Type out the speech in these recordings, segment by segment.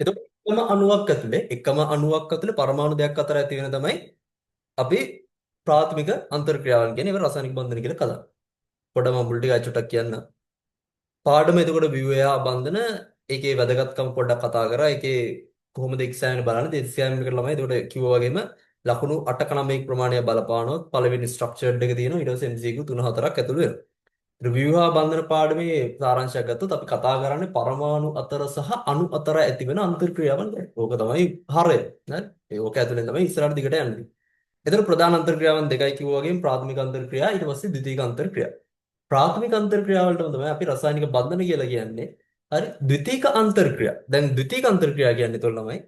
එතකොට එකම අණුවක් ඇතුලේ පරමාණු දෙකක් අතර ඇති වෙන තමයි අපි ප්‍රාථමික අන්තර්ක්‍රියාවන් කියන්නේ. ඒව රසායනික බන්ධන කියලා කතා. පොඩම මුල් ටික අචුටක් කියන්න. පාඩම එතකොට විවයා බන්ධන ඒකේ වැදගත්කම පොඩ්ඩක් කතා කරා. ඒකේ කොහොමද එක්සෑම් බලන්නේ? එක්සෑම් එකට ළමයි එතකොට කිව්වා වගේම ලකුණු 8ක 9ක ප්‍රමාණය බලපානොත් පළවෙනි ස්ට්‍රක්චර්ඩ් එක තියෙනවා. ඊට පස්සේ MCQ 3-4ක් ඇතුළු වෙනවා. විවහා බන්ධන පාඩමේ සාරාංශයක් ගත්තොත් අපි කතා කරන්නේ පරමාණු අතර සහ අණු අතර ඇතිවෙන අන්තර්ක්‍රියාවන් ගැන. ඕක තමයි හරය. නේද? ඕක ඇතුලෙන් තමයි ඉස්සරහට දිගට යන්නේ. එතන ප්‍රධාන අන්තර්ක්‍රියාවන් දෙකයි කිව්වා වගේම ප්‍රාථමික අන්තර්ක්‍රියා ඊට පස්සේ ද්විතීයික අන්තර්ක්‍රියා. ප්‍රාථමික අන්තර්ක්‍රියා වලටම තමයි අපි රසායනික බන්ධන කියලා කියන්නේ. හරි ද්විතීයික අන්තර්ක්‍රියා. දැන් ද්විතීයික අන්තර්ක්‍රියා කියන්නේ එතකොට ළමයි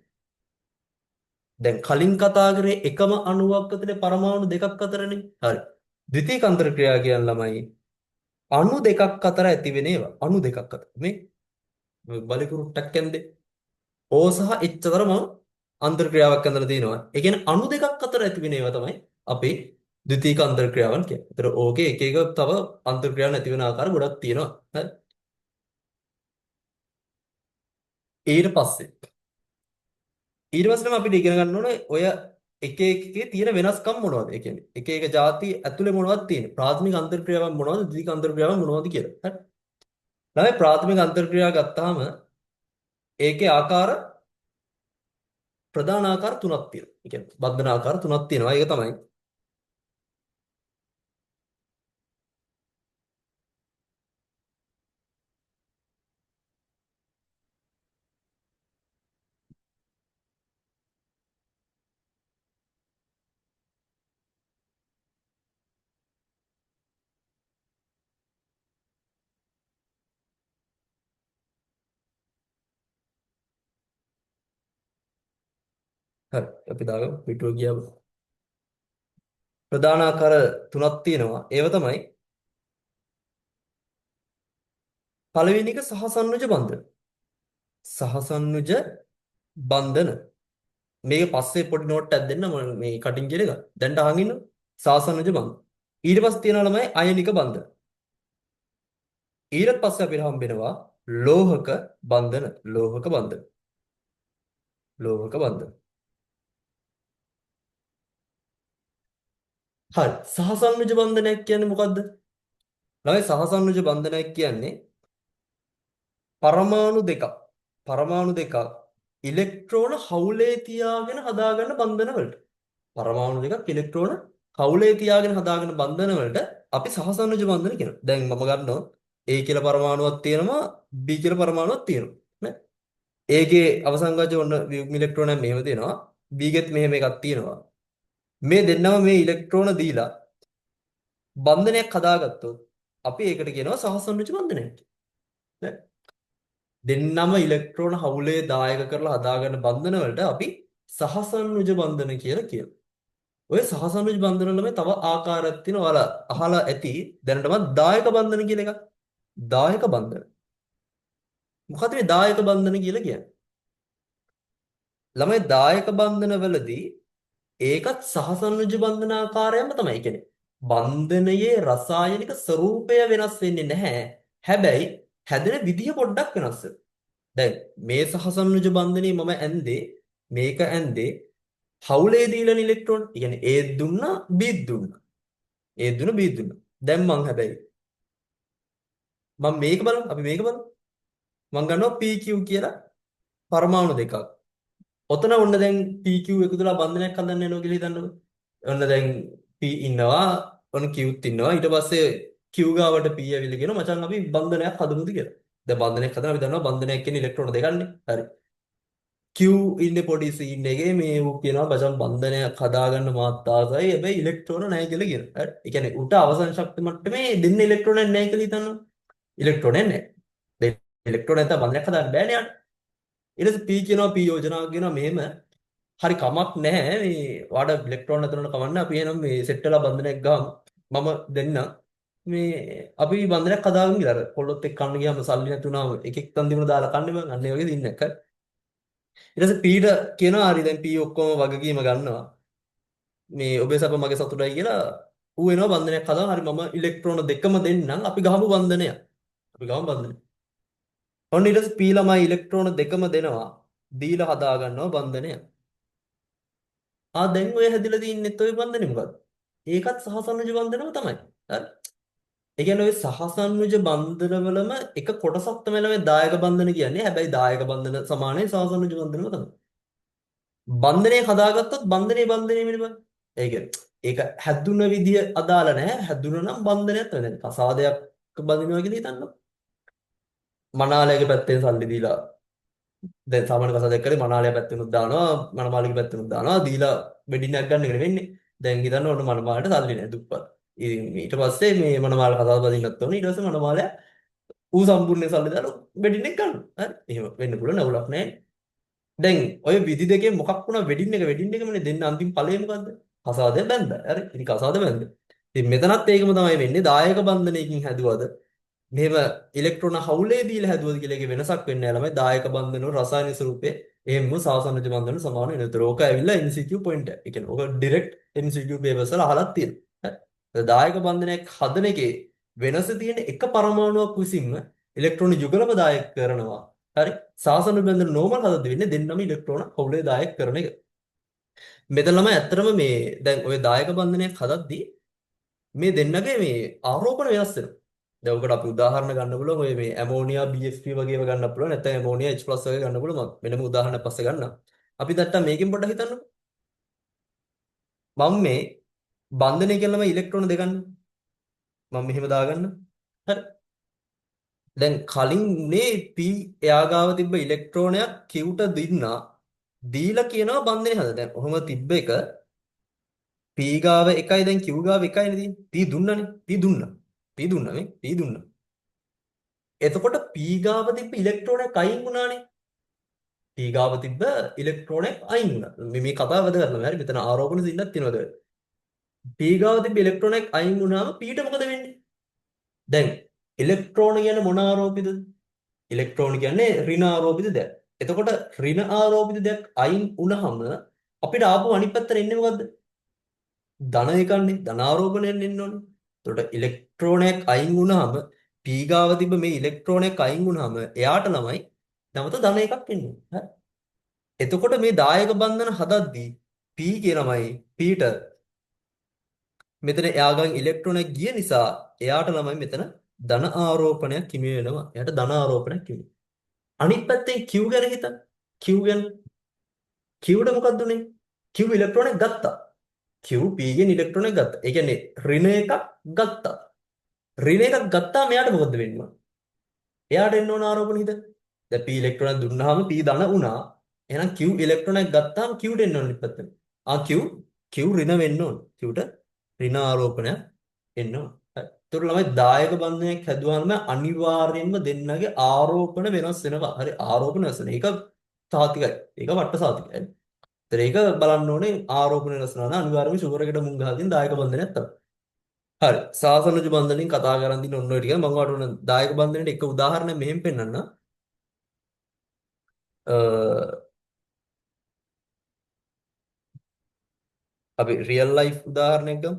දැන් කලින් කතා කරේ එකම අණුවක් ඇතුලේ පරමාණු දෙකක් අතරනේ. හරි. ද්විතීයික අන්තර්ක්‍රියා කියන්නේ ළමයි අණු දෙකක් අතර ඇති වෙන ඒවා. අණු දෙකක් අතර. මේ බලකුරුට්ටක් ඇන්දේ. ඕ සහ එච් අතරම අන්තර්ක්‍රියාවක් ඇඳලා තියෙනවා. ඒ කියන්නේ අණු දෙකක් අතර ඇති වෙන ඒවා තමයි අපි ද්විතීයික අන්තර්ක්‍රියාවන් කියන්නේ. ඒතර ඕකේ එක එක තව අන්තර්ක්‍රියා නැති වෙන ආකාර ගොඩක් තියෙනවා. හරි. ඊට පස්සේ අපිට ඉගෙන ගන්න ඕනේ ඔය එක එකේ තියෙන වෙනස්කම් මොනවද? ඒ කියන්නේ එක එක ಜಾති ඇතුලේ මොනවද තියෙන්නේ? ප්‍රාථමික අන්තර්ක්‍රියාවන් මොනවද? ද්විතීයික අන්තර්ක්‍රියාවන් මොනවද කියලා. හරි. ළමයි ප්‍රාථමික අන්තර්ක්‍රියා ගත්තාම ඒකේ ආකාර ප්‍රධාන ආකාර තුනක් තියෙනවා. ඒ කියන්නේ බන්ධන ආකාර තුනක් තියෙනවා. ඒක තමයි හරි. අපි දාගමු පිටුව ගියාම ප්‍රධාන ආකාර තුනක් තියෙනවා. ඒව තමයි පළවෙනි එක සහසන්නුජ බන්ධන. සහසන්නුජ බන්ධන. මේක පස්සේ පොඩි නෝට් එකක් දෙන්න මම මේ කටින් කියන එක. දැන්ට අහන් ඉන්න. සහසන්නුජ බන්ධන. ඊට පස්සේ තියෙනවා ළමයි අයනික බන්ධන. ඊට පස්සේ අපිට හම්බෙනවා ලෝහක බන්ධන. ලෝහක බන්ධන. ලෝහක බන්ධන. හරි. සහසන්නුජ බන්ධනයක් කියන්නේ මොකද්ද? ළමයි සහසන්නුජ බන්ධනයක් කියන්නේ පරමාණු දෙකක්. පරමාණු දෙකක් ඉලෙක්ට්‍රෝන හවුලේ තියාගෙන හදාගන්න බන්ධන වලට. පරමාණු දෙකක් ඉලෙක්ට්‍රෝන හවුලේ තියාගෙන හදාගන්න බන්ධන වලට අපි සහසන්නුජ බන්ධන කියනවා. දැන් මම ගන්නවා A කියලා පරමාණුවක් තියෙනවා B කියලා පරමාණුවක් තියෙනවා. නේ? A ගේ අවසන් වාචක ඔන්න ඉලෙක්ට්‍රෝනයක් මෙහෙම දෙනවා. B ගෙත් මෙහෙම එකක් තියෙනවා. මේ දෙන්නම මේ ඉලෙක්ට්‍රෝන දීලා බන්ධනයක් හදාගත්තොත් අපි ඒකට කියනවා සහසන්නුජ බන්ධනයක් කියලා. දෙන්නම ඉලෙක්ට්‍රෝන හවුලේ දායක කරලා හදාගන්න බන්ධන වලට අපි සහසන්නුජ බන්ධන කියලා කියනවා. ඔය සහසන්නුජ බන්ධන වල තව ආකාරයක් තියෙනවා. ඔයාලා අහලා ඇති දැනටමත් දායක බන්ධන කියලා එකක්. දායක බන්ධන. මොකද මේ දායක බන්ධන කියලා කියන්නේ? ළමයි දායක බන්ධන වලදී ඒකත් සහසන්නුජ බන්ධන ආකාරයම තමයි. කියන්නේ බන්ධනයේ රසායනික ස්වરૂපය වෙනස් වෙන්නේ නැහැ. හැබැයි හැදෙන විදිය පොඩ්ඩක් වෙනස් වෙනවා. දැන් මේ සහසන්නුජ බන්ධනේ මම ඇන්දේ මේක ඇන්දේ හවුලේ දීලා ඉලෙක්ට්‍රෝන. ඒ කියන්නේ A දුන්නා B දුන්නා. A දුන්නා B දුන්නා. දැන් මං හැබැයි මම මේක බලමු. අපි මේක බලමු. මං ගන්නවා PQ කියලා පරමාණු දෙකක්. ඔතන ඔන්න දැන් PQ එකතුලා බන්ධනයක් හදන්න යනවා කියලා හිතන්නකෝ. ඔන්න දැන් P ඉන්නවා, ඔන්න Qත් ඉන්නවා. ඊට පස්සේ Q ගාවට P ඇවිල්ලා කියනවා මචං අපි බන්ධනයක් හදමුද කියලා. දැන් බන්ධනයක් හදන අපි දන්නවා බන්ධනයක් කියන්නේ ඉලෙක්ට්‍රෝන දෙකක්නේ. හරි. Q ඉන්නේ පොඩි සීන් එකේ මේ ඌ කියනවා බචන් බන්ධනයක් හදාගන්න මාත් ආසයි හැබැයි ඉලෙක්ට්‍රෝන නැහැ කියලා කියනවා. හරි. ඒ කියන්නේ උට අවසන් ශක්ති මට්ටමේ දෙන්න ඉලෙක්ට්‍රෝන නැහැ කියලා හිතනවා. ඉලෙක්ට්‍රෝන නැහැ. දෙන්න ඉලෙක්ට්‍රෝන නැත්නම් බන්ධනයක් හදාන්න බෑනේ යාට. ඊට පස්සේ P කියනවා P යෝජනාවක් කියනවා මෙහෙම හරි කමක් නැහැ මේ ඔයාලට ඉලෙක්ට්‍රෝන නැතුනට කමන්නේ අපි එහෙනම් මේ සෙට් වෙලා බන්ධනයක් ගහමු. මම දෙන්න මේ අපි බන්ධනයක් හදාගමු කියලා. අර කොල්ලොත් එක්ක කන්න ගියාම සල්ලි නැතුණාම එක එක තන් දිනුන දාලා කන්නේ බං අන්න ඒ වගේ දින්නක්. හරි. ඊට පස්සේ පීට කියනවා හරි දැන් පී ඔක්කොම වගකීම ගන්නවා මේ ඔබේ සැප මගේ සතුටයි කියලා ඌ එනවා බන්ධනයක් හදනවා හරි මම ඉලෙක්ට්‍රෝන දෙකම දෙන්නම් අපි ගහමු බන්ධනය අපි ගහමු බන්ධනය ඔන්න ඊට පස්සේ පී ළමයි ඉලෙක්ට්‍රෝන දෙකම දෙනවා දීලා හදා ගන්නවා බන්ධනය. දැන් ඔය හැදිලා තින්නෙත් ඔය බන්ධනේ මොකද්ද? ඒකත් සහසනුජ බන්ධනම තමයි. හරි. ඒ කියන්නේ ඔය සහසනුජ බන්ධනවලම එක කොටසක් තමයි ළමයි දායක බන්ධන කියන්නේ. හැබැයි දායක බන්ධන සමානයි සහසනුජ බන්ධනම තමයි. බන්ධනය හදාගත්තොත් බන්ධනය වෙනවා. ඒ කියන්නේ ඒක හැදුන විදිය අදාළ නැහැ. හැදුන නම් බන්ධනයක් තමයි. දැන් කසාදයක් බඳිනවා කියලා හිතන්න. මනාලයාගේ පැත්තෙන් සල්ලි දීලා දැන් සාමාන්‍ය කසාදයක් කරේ මනාලයා පැත්තෙනුත් දානවා මනමාලිගේ පැත්තෙනුත් දානවා දීලා වෙඩින් එකක් ගන්න එක වෙන්නේ. දැන් හිතන්න ඕන මනමාලට සල්ලි නැහැ දුප්පත්. ඉතින් ඊට පස්සේ මේ මනමාල කසාද බඳින්නත් ඕනේ. ඊට පස්සේ මනමාලයා ඌ සම්පූර්ණ සල්ලි දාලා වෙඩින් එක ගන්නවා. හරි. එහෙම වෙන්න පුළුවන් නවුලක් නැහැ. දැන් ඔය විදි දෙකේ මොකක් වුණා වෙඩින් එකමනේ දෙන්න අන්තිම ඵලය මොකද්ද? කසාදය බැන්දා. හරි. ඉතින් කසාද බැන්දා. ඉතින් මෙතනත් ඒකම තමයි වෙන්නේ. දායක බන්ධනයකින් හැදුවද මෙහෙම ඉලෙක්ට්‍රෝන හවුලේ දීලා හැදුවද කියලා එකේ වෙනසක් වෙන්නේ නැහැ ළමයි. දායක බන්ධන වල රසායනික ස්වරූපේ එහෙම සාසනජ බන්ධන සමාන වෙනවා. ඒතර ඕක ඇවිල්ලා MCQ පොයින්ට් එක. ඒ කියන්නේ ඕක ඩිරෙක්ට් MCQ පේපර්ස් වල අහලක් තියෙනවා. හරි. දායක බන්ධනයක් හදන එකේ වෙනස තියෙන එක පරමාණුවක් විසින්ම ඉලෙක්ට්‍රෝන යුගලම දායක කරනවා. හරි. සාසන බන්ධන නෝමල් හදද්දී වෙන්නේ දෙන්නම ඉලෙක්ට්‍රෝන හවුලේ දායක කරන එක. මෙතන ළමයි ඇත්තටම මේ දැන් ඔය දායක බන්ධනයක් හදද්දී මේ දෙන්නගේ මේ ආරෝපණ වෙනස් වෙනවා. දැන් ඔකට අපි උදාහරණ ගන්න පුළුවන් ඔය මේ ඇමෝනියා BF3 වගේම ගන්න පුළුවන් නැත්නම් ඇමෝනියා H+ වගේ ගන්න පුළුවන්. මම වෙනම උදාහරණයක් පස්සේ ගන්නම්. අපි දැක්ටා මේකෙන් පොඩ්ඩක් හිතන්නකෝ. මම මේ බන්ධනය කියලාම ඉලෙක්ට්‍රෝන දෙකක් මම මෙහෙම දාගන්න. හරි. දැන් කලින් මේ P එයා ගාව තිබ්බ ඉලෙක්ට්‍රෝනයක් Q ට දින්නා. දීලා කියනවා බන්ධනය හද. දැන් ඔහොම තිබ්බ එක P ගාව එකයි දැන් Q ගාව එකයිනේ තියෙන්නේ. P දුන්නනේ. P දුන්නා. P දුන්නා මේ. P දුන්නා. එතකොට P ගාව තිබ්බ ඉලෙක්ට්‍රෝනයක් අයින් වුණානේ. P ගාව තිබ්බ ඉලෙක්ට්‍රෝනයක් අයින් වුණා. මේ කතාව වැදගත් කරනවා. හරි මෙතන ආරෝපණ සින්නක් තියෙනවද? P ගාව තිබ්බ ඉලෙක්ට්‍රෝනයක් අයින් වුණාම P ට මොකද වෙන්නේ? දැන් ඉලෙක්ට්‍රෝන කියන්නේ මොන ආරෝපිතද? ඉලෙක්ට්‍රෝන කියන්නේ ඍණ ආරෝපිත දෙයක්. එතකොට ඍණ ආරෝපිත දෙයක් අයින් වුණාම අපිට ආපහු අනිත් පැත්තට එන්නේ මොකද්ද? ධන එකන්නේ ධනාරෝපණයෙන් එන්න ඕනේ. එතකොට ඉලෙක්ට්‍රෝනයක් අයින් වුණාම P ගාව තිබ්බ මේ ඉලෙක්ට්‍රෝනයක් අයින් වුණාම එයාට ළමයි නැවත ධන එකක් එන්නේ. හරි. එතකොට මේ දායක බන්ධන හදද්දී P කියන ළමයි P ට මෙතන එයාගෙන් ඉලෙක්ට්‍රෝනයක් ගිය නිසා එයාට ළමයි මෙතන ධන ආරෝපණයක් හිමි වෙනවා. එයාට ධන ආරෝපණයක් හිමි. අනිත් පැත්තෙන් Q ගැන හිතන්න. Q ගැන Q ට මොකක්ද උනේ? Q ඉලෙක්ට්‍රෝනයක් ගත්තා. Q P ගෙන් ඉලෙක්ට්‍රෝනයක් ගත්තා. ඒ කියන්නේ ඍණ එකක් ගත්තා. ඍණ එකක් ගත්තාම එයාට මොකද වෙන්නේ? එයාට එන්න ඕන ආරෝපණ හිත. දැන් P ඉලෙක්ට්‍රෝනයක් දුන්නාම P ධන වුණා. එහෙනම් Q ඉලෙක්ට්‍රෝනයක් ගත්තාම Q ට එන්න ඕන ඉපැත්තට. Q ඍණ වෙන්න ඕන. Q ට ඍණ ආරෝපණයක් එන්න ඕන. හරි. ඒතකොට ළමයි දායක බන්ධනයක් හැදුවාම අනිවාර්යයෙන්ම දෙන්නගේ ආරෝපණ වෙනස් වෙනවා. හරි ආරෝපණ වෙනස් වෙනවා. ඒක සාතිකයි. ඒක වට සාතිකයි. ඒතර ඒක බලන්න ඕනේ ආරෝපණ වෙනස් වෙනවා නම් අනිවාර්යයෙන්ම ෂුගර් එකට මුං ගහකින් දායක බන්ධනයක් තමයි. හරි සාසනජ බන්ධනෙන් කතා කරන් දින ඔන්න ඔය ටික මම ඔයාලට උන දායක බන්ධනෙට එක උදාහරණයක් මෙහෙම පෙන්නන්න. අපි රියල් ලයිෆ් උදාහරණයක් ගමු.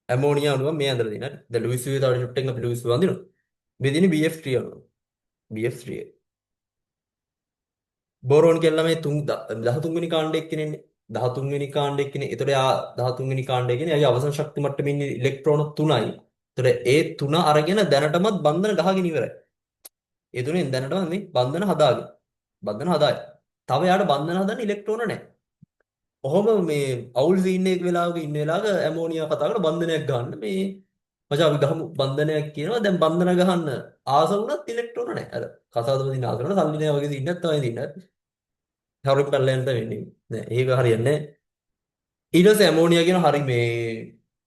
ඇමෝනියා අණුව මේ ඇඳලා තියෙන. හරි. දැන් ලුයිස් විය තව ෂොට් එකක් අපි ලුයිස් වඳිනවා. මේ දිනේ BF3 අණුව. BF3. බෝරෝන් කියලා මේ 13 වෙනි කාණ්ඩයක් කියන්නේ 13 වෙනි කාණ්ඩයක් කියන්නේ. ඒතකොට යා 13 වෙනි කාණ්ඩය කියන්නේ එයාගේ අවසන් ශක්ති මට්ටමේ ඉන්නේ ඉලෙක්ට්‍රෝන 3යි. ඒතකොට ඒ 3 අරගෙන දැනටමත් බන්ධන ගහගෙන ඉවරයි. ඒ තුනෙන් දැනටමත් මේ බන්ධන හදාගෙන. බන්ධන හදායි. තව යාට බන්ධන හදන්න ඉලෙක්ට්‍රෝන නැහැ. ඔහොම මේ අවුල් සීන් එක වෙලාවක ඉන්න වෙලාවක ඇමෝනියා කතා කරලා බන්ධනයක් ගන්න මේ මචං අපි ගහමු බන්ධනයක් කියනවා දැන් බන්ධන ගහන්න ආස වුණත් ඉලෙක්ට්‍රෝන නැහැ අර කසාද බඳින ආස කරන සල්ලි නැහැ වගේ ඉන්නත් තමයි ඉන්නේ හරියට පැල්ලෙන්ට වෙන්නේ නෑ ඒක හරියන්නේ නැහැ ඊට පස්සේ ඇමෝනියා කියන හරි මේ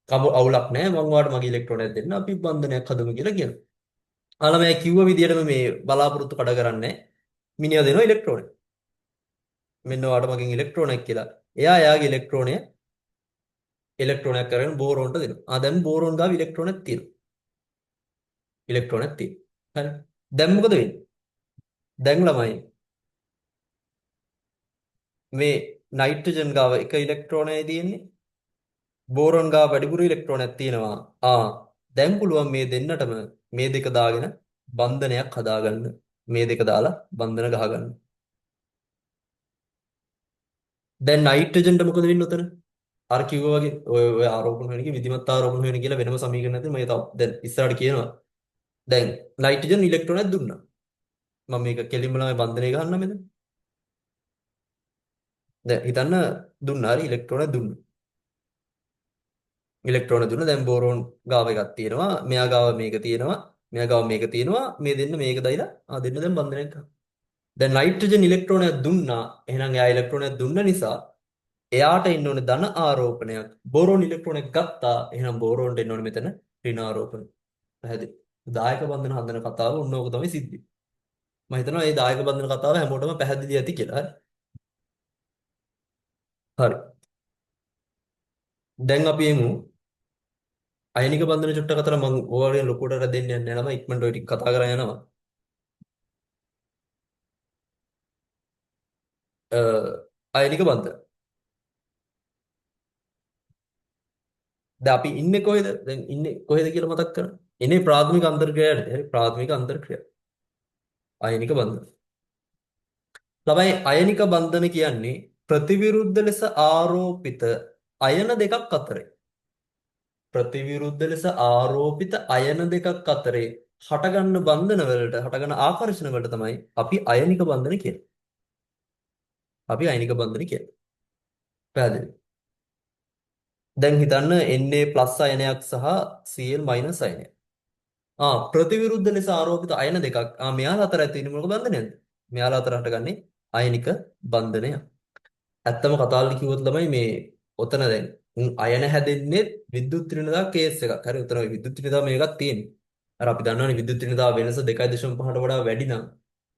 කම අවුලක් නැහැ මම ඔයාලට මගේ ඉලෙක්ට්‍රෝනයක් දෙන්න අපි බන්ධනයක් හදමු කියලා කියනවා අලමයා කිව්ව විදිහටම මේ බලාපොරොත්තු කඩ කරන්නේ මිනිහා දෙනවා ඉලෙක්ට්‍රෝන මෙන්න ඔයාලට මගෙන් ඉලෙක්ට්‍රෝනයක් කියලා එයා එයාගේ ඉලෙක්ට්‍රෝනයක් කරගෙන බෝරෝන්ට දෙනවා. දැන් බෝරෝන් ගාව ඉලෙක්ට්‍රෝනයක් තියෙනවා. ඉලෙක්ට්‍රෝනයක් තියෙනවා. හරි. දැන් මොකද වෙන්නේ? දැන් ළමයි මේ නයිට්‍රජන් ගාව එක ඉලෙක්ට්‍රෝනයයි තියෙන්නේ. බෝරොන් ගාව වැඩිපුර ඉලෙක්ට්‍රෝනයක් තියෙනවා. ආ දැන් පුළුවන් මේ දෙන්නටම මේ දෙක දාගෙන බන්ධනයක් හදාගන්න. මේ දෙක දාලා බන්ධන ගහගන්න. දැන් නයිට්‍රජන්ට මොකද වෙන්නේ උතන? අර කිව්වා වගේ ඔය ආරෝපණ වෙන එක විධිමත් ආරෝපණ වෙන කියලා වෙනම සමීකරණ නැති මම තව දැන් ඉස්සරහට කියනවා. දැන් නයිට්‍රජන් ඉලෙක්ට්‍රෝනයක් දුන්නා. මම මේක කෙලින්ම ළමයි බන්ධනය ගහන්න මෙතන. දැන් හිතන්න දුන්නා හරි ඉලෙක්ට්‍රෝනයක් දුන්නා. ඉලෙක්ට්‍රෝන දුන්න දැන් බෝරෝන් ගාව එකක් තියෙනවා. මෙයා ගාව මේක තියෙනවා. මෙයා ගාව මේක තියෙනවා. මේ දෙන්න මේක දයිලා දෙන්න දැන් බන්ධනයක් කරනවා. දැන් නයිට්‍රජන් ඉලෙක්ට්‍රෝනයක් දුන්නා. එහෙනම් එයා ඉලෙක්ට්‍රෝනයක් දුන්න නිසා එයාට ඉන්න ඕනේ ධන ආරෝපණයක්. බෝරෝන් ඉලෙක්ට්‍රෝනයක් ගත්තා. එහෙනම් බෝරෝන්ට එන්න ඕනේ මෙතන ඍණ ආරෝපණ. පැහැදිලි. දායක බන්ධන හදන කතාව ඔන්න ඕක තමයි සිද්ධි. මම හිතනවා මේ දායක බන්ධන කතාව හැමෝටම පැහැදිලි ඇති කියලා. හරි. හරි. දැන් අපි එමු අයනික බන්ධන චුට්ටක් අතර මම ඕවාගෙන ලොකුට රැදෙන්න යන්නේ නැහැ. ඉක්මනට ඔය ටික කතා කරගෙන යනවා. අයනික බන්ධන. දැන් අපි ඉන්නේ කොහෙද? දැන් ඉන්නේ කොහෙද කියලා මතක් කරගන්න. ඉන්නේ ප්‍රාථමික අන්තර්ක්‍රියාවේ. හරි ප්‍රාථමික අන්තර්ක්‍රියාව. අයනික බන්ධන. ළමයි අයනික බන්ධන කියන්නේ ප්‍රතිවිරුද්ධ ලෙස ආරෝපිත අයන දෙකක් අතරේ ප්‍රතිවිරුද්ධ ලෙස ආරෝපිත අයන දෙකක් අතරේ හටගන්න බන්ධන වලට හටගන්න ආකර්ෂණ වලට තමයි අපි අයනික බන්ධන කියන්නේ. අපි අයනික බන්ධන කියන්නේ. පැහැදිලි. දැන් හිතන්න Na+ අයනයක් සහ Cl- අයනයක්. ප්‍රතිවිරුද්ධ ලෙස ආරෝපිත අයන දෙකක්. මෙයාලා අතර ඇති වෙන්නේ මොකක් බන්ධනයක්ද? මෙයාලා අතර හටගන්නේ අයනික බන්ධනය. ඇත්තම කතාවල කිව්වොත් ළමයි මේ ඔතන දැන් අයන හැදෙන්නේ විද්‍යුත් රිණදා කේස් එකක්. හරි උතන විද්‍යුත් රිණදා මේකක් තියෙන්නේ. අර අපි දන්නවනේ විද්‍යුත් රිණදා වෙනස 2.5ට වඩා වැඩි නම්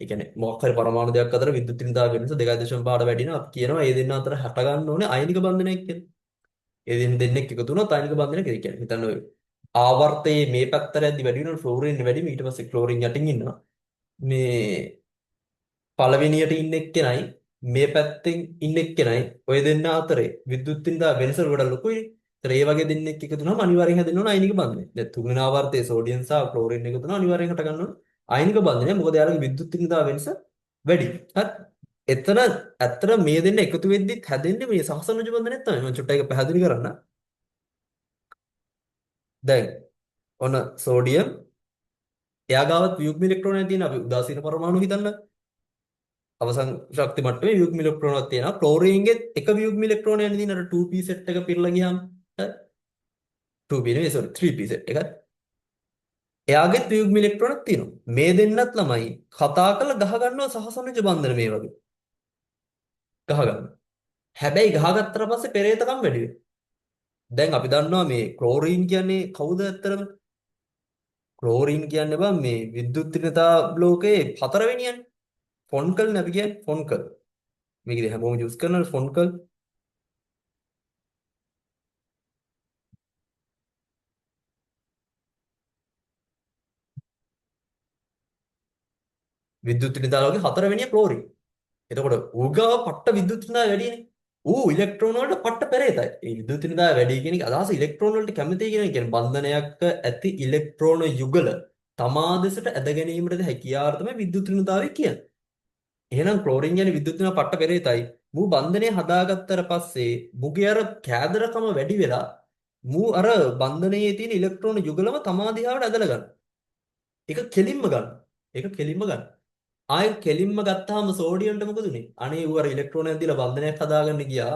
ඒ කියන්නේ මොකක් හරි පරමාණු දෙකක් අතර විද්‍යුත් රිණදා වෙනස 2.5ට වැඩි නම් අපි කියනවා ඒ දෙන්න අතර හට ගන්න ඕනේ අයනික බන්ධනයක් කියලා. ඒ දෙන්නෙක් එකතු වුණොත් අයනික බන්ධනයක් ඒ කියන්නේ හිතන්න ඔය ආවර්තයේ මේ පැත්තට ඇද්දි වැඩි වෙනවා ෆ්ලෝරින් වැඩිම ඊට පස්සේ ක්ලෝරින් යටින් ඉන්නවා. මේ පළවෙනියට ඉන්න එක්කෙනයි මේ පැත්තෙන් ඉන්න එක්කෙනයි ඔය දෙන්න අතරේ විද්‍යුත්ින්දා වෙනස වඩා ලොකුයි. ඒතර ඒ වගේ දෙන්නෙක් එකතු වුණාම අනිවාර්යෙන් හැදෙන්න ඕන අයනික බන්ධනය. දැන් තුන්වෙනි ආවර්තයේ සෝඩියම් සහ ක්ලෝරින් එකතු වුණාම අනිවාර්යෙන් හට ගන්න ඕන අයනික බන්ධනය. මොකද යාළුවගේ විද්‍යුත්ින්දා වෙනස වැඩි. හරි. එතන ඇත්තට මේ දෙන්න එකතු වෙද්දිත් හැදෙන්නේ මේ සහසනුජ බන්ධනයක් තමයි. මම චුට්ටක් ඒක පැහැදිලි කරන්න. දැන් ඔන්න සෝඩියම් එයා ගාවත් වියුග්ම ඉලෙක්ට්‍රෝනයක් තියෙන අපි උදාසීන පරමාණු හිතන්න. අවසන් ශක්ති මට්ටමේ වියුග්ම ඉලෙක්ට්‍රෝනයක් තියෙනවා. ක්ලෝරින්ගෙත් එක වියුග්ම ඉලෙක්ට්‍රෝනයක් තියෙන අර 2p සෙට් එක පිරලා ගියාම 2p නෙවෙයි sorry 3p සෙට් එකත් එයාගෙත් වියුග්ම ඉලෙක්ට්‍රෝනයක් තියෙනවා. මේ දෙන්නත් ළමයි කතා කරලා ගහ ගන්නවා සහසනුජ බන්ධන මේ වගේ. ගහ ගන්න. හැබැයි ගහගත්තට පස්සේ පෙරේතකම් වැඩි වෙනවා. දැන් අපි දන්නවා මේ ක්ලෝරින් කියන්නේ කවුද ඇත්තටම? ක්ලෝරින් කියන්නේ බං මේ විද්‍යුත් ඍණතා බ්ලෝකයේ හතරවෙනියන්නේ. ෆොන්කල් නේ අපි කියන්නේ ෆොන්කල්. මේක ඉතින් හැමෝම යූස් කරන ෆොන්කල් විද්‍යුත් ඍණතාවලගේ හතරවෙනිය ක්ලෝරින්. එතකොට ඌගාව පට්ට විද්‍යුත් ඍණතාවය වැඩිනේ. ඌ ඉලෙක්ට්‍රෝන වලට පට්ට පෙරේතයි. ඒ විද්‍යුත් ඍණතාවය වැඩි කියන එක අදහස ඉලෙක්ට්‍රෝන වලට කැමතියි කියන එක. කියන්නේ බන්ධනයක ඇති ඉලෙක්ට්‍රෝන යුගල තමා දෙසට ඇද ගැනීමට හැකියාව තමයි විද්‍යුත් ඍණතාවය කියන්නේ. එහෙනම් ක්ලෝරින් කියන්නේ විද්‍යුත් ඍණ පට්ට පෙරේතයි. මූ බන්ධනය හදාගත්තට පස්සේ මුගේ අර කෑදරකම වැඩි වෙලා මූ අර බන්ධනයේ තියෙන ඉලෙක්ට්‍රෝන යුගලම තමා දිහාවට ඇදලා ගන්නවා. ඒක කෙලින්ම ගන්න. ඒක කෙලින්ම ගන්න. ආයෙ කෙලින්ම ගත්තාම සෝඩියම්ට මොකද උනේ? අනේ ඌ අර ඉලෙක්ට්‍රෝනයක් දීලා බන්ධනයක් හදාගන්න ගියා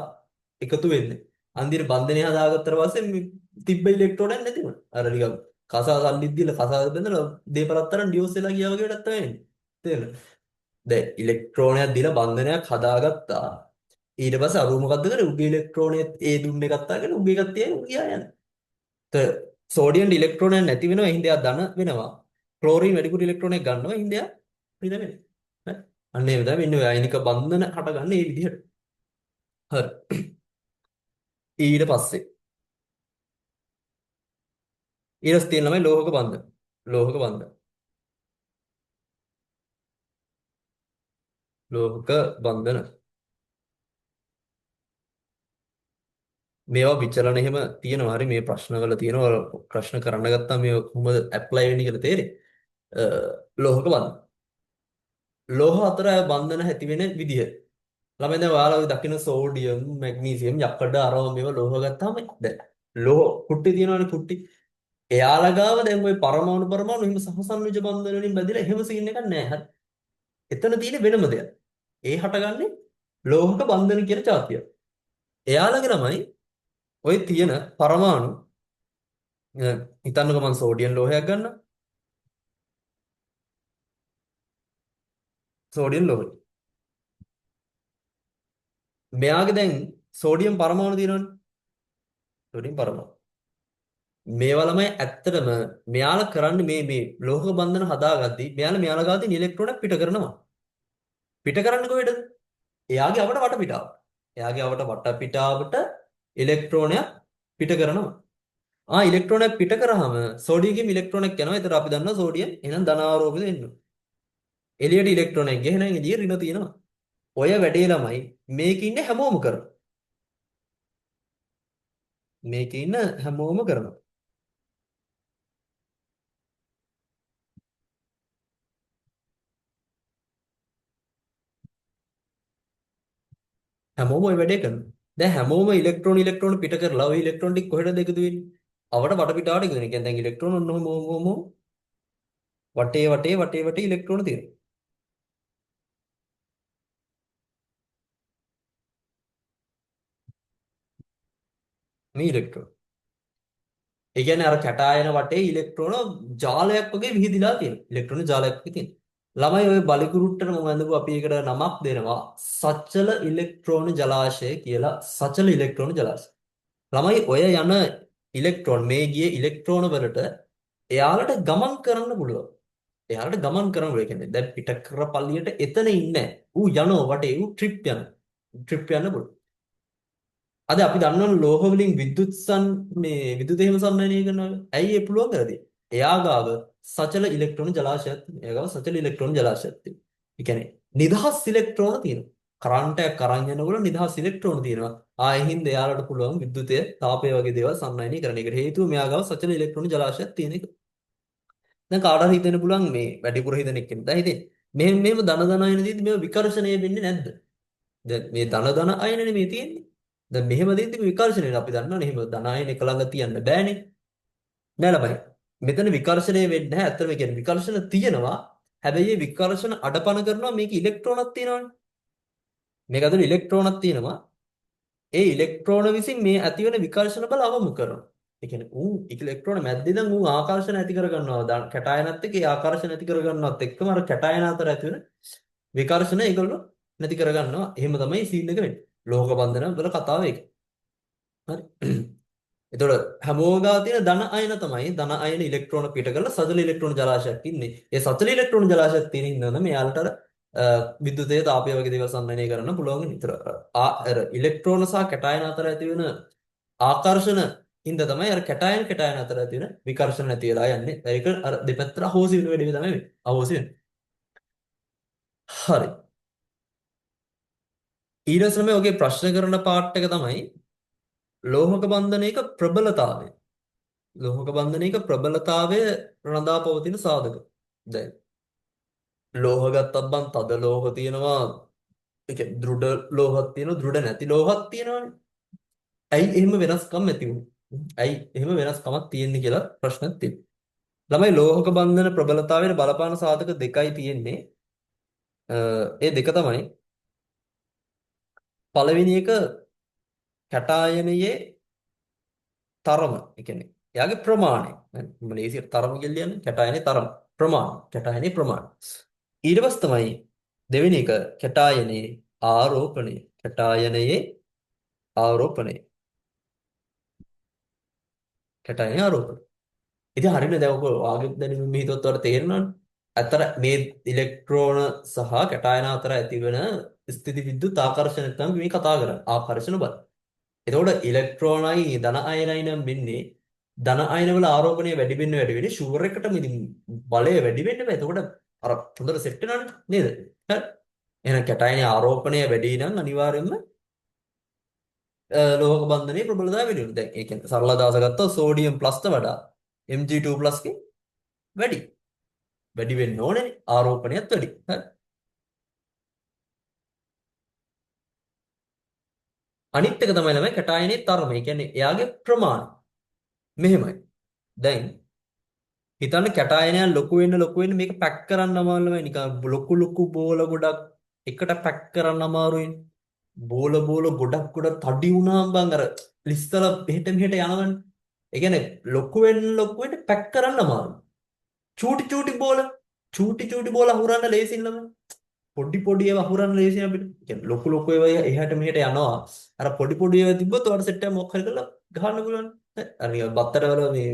එකතු වෙන්නේ. අන්තිමට බන්ධනය හදාගත්තට පස්සේ තිබ්බ ඉලෙක්ට්‍රෝනයක් නැති වුණා. අර නිකන් කසා සල්ලිත් දීලා කසා බඳලා දීපරත්තරන් ඩියෝස් වෙලා ගියා වගේ වැඩක් තමයි වෙන්නේ. තේරෙනවද? දැන් ඉලෙක්ට්‍රෝනයක් දීලා බන්ධනයක් හදාගත්තා. ඊට පස්සේ අරු මොකද්ද කරේ? උගේ ඉලෙක්ට්‍රෝනය ඒ දුන්නේ ගත්තාගෙන උගේ එකක් තියන උ ගියා යන්නේ. සෝඩියම් ඉලෙක්ට්‍රෝනයක් නැති වෙනවා. හින්දා එයා ධන වෙනවා. ක්ලෝරින් වැඩිපුර ඉලෙක්ට්‍රෝනයක් ගන්නවා. හින්දා එයා ඍණ වෙනවා. හරි. අන්න ඒ විදිහට මෙන්න ඔය අයනික බන්ධන හටගන්නේ මේ විදිහට. හරි. ඊට පස්සේ ඊළඟ තියෙන ළමයි ලෝහක බන්ධන. ලෝහක බන්ධන. ලෝහක බන්ධන. මේවා විචලන එහෙම තියෙනවා. හරි මේ ප්‍රශ්නවල තියෙනවා. ප්‍රශ්න කරන්න ගත්තා මේ කොහොමද ඇප්ලයි වෙන්නේ කියලා තේරෙයි. ලෝහක බන්ධන. ලෝහ අතර බන්ධන ඇති වෙන විදිහ. ළමයි දැන් ඔයාලා ඔය දකින්න සෝඩියම්, මැග්නීසියම්, යක්කඩ අරව මේවා ලෝහ ගත්තාම දැන් ලෝහ කුට්ටි තියෙනවනේ කුට්ටි. එයාලා ගාව දැන් ওই පරමාණු පරමාණු එහෙම සහසංයුජ බන්ධන වලින් බැඳිලා එහෙම සීන් එකක් නැහැ. හරි. එතන තියෙන්නේ වෙනම දෙයක්. ඒ හටගන්නේ ලෝහක බන්ධන කියන જાතිය. එයාලගේ ළමයි ওই තියෙන පරමාණු හිතන්නකෝ මම සෝඩියම් ලෝහයක් ගන්නවා. සෝඩියම් ලෝහය. මෙයාගේ දැන් සෝඩියම් පරමාණු තියෙනවනේ. සෝඩියම් පරමාණු. මේවා ළමයි ඇත්තටම මෙයාලා කරන්නේ මේ ලෝහ බන්ධන හදාගද්දි මෙයාලා ගාව තියෙන ඉලෙක්ට්‍රෝන පිට කරනවා. පිට කරන්නේ කොහෙද? එයාගේ අවට වටපිටාව. එයාගේ අවට වටපිටාවට ඉලෙක්ට්‍රෝනයක් පිට කරනවා. ඉලෙක්ට්‍රෝනයක් පිට කරාම සෝඩියම්ගෙන් ඉලෙක්ට්‍රෝනයක් යනවා. ඒතර අපි දන්නවා සෝඩියම් එහෙනම් ධනාරෝපිත වෙන්න ඕනේ. එළියට ඉලෙක්ට්‍රෝනයක් ගියේ එහෙනම් එළිය ඍණ තියෙනවා. ඔය වැඩේ ළමයි මේකේ ඉන්න හැමෝම කරනවා. මේකේ ඉන්න හැමෝම කරනවා. හැමෝම ওই වැඩේ කරනවා. දැන් හැමෝම ඉලෙක්ට්‍රෝන පිට කරලා ওই ඉලෙක්ට්‍රෝන ටික කොහෙටද එකතු වෙන්නේ? අවට වටපිටාවට එකතු වෙනවා. කියන්නේ දැන් ඉලෙක්ට්‍රෝන ඔන්නෝම වටේ ඉලෙක්ට්‍රෝන තියෙනවා. මේ ඉලෙක්ට්‍රෝන. ඒ කියන්නේ අර කැටායන වටේ ඉලෙක්ට්‍රෝන ජාලයක් වගේ විහිදිලා තියෙනවා. ඉලෙක්ට්‍රෝන ජාලයක් වගේ තියෙනවා. ළමයි ওই බලකුරුට්ටට මම අඳපු අපි ඒකට නමක් දෙනවා. සචල ඉලෙක්ට්‍රෝන ජලාශය කියලා. සචල ඉලෙක්ට්‍රෝන ජලාශය. ළමයි ඔය යන ඉලෙක්ට්‍රෝන මේ ගියේ ඉලෙක්ට්‍රෝන වලට එයාලට ගමන් කරන්න පුළුවන්. එයාලට ගමන් කරන්න පුළුවන්. ඒ කියන්නේ දැන් පිට කර පල්ලියට එතන ඉන්නේ. ඌ යනවා වටේ ඌ ට්‍රිප් යන. ට්‍රිප් යන්න පුළුවන්. අද අපි දන්නවනේ ලෝහ වලින් විදුත් එහෙම සම්නයනය කරනවා. ඇයි ඒ පුළුවන් කරන්නේ? එයා ගාව සචල ඉලෙක්ට්‍රෝන ජලාශයක් තියෙනවා. එයා ගාව සචල ඉලෙක්ට්‍රෝන ජලාශයක් තියෙනවා. ඒ කියන්නේ නිදහස් ඉලෙක්ට්‍රෝන තියෙනවා. කරන්ට් එකක් අරන් යනකොට නිදහස් ඉලෙක්ට්‍රෝන තියෙනවා. හින්ද එයාලට පුළුවන් විදුලිතය, තාපය වගේ දේවල් සම්නයනය කරන එකට හේතුව මෙයා ගාව සචල ඉලෙක්ට්‍රෝන ජලාශයක් තියෙන එක. දැන් කාට හරි හිතෙන්න පුළුවන් මේ වැඩිපුර හිතන එක්කෙනෙක්. දැන් හිතේ මෙහෙම ධන ධන අයනදීත් මේව විකර්ෂණය වෙන්නේ නැද්ද? දැන් මේ ධන අයනනේ මේ තියෙන්නේ. දැන් මෙහෙම දෙද්දි මේ විකර්ෂණය අපි දන්නවනේ එහෙම ධන අයන එක ළඟ තියන්න බෑනේ. නෑ ළමයි. මෙතන විකර්ෂණය වෙන්නේ නැහැ. ඇත්තටම කියන්නේ විකර්ෂණ තියෙනවා. හැබැයි මේ විකර්ෂණ අඩපණ කරනවා මේක ඉලෙක්ට්‍රෝනක් තියෙනවනේ. මේක ඇතුළේ ඉලෙක්ට්‍රෝනක් තියෙනවා. ඒ ඉලෙක්ට්‍රෝන විසින් මේ ඇතිවන විකර්ෂණ බල අවමු කරනවා. ඒ කියන්නේ ඉලෙක්ට්‍රෝන මැද්දේ දැන් ආකර්ෂණ ඇති කර ගන්නවා. කැටායනත් එක්ක ඒ ආකර්ෂණ ඇති කර ගන්නවත් එක්කම අර කැටායන අතර ඇති වෙන විකර්ෂණ ඒගොල්ලෝ නැති කර ගන්නවා. එහෙම තමයි සීන් එක වෙන්නේ. ලෝක බන්ධන වල කතාව ඒක. හරි. එතකොට හැමෝගා තියෙන ධන අයන තමයි ධන අයන ඉලෙක්ට්‍රෝන පිට කරලා සජල ඉලෙක්ට්‍රෝන ජලාශයක් ඉන්නේ. ඒ සජල ඉලෙක්ට්‍රෝන ජලාශයක් තියෙන ඉන්නවනම් මෙයාලට අර විද්‍යුතය තාපය වගේ දේවල් සම්නයනය කරන්න පුළුවන් නිතර. අර ඉලෙක්ට්‍රෝන සහ කැටායන අතර ඇති වෙන ආකර්ෂණ හින්ද තමයි අර කැටායන අතර ඇති වෙන විකර්ෂණ නැති වෙලා යන්නේ. ඒක අර දෙපැත්තට අහෝසි වෙන වැඩේ තමයි වෙන්නේ. අහෝසි වෙන්නේ. හරි. ඊළඟ මේ ඔගේ ප්‍රශ්න කරන පාර්ට් එක තමයි ලෝහක බන්ධනයක ප්‍රබලතාවය. ලෝහක බන්ධනයක ප්‍රබලතාවය රඳා පවතින සාධක. දැන් ලෝහ ගත්තත් බං තද ලෝහ තියෙනවා. ඒ කියන්නේ දෘඩ ලෝහත් තියෙනවා, දෘඩ නැති ලෝහත් තියෙනවානේ. ඇයි එහෙම වෙනස්කම් ඇති වුනේ? ඇයි එහෙම වෙනස්කමක් තියෙන්නේ කියලා ප්‍රශ්නක් තියෙනවා. ළමයි ලෝහක බන්ධන ප්‍රබලතාවයට බලපාන සාධක දෙකයි තියෙන්නේ. ඒ දෙක තමයි පළවෙනි එක කැටායනයේ තරම. ඒ කියන්නේ එයාගේ ප්‍රමාණය. මලේසියට තරම කියලා කියන්නේ කැටායනයේ තරම. කැටායනයේ ප්‍රමාණය. ඊට පස්සේ තමයි දෙවෙනි එක කැටායනයේ ආරෝපණය. කැටායනයේ ආරෝපණය. කැටායනයේ ආරෝපණය. ඉතින් හරියනේ දැන් ඔක වාගේ දැනීම මේ හිතුවත් වල තේරෙනවනේ. අතර මේ ඉලෙක්ට්‍රෝන සහ කැටායන අතර ඇතිවන ස්ථිති විද්‍යුත් ආකර්ෂණ තමයි මේ කතා කරන්නේ. ආකර්ෂණ බල. එතකොට ඉලෙක්ට්‍රෝනයි ධන අයනයි නම් වෙන්නේ ධන අයන වල ආරෝපණය වැඩි වෙන්නේ ෂුවර් එකටම ඉතින් බලය වැඩි වෙන්න බෑ. එතකොට අර හොඳට සෙට් වෙනවනේ නේද? හරි. එහෙනම් කැටායනේ ආරෝපණය වැඩි නම් අනිවාර්යයෙන්ම ලෝහක බන්ධනයේ ප්‍රබලතාවය වැඩි වෙනවා. දැන් ඒ කියන්නේ සරල අදහස ගත්තොත් සෝඩියම් ප්ලස්ට වඩා Mg2 ප්ලස් ගේ වැඩි. වැඩි වෙන්න ඕනේ ආරෝපණයත් වැඩි. හරි. අනිත් එක තමයි ළමයි කැටායනේ තරම. ඒ කියන්නේ එයාගේ ප්‍රමාණය. මෙහෙමයි. දැන් හිතන්න කැටායනයන් ලොකු වෙන්න මේක පැක් කරන්න අමාරුයි නිකන් ලොකු ලොකු බෝල ගොඩක් එකට පැක් කරන්න අමාරුයි. බෝල ගොඩක් තඩි වුණාම බං අර ලිස්සල මෙහෙට යනවනේ. ඒ කියන්නේ ලොකු වෙන්න පැක් කරන්න අමාරුයි. චූටි බෝල චූටි බෝල අහුරන්න ලේසියි ළමයි. පොඩි ඒවා අහුරන්න ලේසියි අපිට. ඒ කියන්නේ ලොකු ඒවා එහාට මෙහෙට යනවා. අර පොඩි ඒවා තිබ්බොත් ඔයාලට සෙට් එක මොකක් හරි කරලා ගහන්න පුළුවන්. අර නිකන් බත්තර වල මේ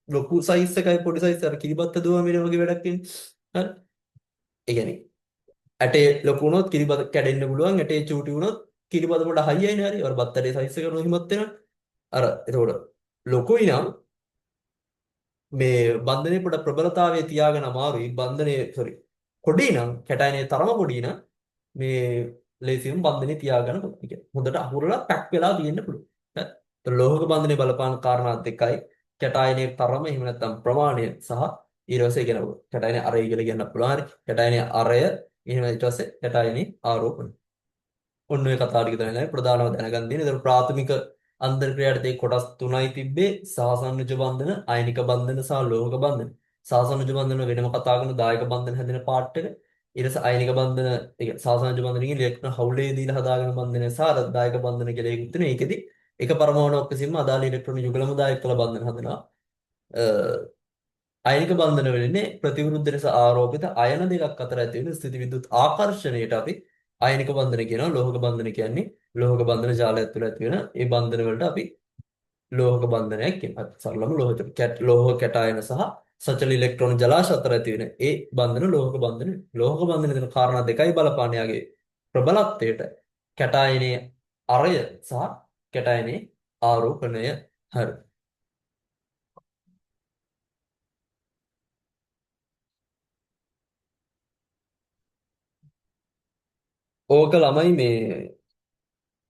ලොකු සයිස් එකයි පොඩි සයිස් අර කිරිබත්ත දුවම මේ වගේ වැඩක් තියෙන. හරි. ඒ කියන්නේ ඇටේ ලොකු වුණොත් කිරිබත් කැඩෙන්න පුළුවන්. ඇටේ චූටි වුණොත් කිරිබත පොඩ හයියයිනේ හරි. අර බත්තරේ සයිස් එක නොහිමත් වෙනවා. අර එතකොට ලොකුයි නම් මේ බන්ධනේ පොඩ ප්‍රබලතාවයේ තියාගෙන අමාරුයි. බන්ධනේ සෝරි. පොඩි නම් කැටයනේ තරම පොඩි නම් මේ ලේසියෙන් බන්ධනේ තියාගන්න පුළුවන්. ඒ කියන්නේ හොඳට අහුරලා පැක් වෙලා තියෙන්න පුළුවන්. හරි. ඒතර ලෝහක බන්ධනේ බලපාන කාරණා දෙකයි. කැටයනේ තරම එහෙම නැත්නම් ප්‍රමාණය සහ ඊට පස්සේ කියන කැටයනේ අරය කියලා කියන්න පුළුවන්. හරි. කැටයනේ අරය එහෙම ඊට පස්සේ කැටයනේ ආරෝපණය. ඔන්න ඔය කතාව ටික තමයි ප්‍රධානව දැනගන්න තියෙන්නේ. ඒතර ප්‍රාථමික අන්තර්ක්‍රියාවට තේ කොටස් තුනයි තිබ්බේ. සාසන්නිජ බන්ධන, අයනික බන්ධන සහ ලෝහක බන්ධන. සාසන්නිජ බන්ධන වෙනම කතා කරන දායක බන්ධන හැදෙන පාර්ට් එක. ඊට පස්සේ අයනික බන්ධන, ඒ කියන්නේ සාසන්නිජ බන්ධනකින් ඉලෙක්ට්‍රෝන හවුලේ දීලා හදාගෙන බන්ධනය සහ අර දායක බන්ධන කියලා එකක් තියෙනවා. ඒකෙදි එක පරමාණුවක් විසින්ම අදාළ ඉලෙක්ට්‍රෝන යුගලම දායක කළ බන්ධන හදනවා. අයනික බන්ධන වෙන්නේ ප්‍රතිවිරුද්ධ ලෙස ආරෝපිත අයන දෙකක් අතර ඇති වෙන ස්ථිති විද්‍යුත් ආකර්ෂණයට අපි අයනික බන්ධන කියනවා. ලෝහක බන්ධන කියන්නේ ලෝහක බන්ධන ජාලය තුළ ඇති වෙන ඒ බන්ධන වලට අපි ලෝහක බන්ධනයක් කියනවා. සරලම ලෝහ කැටායන සහ සචල ඉලෙක්ට්‍රෝන ජලාශ අතර ඇති වෙන ඒ බන්ධන ලෝහක බන්ධන. ලෝහක බන්ධන දෙන කාරණා දෙකයි බලපාන යාගේ ප්‍රබලත්වයට කැටායනයේ අරය සහ කැටායනයේ ආරෝපණය. හරි. ඕක ළමයි මේ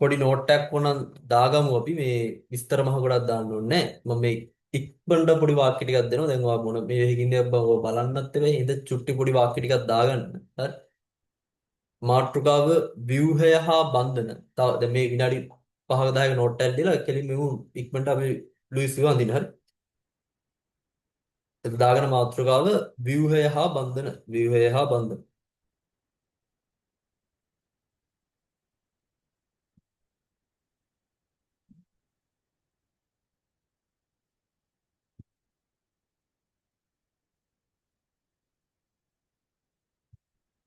පොඩි නෝට් එකක් වුණා දාගමු අපි මේ විස්තර මහ ගොඩක් දාන්න ඕනේ නැහැ. මම මේ ඉක්මනට පොඩි වාක්‍ය ටිකක් දෙනවා. දැන් ඔයා මොන මේ හිකින්නේ බං ඔය බලන්නත් වෙයි. ඉඳ චුට්ටි පොඩි වාක්‍ය ටිකක් දාගන්න. හරි. මාතෘකාව ව්‍යුහය හා බන්ධන. තව දැන් මේ විනාඩි 5ක 10ක නෝට් එකක් දීලා කෙලින් මෙමු ඉක්මනට අපි ලුයිස් විවන්දින. හරි. ඒක දාගෙන මාතෘකාව ව්‍යුහය හා බන්ධන. ව්‍යුහය හා බන්ධන.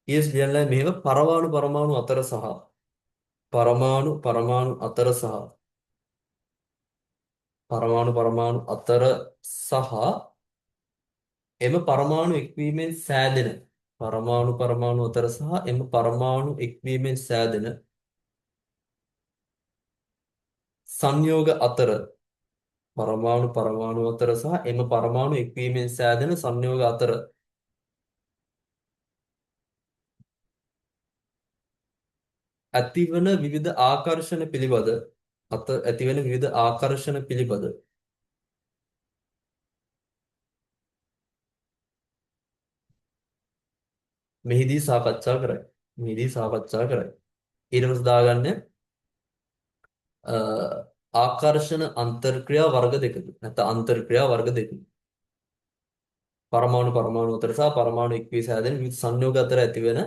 ඊස් කියන්නේ මෙහෙම පරමාණු අතර සහ පරමාණු අතර සහ පරමාණු අතර සහ එම පරමාණු එක්වීමෙන් සෑදෙන පරමාණු අතර සහ එම පරමාණු එක්වීමෙන් සෑදෙන සංයෝග අතර පරමාණු අතර සහ එම පරමාණු එක්වීමෙන් සෑදෙන සංයෝග අතර ඇතිවන විවිධ ආකර්ෂණ පිළිබඳ ඇතිවන විවිධ ආකර්ෂණ පිළිබඳ මෙහිදී සාකච්ඡා කරයි. මෙහිදී සාකච්ඡා කරයි. ඊට පස්සේ දාගන්න අ, ආකර්ෂණ අන්තර්ක්‍රියා වර්ග දෙකක. නැත්නම් අන්තර්ක්‍රියා වර්ග දෙකක. පරමාණු අතර සහ පරමාණු එක්වී සෑදෙන විවිධ සංයෝග අතර ඇතිවන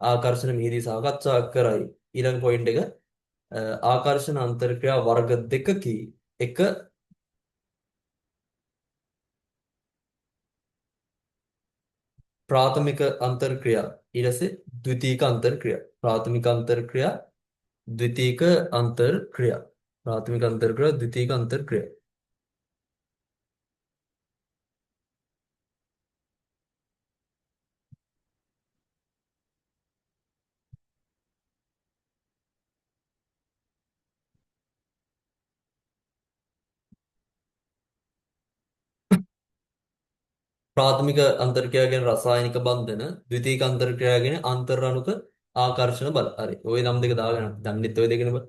ආකර්ෂණ මෙහිදී සාකච්ඡා කරයි. ඊළඟ පොයින්ට් එක ආකර්ෂණ අන්තර්ක්‍රියා වර්ග දෙකකි. එක ප්‍රාථමික අන්තර්ක්‍රියා ඊට පස්සේ ද්විතීක අන්තර්ක්‍රියා. ප්‍රාථමික අන්තර්ක්‍රියා ද්විතීක අන්තර්ක්‍රියා. ප්‍රාථමික අන්තර්ක්‍රියා ද්විතීක අන්තර්ක්‍රියා. ප්‍රාථමික අන්තර්ක්‍රියා කියන්නේ රසායනික බන්ධන, ද්විතීක අන්තර්ක්‍රියා කියන්නේ අන්තර් අණුක ආකර්ෂණ බල. හරි. ওই නම් දෙක දාගන්න. දන්නෙත් ওই දෙකනේ බං.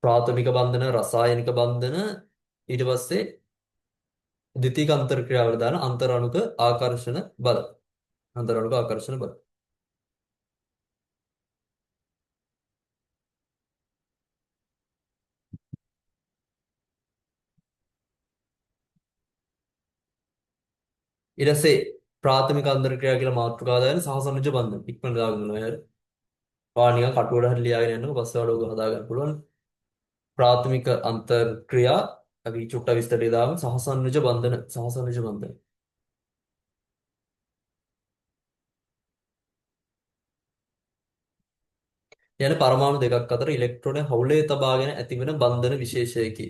ප්‍රාථමික බන්ධන, රසායනික බන්ධන, ඊට පස්සේ ද්විතීයික අන්තර් ක්‍රියාවල දාන අන්තරාණුක ආකර්ෂණ බල. අන්තරාණුක ආකර්ෂණ බල. ඊට පස්සේ ප්‍රාථමික අන්තර් ක්‍රියා කියලා මාතෘකාව දාගෙන සහසනුජ බන්ධන. ඉක්මනට දාගෙන යනවා යාර. ඔයා නිකන් කටුවට හරි ලියාගෙන යන්නකො පස්සේ වල ඔක හදා ගන්න පුළුවන්. ප්‍රාථමික අන්තර් ක්‍රියා අපි චුට්ට විස්තරය දාමු. සහසනුජ බන්ධන, සහසනුජ බන්ධන. යන පරමාණු දෙකක් අතර ඉලෙක්ට්‍රෝන හවුලේ තබාගෙන ඇතිවන බන්ධන විශේෂයකි.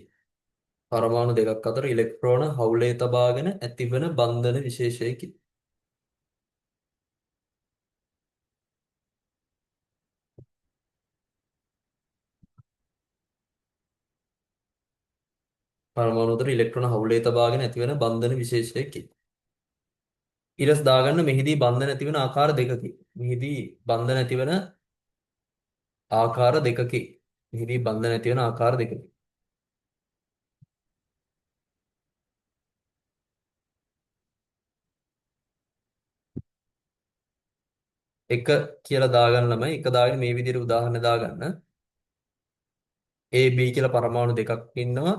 පරමාණු දෙකක් අතර ඉලෙක්ට්‍රෝන හවුලේ තබාගෙන ඇතිවන බන්ධන විශේෂයකි. පරමාණු අතර ඉලෙක්ට්‍රෝන හවුලේ තබාගෙන ඇතිවන බන්ධන විශේෂයකි. ඊළස් දාගන්න මෙහිදී බන්ධන ඇතිවන ආකාර දෙකකි. මෙහිදී බන්ධන ඇතිවන ආකාර දෙකකි. මෙහිදී බන්ධන ඇතිවන ආකාර දෙකකි. එක කියලා දාගන්න ළමයි එක දාගෙන මේ විදිහට උදාහරණ දාගන්න. A B කියලා පරමාණු දෙකක් ඉන්නවා.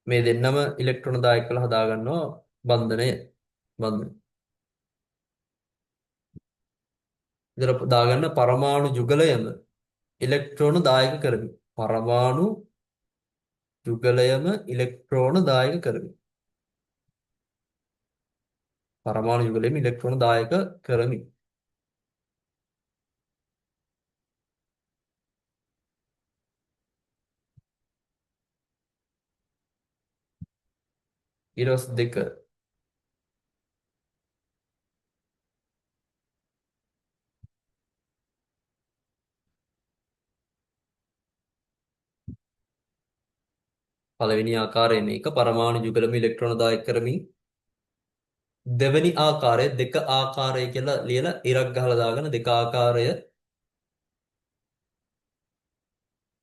මේ දෙන්නම ඉලෙක්ට්‍රෝන දායක කරලා හදාගන්නවා බන්ධනය. බන්ධනය. ඉතල දාගන්න පරමාණු යුගලයම ඉලෙක්ට්‍රෝන දායක කරමි. පරමාණු යුගලයම ඉලෙක්ට්‍රෝන දායක කරමි. පරමාණු යුගලයම ඉලෙක්ට්‍රෝන දායක කරමි. ඊළස් දෙක පළවෙනි ආකාරය මේක පරමාණු යුගලම ඉලෙක්ට්‍රෝන දායක කරමි. දෙවෙනි ආකාරය දෙක ආකාරය කියලා ලියලා ඉරක් ගහලා දාගෙන දෙක ආකාරය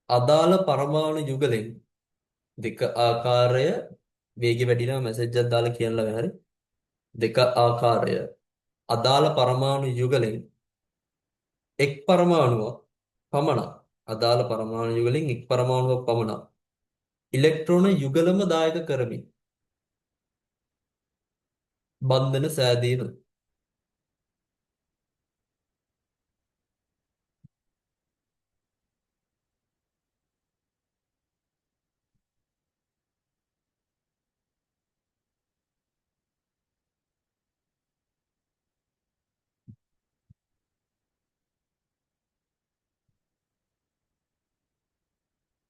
අදාළ පරමාණු යුගලෙන් දෙක ආකාරය වේගය වැඩි නම් මැසේජ් එකක් දාලා කියන්න හරි දෙක ආකාරය අදාළ පරමාණු යුගලෙන් එක් පරමාණුවක් පමණක් අදාළ පරමාණු යුගලෙන් එක් පරමාණුවක් පමණක් ඉලෙක්ට්‍රෝන යුගලම දායක කරමින් බන්ධන සෑදීම.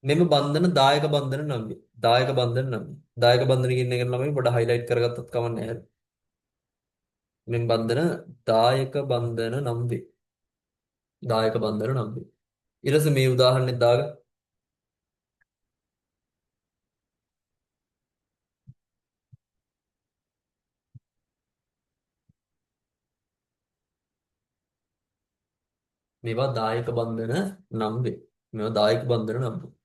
මෙම බන්ධන දායක බන්ධන නම් වේ. දායක බන්ධන නම් වේ. දායක බන්ධන කියන එක ළමයි පොඩ හයිලයිට් කරගත්තත් කමක් නැහැ. මෙම බන්ධන දායක බන්ධන නම් වේ. දායක බන්ධන නම් වේ. ඊට පස්සේ මේ උදාහරණෙත් දාගන්න. මේවා දායක බන්ධන නම් වේ. මේවා දායක බන්ධන නම් වේ.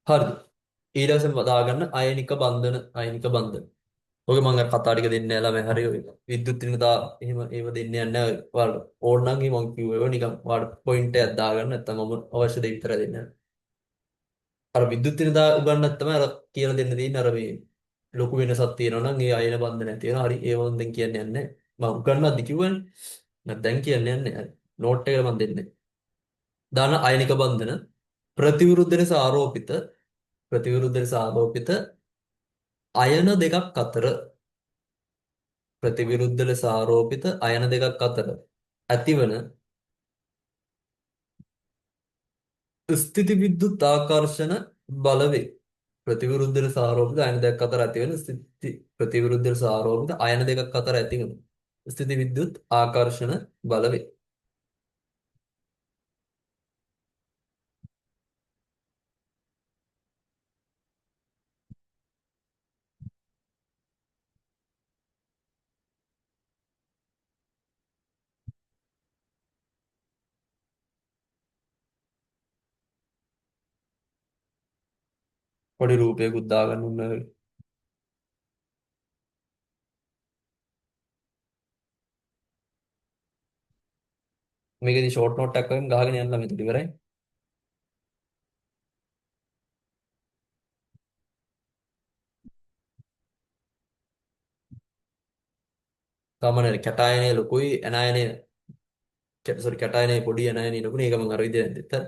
හරිද? ඊට පස්සේ දාගන්න අයනික බන්ධන අයනික බන්ධන. ඔක මම අර කතා ටික දෙන්නේ නැහැ ළමයි හරි ඔය විද්‍යුත් රිනදා එහෙම ඒව දෙන්නේ නැහැ ඔයාලට ඕන නම් මම කිව්ව ඒවා නිකන් ඔයාලට පොයින්ට් එකක් දාගන්න නැත්නම් මම අවශ්‍ය දේ විතරයි දෙන්නේ. අර විද්‍යුත් රිනදා උගන්නත් තමයි අර කියලා දෙන්න තියෙන්නේ අර මේ ලොකු වෙනසක් තියෙනවා නම් ඒ අයන බන්ධනය තියෙනවා හරි ඒව මම දැන් කියන්නේ නැහැ මම උගන්නද්දි කිව්වනේ මම දැන් කියන්නේ නැහැ හරි නෝට් එක මම දෙන්නේ දාන අයනික බන්ධන ප්‍රතිවිරුද්ධ ලෙස ආරෝපිත ප්‍රතිවිරුද්ධ ලෙස ආරෝපිත අයන දෙකක් අතර ප්‍රතිවිරුද්ධ ලෙස ආරෝපිත අයන දෙකක් අතර ඇතිවන ස්ථිති විද්‍යුත් ආකර්ෂණ බලවේ ප්‍රතිවිරුද්ධ ලෙස ආරෝපිත අයන දෙකක් අතර ඇති වෙන ස්ථಿತಿ ප්‍රතිවිරුද්ධ ලෙස ආරෝපිත අයන දෙකක් අතර ඇති වෙන ස්ථಿತಿ විද්‍යුත් ආකර්ෂණ බලවේ. පොඩි රූපයකුත් දාගන්න උන්න වෙයි. මේකදී ෂෝට් නෝට් එකක් වලින් ගහගෙන යන්න මෙතන ඉවරයි. සාමාන්‍යයෙන් කැටායනයේ ලොකුයි ඇනායනයේ සෝරි කැටායනයේ පොඩි ඇනායනයේ ලොකුනේ ඒක මම අර විදිහට දෙත්තා.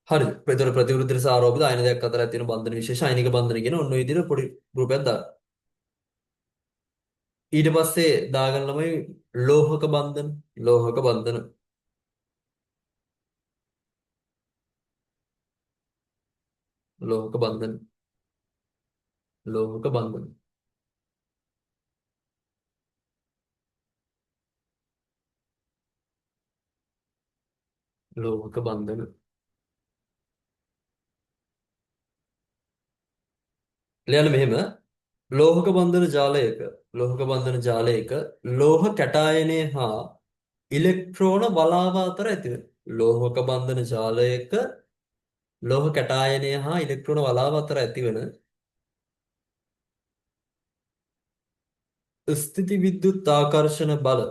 හරිද? ඒතර ප්‍රතිවිරුද්ධ ලෙස ආරෝපිත අයන දෙකක් අතර ඇති වෙන බන්ධන විශේෂ අයනික බන්ධන කියන ඔන්න ඔය විදිහට පොඩි රූපයක් දාන්න. ඊට පස්සේ දාගන්න ළමයි ලෝහක බන්ධන ලෝහක බන්ධන ලෝහක බන්ධන ලෝහක බන්ධන ලෝහක බන්ධන ලියන්න මෙහෙම ලෝහක බන්ධන ජාලයක ලෝහක බන්ධන ජාලයක ලෝහ කැටායනය හා ඉලෙක්ට්‍රෝන වලාව අතර ඇතිවන ලෝහක බන්ධන ජාලයක ලෝහ කැටායනය හා ඉලෙක්ට්‍රෝන වලාව අතර ඇතිවන ස්ථಿತಿ විද්‍යුත් ආකර්ෂණ බල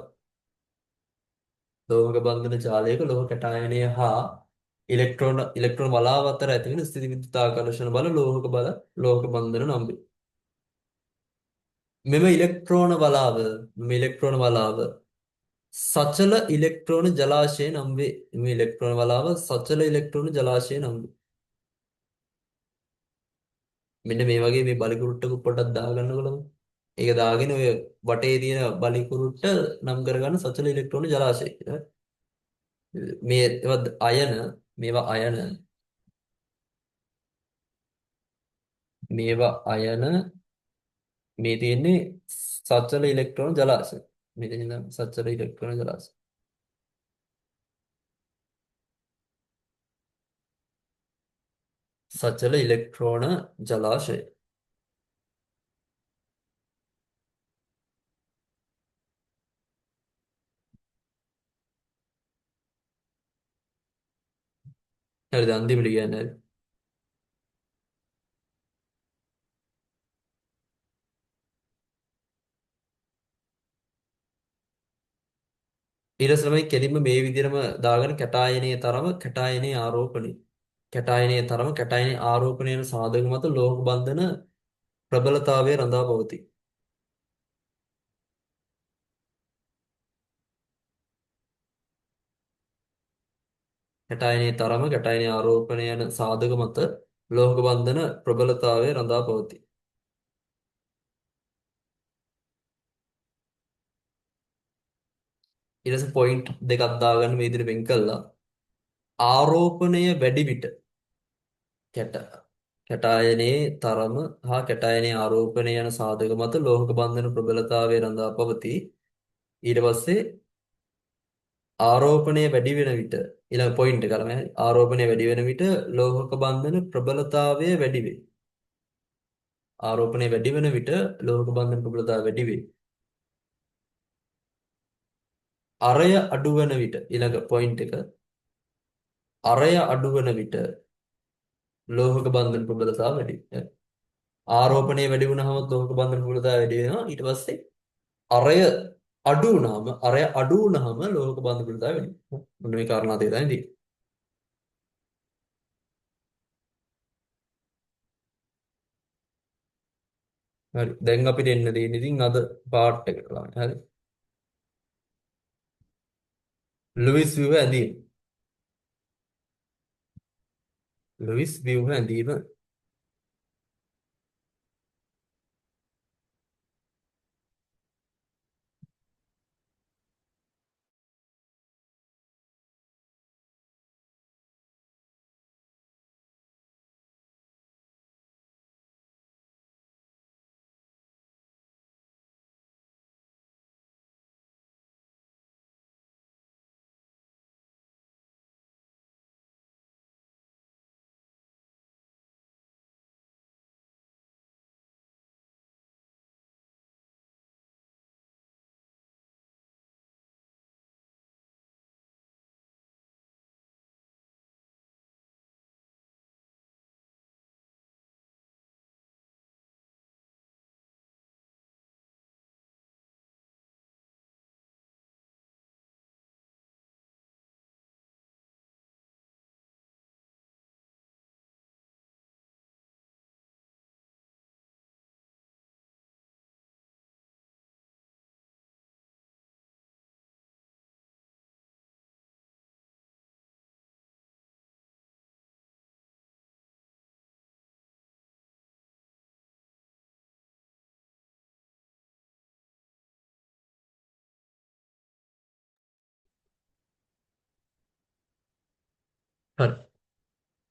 ලෝහක බන්ධන ජාලයක ලෝහ කැටායනය හා ඉලෙක්ට්‍රෝන වලාව අතර ඇතිවන ස්ථಿತಿ විද්‍යුත් ආකර්ෂණ බල ලෝහක බල ලෝහක බන්ධන නම් වේ. මෙම ඉලෙක්ට්‍රෝන වලාව සචල ඉලෙක්ට්‍රෝන ජලාශය නම් වේ. මේ ඉලෙක්ට්‍රෝන වලාව සචල ඉලෙක්ට්‍රෝන ජලාශය නම් වේ. මෙන්න මේ වගේ මේ බලකුරුට්ටක පොඩ්ඩක් දාගන්නකොළම. ඒක දාගෙන ඔය වටේ තියෙන බලකුරුට්ට නම් කරගන්න සචල ඉලෙක්ට්‍රෝන ජලාශය කියලා. මේ මේවා අයන මේ තියෙන්නේ සචල ඉලෙක්ට්‍රෝන ජලාශය. මෙතන ඉඳන් සචල ඉලෙක්ට්‍රෝන ජලාශය. සචල ඉලෙක්ට්‍රෝන ජලාශය. හරිද අන්තිමට කියන්නේ. ඊට පස්සේ තමයි කෙලින්ම මේ විදිහටම දාගෙන කැටායනයේ තරම කැටායනයේ ආරෝපණය. කැටායනයේ තරම කැටායනයේ ආරෝපණය යන සාධක මත ලෝහ බන්ධන ප්‍රබලතාවය රඳා පවතී. කැටායනයේ තරම කැටායනයේ ආරෝපණය යන සාධක මත ලෝහ බන්ධන ප්‍රබලතාවය රඳා පවතී. ඊට පස්සේ පොයින්ට් දෙකක් දාගන්න මේ විදිහට වෙන් කළා. ආරෝපණය වැඩි විට කැට කැටායනයේ තරම හා කැටායනයේ ආරෝපණය යන සාධක මත ලෝහක බන්ධන ප්‍රබලතාවය රඳා පවතී. ඊට පස්සේ ආරෝපණය වැඩි වෙන විට ඊළඟ පොයින්ට් එක කරන්නේ ආරෝපණය වැඩි වෙන විට ලෝහක බන්ධන ප්‍රබලතාවය වැඩි වේ. ආරෝපණය වැඩි වෙන විට ලෝහක බන්ධන ප්‍රබලතාවය වැඩි වේ. අරය අඩු වෙන විට ඊළඟ පොයින්ට් එක අරය අඩු වෙන විට ලෝහක බන්ධන ප්‍රබලතාවය වැඩි වේ. ආරෝපණය වැඩි වුණාම ලෝහක බන්ධන ප්‍රබලතාවය වැඩි වෙනවා. ඊට පස්සේ අරය අඩු වුණාම ලෝහක බන්ධන ප්‍රබලතාවය වැඩි වෙනවා. මොන මේ කාරණා දෙක තමයි තියෙන්නේ. හරි. දැන් අපිට එන්න තියෙන්නේ ඉතින් අද පාර්ට් එකට ළමයි. හරි. ලුයිස් විව ඇඳීම. ලුයිස් විව ඇඳීම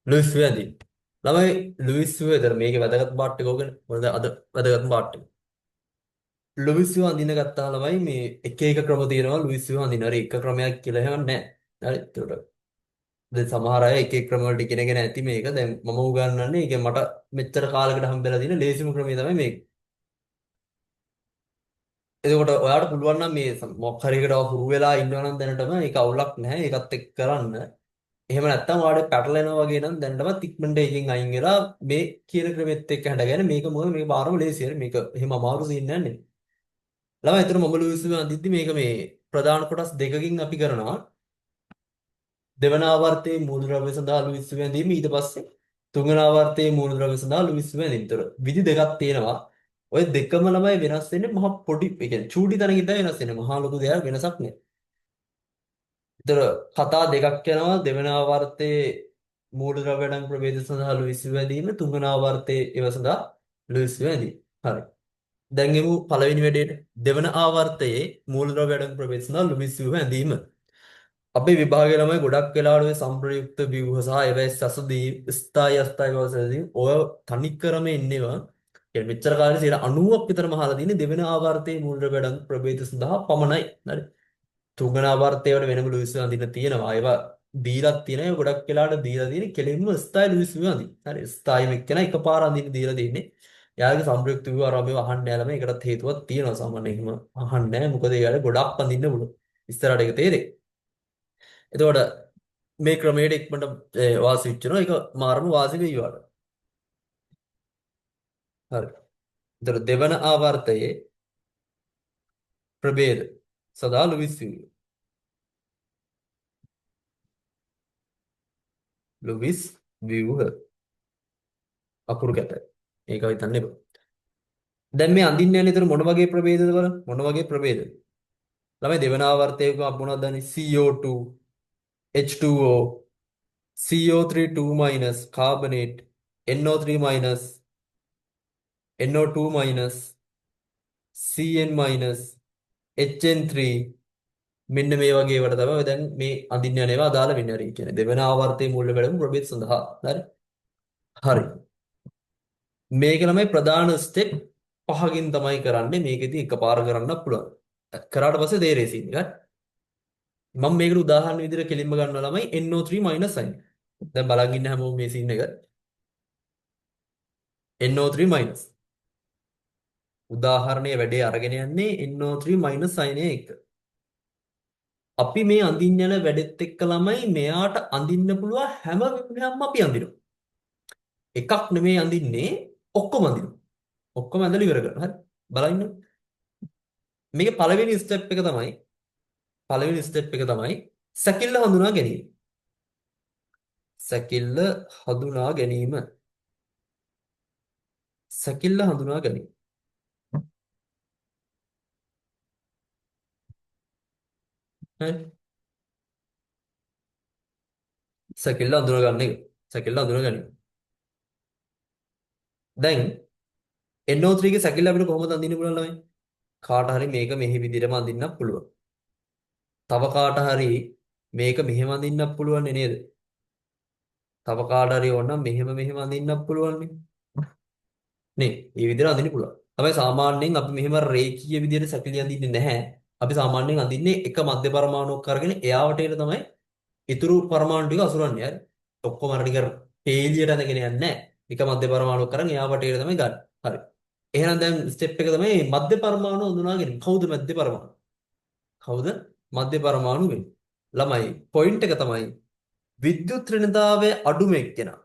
ලුයිස් වැඳි. ළමයි ලුයිස් වේදර මේකේ වැදගත් පාර්ට් එක ඕකනේ. මොකද අද වැදගත් පාර්ට් එක. ලුයිස් අඳින ගත්තා ළමයි මේ එක එක ක්‍රම තියෙනවා ලුයිස් අඳින. හරි එක ක්‍රමයක් කියලා එහෙම නැහැ. හරි. ඒකට දැන් සමහර අය එක එක ක්‍රම වලට ඉගෙනගෙන ඇති මේක. දැන් මම උගන්වන්නේ ඒක මට මෙච්චර කාලයකට හම්බෙලා තියෙන ලේසිම ක්‍රමය තමයි මේක. එතකොට ඔයාලට පුළුවන් නම් මේ මොකක් හරි එකට හුරු වෙලා ඉන්නවා නම් දැනටම ඒක අවුලක් නැහැ. ඒකත් එක්ක කරන්න. එහෙම නැත්නම් ඔයාලට පැටලෙනවා වගේ නම් දැනටමත් ඉක්මනට එකකින් අයින් වෙලා මේ කියන ක්‍රමෙත් එක්ක හැඩගෙන මේක මොකද මේක බාරම ලේසියි. හරි. මේක එහෙම අමාරු සීන් නෑ නේ. ළමයි එතන මම ලුයිස්ම අඳිද්දි මේක මේ ප්‍රධාන කොටස් දෙකකින් අපි කරනවා. දෙවන ආවර්තයේ මූලද්‍රව්‍ය සඳහා ලුයිස් වැඳීම ඊට පස්සේ තුන්වන ආවර්තයේ මූලද්‍රව්‍ය සඳහා ලුයිස් වැඳීම. ඒතර විදි දෙකක් තියෙනවා. ඔය දෙකම ළමයි වෙනස් වෙන්නේ මහ පොඩි ඒ කියන්නේ චූටි තැනකින් තමයි වෙනස් වෙන්නේ. මහා ලොකු දෙයක් වෙනසක් නෑ. ඒතර කතා දෙකක් යනවා දෙවන ආවර්තයේ මූලද්‍රව්‍ය අඩංගු ප්‍රභේද සඳහා ලුයිස් වැඳීම තුන්වන ආවර්තයේ ඒව සඳහා ලුයිස් වැඳීම. හරි. දැන් එමු පළවෙනි වැඩේට. දෙවන ආවර්තයේ මූලද්‍රව්‍ය අඩංගු ප්‍රභේද සඳහා ලුයිස් වැඳීම. අපේ විභාගයේ ළමයි ගොඩක් වෙලාවට ඔය සම්ප්‍රයුක්ත ව්‍යුහ සහ ඒවැයි සසදී ස්ථායි අස්ථායි වශයෙන් ඔය තනිකරම එන්නේවා කියන්නේ මෙච්චර කාලේ 90ක් විතර මහලා තියෙන්නේ දෙවෙනි ආවර්තයේ මූල්‍ය වැඩන් ප්‍රභේද සඳහා පමණයි. හරි. තුන්වෙනි ආවර්තයේ වල වෙනම ලුයිස් අඳින්න තියෙනවා. ඒවා දීලා තියෙනවා. ඒ ගොඩක් වෙලාවට දීලා තියෙන්නේ කෙලින්ම ස්ථායි ලුයිස් අඳින්න. හරි. ස්ථායි මෙක්කන එකපාර අඳින්න දීලා තියෙන්නේ. යාගේ සම්ප්‍රයුක්ත ව්‍යුහ අරම ඒවා අහන්න යාලම ඒකටත් හේතුවක් තියෙනවා සාමාන්‍යයෙන්. එහෙම අහන්නේ නැහැ. මොකද ඒගොල්ලෝ ගොඩක් අඳින්න පුළුවන්. ඉස්සරහට ඒක තේරෙයි. එතකොට මේ ක්‍රමයට ඉක්මනට වාසි වෙච්චනවා ඒක මාරම වාසි වෙයි වාට. හරි. ඒතර දෙවන ආවර්තයේ ප්‍රභේද සදා ලුයිස් ව්‍යුහ. ලුයිස් ව්‍යුහ අකුරු කැටයි. ඒක හිතන්න එපා. දැන් මේ අඳින්න යන විතර මොන වගේ ප්‍රභේදද බලන්න. මොන වගේ ප්‍රභේද? ළමයි දෙවන ආවර්තයේ අප මොනවද දන්නේ? CO2, H2O, CO3 2 minus carbonate, NO3 minus, NO2 minus, CN minus, HN3 මෙන්න මේ වගේ ඒවාට තමයි දැන් මේ අඳින්න යන ඒවා අදාළ වෙන්නේ. හරි කියන්නේ දෙවන ආවර්තයේ මූල්‍ය වැඩම ප්‍රභේද සඳහා. හරි. හරි. මේක ළමයි ප්‍රධාන ස්ටෙප් පහකින් තමයි කරන්නේ. මේකෙදි එකපාර කරන්න පුළුවන්. කරාට පස්සේ තේරෙයි සීන් එක. මම මේකට උදාහරණ විදිහට කෙලින්ම ගන්නවා ළමයි NO3 sign. දැන් බලන් ඉන්න හැමෝම මේ සීන් එක. NO3-. උදාහරණයේ වැඩේ අරගෙන යන්නේ NO3- sign එක. අපි මේ අඳින්න යන වැඩෙත් එක්ක ළමයි මෙයාට අඳින්න පුළුවන් හැම විදිහක්ම අපි අඳිනවා. එකක් නෙමෙයි අඳින්නේ ඔක්කොම අඳිනවා. ඔක්කොම ඇඳලා ඉවර කරනවා. හරි. බලන්න. මේකේ පළවෙනි ස්ටෙප් එක තමයි සැකිල්ල හඳුනා ගැනීම. සැකිල්ල හඳුනා ගැනීම. සැකිල්ල හඳුනා ගැනීම. හරි. සැකිල්ල හඳුනා ගන්න එක. සැකිල්ල හඳුනා ගැනීම. දැන් NO3 ගේ සැකිල්ල අපිට කොහොමද අඳින්න පුළුවන් ළමයි? කාට හරි මේක මෙහි විදිහටම අඳින්නත් පුළුවන්. තව කාට හරි මේක මෙහෙම අඳින්නත් පුළුවන් නේද? තව කාට හරි ඕනනම් මෙහෙම අඳින්නත් පුළුවන් නේ. නේ, මේ විදිහට අඳින්න පුළුවන්. හැබැයි සාමාන්‍යයෙන් අපි මෙහෙම රේඛීය විදිහට සැකිලි අඳින්නේ නැහැ. අපි සාමාන්‍යයෙන් අඳින්නේ එක මධ්‍ය පරමාණුවක් අරගෙන එයාවට එන තමයි ඉතුරු පරමාණු ටික අසුරන්නේ. හරි. ඔක්කොම අර ටික පේලියට අඳගෙන යන්නේ නැහැ. එක මධ්‍ය පරමාණුවක් අරන් එයාවට එන තමයි ගන්න. හරි. එහෙනම් දැන් ස්ටෙප් එක තමයි මධ්‍ය පරමාණු හඳුනා ගැනීම. කවුද මධ්‍ය පරමාණු? කවුද මධ්‍ය පරමාණු වෙන්නේ? ළමයි පොයින්ට් එක තමයි විද්‍යුත් ඍණතාවය අඩුම එක්කෙනා.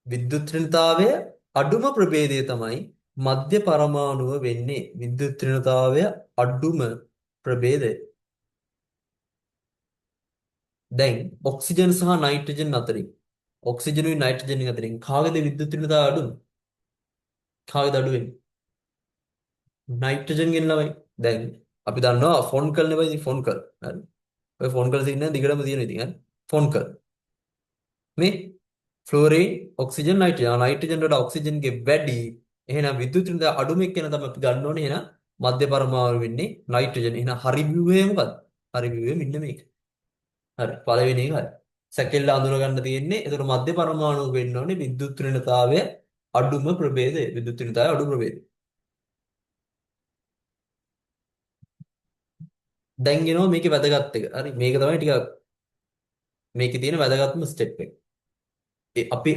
විද්‍යුත් ඍණතාවය අඩුම ප්‍රභේදය තමයි මධ්‍ය පරමාණුව වෙන්නේ. විද්‍යුත් ඍණතාවය අඩුම ප්‍රභේදය. දැන් ඔක්සිජන් සහ නයිට්‍රජන් අතරින් ඔක්සිජනුයි නයිට්‍රජන් අතරින් කාගේද විද්‍යුත් ඍණතාවය අඩුම? කාගේද අඩු වෙන්නේ? නයිට්‍රජන් ගෙන් ළමයි. දැන් අපි දන්නවා ෆොන් කල් නෙවෙයි ඉතින් ෆොන් කල්. හරි. ඔය ෆොන් කල් සිග්නල් දිගටම තියෙන ඉතින් හරි. ෆොන් කල්. මේ ෆ්ලෝරින් ඔක්සිජන් නයිට්‍රජන් වල ඔක්සිජන්ගේ වැඩි. එහෙනම් විද්‍යුත් ඍණතාවය අඩුම එක්කෙන තමයි අපි ගන්න ඕනේ. එහෙනම් මධ්‍ය පරමාණු වෙන්නේ නයිට්‍රජන්. එහෙනම් හරි ව්‍යුහය මොකද්ද? හරි ව්‍යුහය මෙන්න මේක. හරි. පළවෙනි එක හරි. සැකෙල්ල අඳුර ගන්න තියෙන්නේ. ඒතර මධ්‍ය පරමාණු වෙන්න ඕනේ විද්‍යුත් ඍණතාවය අඩුම ප්‍රභේදය. විද්‍යුත් ඍණතාවය අඩු ප්‍රභේදය. දැන් එනවා මේකේ වැදගත් එක. හරි මේක තමයි ටිකක් මේකේ තියෙන වැදගත්ම ස්ටෙප් එක.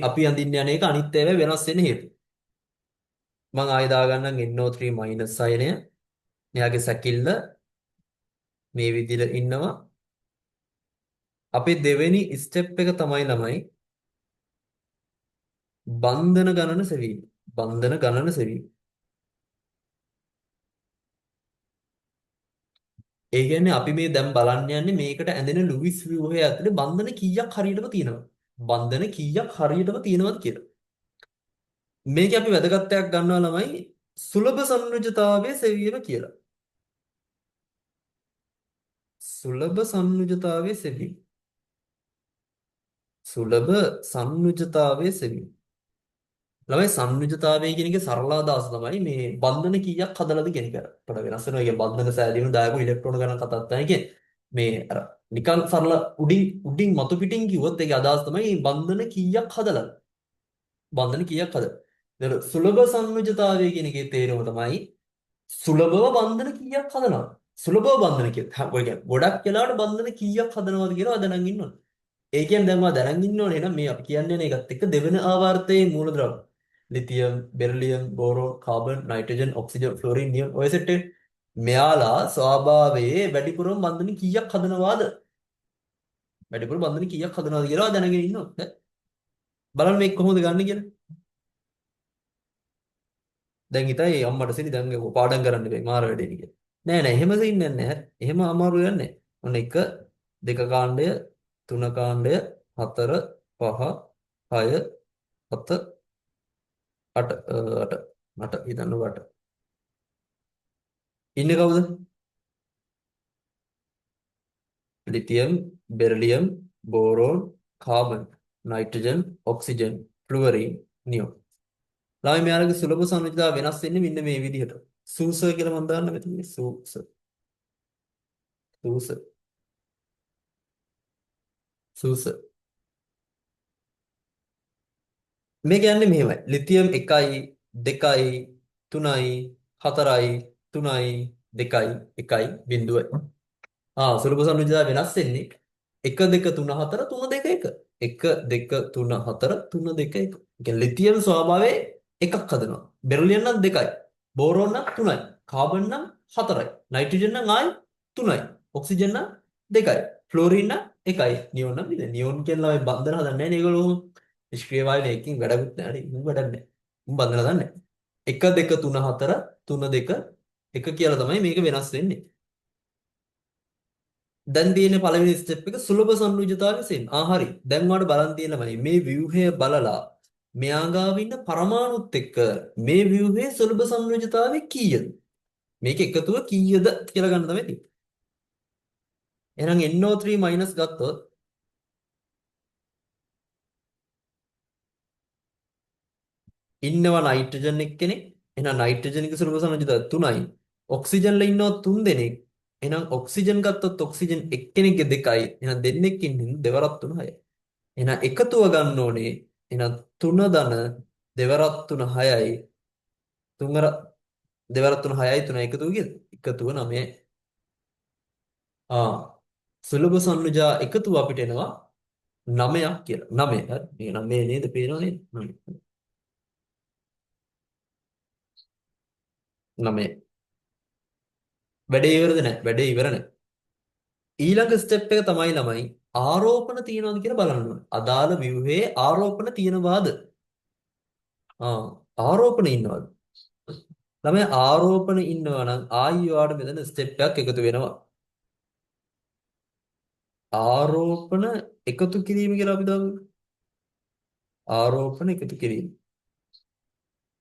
අපි අඳින්න යන එක අනිත් ඒවා වෙනස් වෙන්න හේතු. මම ආයෙ දාගන්නම් NO3- අයනය. මෙයාගේ සැකිල්ල මේ විදිහට ඉන්නවා. අපේ දෙවෙනි ස්ටෙප් එක තමයි ළමයි බන්ධන ගණන සෙවීම. බන්ධන ගණන සෙවීම. ඒ කියන්නේ අපි මේ දැන් බලන්න යන්නේ මේකට ඇඳෙන ලුයිස් ව්‍යුහය ඇතුලේ බන්ධන කීයක් හරියටම තියෙනවද? බන්ධන කීයක් හරියටම තියෙනවද කියලා. මේක අපි වැදගත්වයක් ගන්නවා ළමයි සුලභ සංයුජතාවයේ සෙවීම කියලා. සුලභ සංයුජතාවයේ සෙවීම. සුලභ සංයුජතාවයේ සෙවීම. ළමයි සංයුජතාවය කියන එකේ සරල අදහස තමයි මේ බන්ධන කීයක් හදලාද කියන එක. පොඩ වෙනස් වෙනවා. ඒ බන්ධන සෑදීම දායක ඉලෙක්ට්‍රෝන ගණන් කතාවක් තමයි කියන්නේ. මේ අර නිකන් සරල උඩින් මතු පිටින් කිව්වොත් ඒකේ අදහස තමයි මේ බන්ධන කීයක් හදලාද? බන්ධන කීයක් හදලාද? ඒතර සුලභ සංයුජතාවය කියන එකේ තේරුම තමයි සුලභව බන්ධන කීයක් හදනවද? සුලභව බන්ධන කිය. ඔය කියන්නේ ගොඩක් වෙලාවට බන්ධන කීයක් හදනවද කියලා දැනන් ඉන්න ඕනේ. ඒ කියන්නේ දැන් මම දැනන් ඉන්න ඕනේ නම් මේ අපි කියන්නේ නේ එකත් එක්ක දෙවෙනි ආවර්තයේ මූලද්‍රව්‍ය. Lithium, beryllium, boron, carbon, nitrogen, oxygen, fluorine, neon ඔය සෙට් එක. මෙයාලා ස්වභාවයේ වැඩිපුරම බන්ධන කීයක් හදනවාද? වැඩිපුර බන්ධන කීයක් හදනවාද කියලා දැනගෙන ඉන්න ඕනේ. බලන්න මේක කොහොමද ගන්න කියලා. දැන් හිතයි අම්මට සිරි දැන් ඒක පාඩම් කරන්න බෑ මාර වැඩේ නේ කියලා. නෑ නෑ එහෙම සින්නේ නැහැ. එහෙම අමාරු යන්නේ. ඔන්න 1 2 කාණ්ඩය 3 කාණ්ඩය 4 5 6 7 8 8 8 හිතන්න 8. ඉන්නේ කවුද? Lithium, beryllium, boron, carbon, nitrogen, oxygen, fluorine, neon. ළමයි මෙයාලගේ සුලභ සංයුතියතාව වෙනස් වෙන්නේ මෙන්න මේ විදිහට. සූස කියලා මම දාන්න මෙතන සූස. සූස. සූස. මේ කියන්නේ මෙහෙමයි. ලිතියම් 1යි 2යි 3යි 4යි 3යි 2යි 1යි බිඳුවයි. සුලභ සංයුතියතාව වෙනස් වෙන්නේ 1 2 3 4 3 2 1. 1 2 3 4 3 2 1. කියන්නේ ලිතියම් ස්වභාවයේ එකක් හදනවා. බෙරිලියම් නම් 2යි. බෝරෝන් නම් 3යි. කාබන් නම් 4යි. නයිට්‍රජන් නම් ආයි 3යි. ඔක්සිජන් නම් 2යි. ෆ්ලෝරින් නම් 1යි. නියෝන් නම් 2යි. නියෝන් කියලා ඔය බන්ධන හදන්නේ නැහැ නේ ඒගොල්ලෝ. නිෂ්ක්‍රීය වායුවේ එකකින් වැඩකුත් නැහැ නේ. උන් වැඩක් නැහැ. උන් බන්ධන හදන්නේ නැහැ. 1 2 3 4 3 2 1 කියලා තමයි මේක වෙනස් වෙන්නේ. දැන් තියෙන පළවෙනි ස්ටෙප් එක සුලභ සංයුජතාවය සෙන්. හරි. දැන් ඔයාලට බලන් තියෙනවනේ මේ ව්‍යුහය බලලා මෙයා ගාව ඉන්න පරමාණුත් එක්ක මේ ව්‍යුහයේ සුලභ සංයුජතාවය කීයද? මේක එකතුව කීයද කියලා ගන්න තමයි තියෙන්නේ. එහෙනම් NO3- ගත්තොත් ඉන්නවා නයිට්‍රජන් එක්කෙනෙක්. එහෙනම් නයිට්‍රජන්ගේ සුලභ සංයුජතාවය 3යි. ඔක්සිජන්ල ඉන්නවා 3 දෙනෙක්. එහෙනම් ඔක්සිජන් ගත්තොත් ඔක්සිජන් එක්කෙනෙක්ගේ 2යි. එහෙනම් දෙන්නෙක් ඉන්නේ දෙවරක් 3යි. එහෙනම් එකතුව ගන්න ඕනේ. එහෙනම් 3 ධන දෙවරක් 3 6යි. තුන්වර දෙවරක් 3 6යි 3 එකතුව කීයද? එකතුව 9යි. ආ සුලභ සංයුජා එකතුව අපිට එනවා 9ක් කියලා. 9. හරි. මේ 9 නේද? පේනව නේද? 9. වැඩේ ඉවරද නැහැ. වැඩේ ඉවර නැහැ. ඊළඟ ස්ටෙප් එක තමයි ළමයි ආරෝපණ තියනවාද කියලා බලන්න ඕනේ. අදාළ ව්‍යුහයේ ආරෝපණ තියනවාද? ආ ආරෝපණ ඉන්නවද? ළමයි ආරෝපණ ඉන්නවා නම් ආයි ඔයාලට මෙතන ස්ටෙප් එකක් එකතු වෙනවා. ආරෝපණ එකතු කිරීම කියලා අපි දාමු. ආරෝපණ එකතු කිරීම.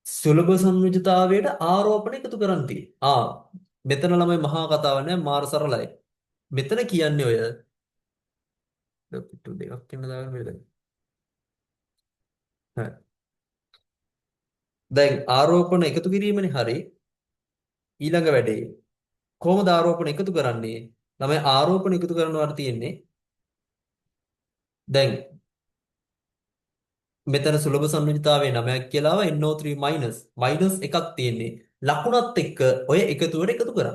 සුලභ සංයුජතාවයට ආරෝපණ එකතු කරන් තියෙන්නේ. මෙතන ළමයි මහා කතාවක් නෑ මාර සරලයි. මෙතන කියන්නේ ඔය පිටු දෙකක් කියන දාගෙන මෙතන. හරි. දැන් ආරෝපණ එකතු කිරීමනේ හරි. ඊළඟ වැඩේ කොහොමද ආරෝපණ එකතු කරන්නේ? ළමයි ආරෝපණ එකතු කරනවාට තියෙන්නේ දැන් මෙතන සුලභ සංයුතිතාවයේ 9ක් කියලා ආවා NO3 මයිනස් එකක් තියෙන්නේ. ලකුණත් එක්ක ඔය එකතුවට එකතු කරා.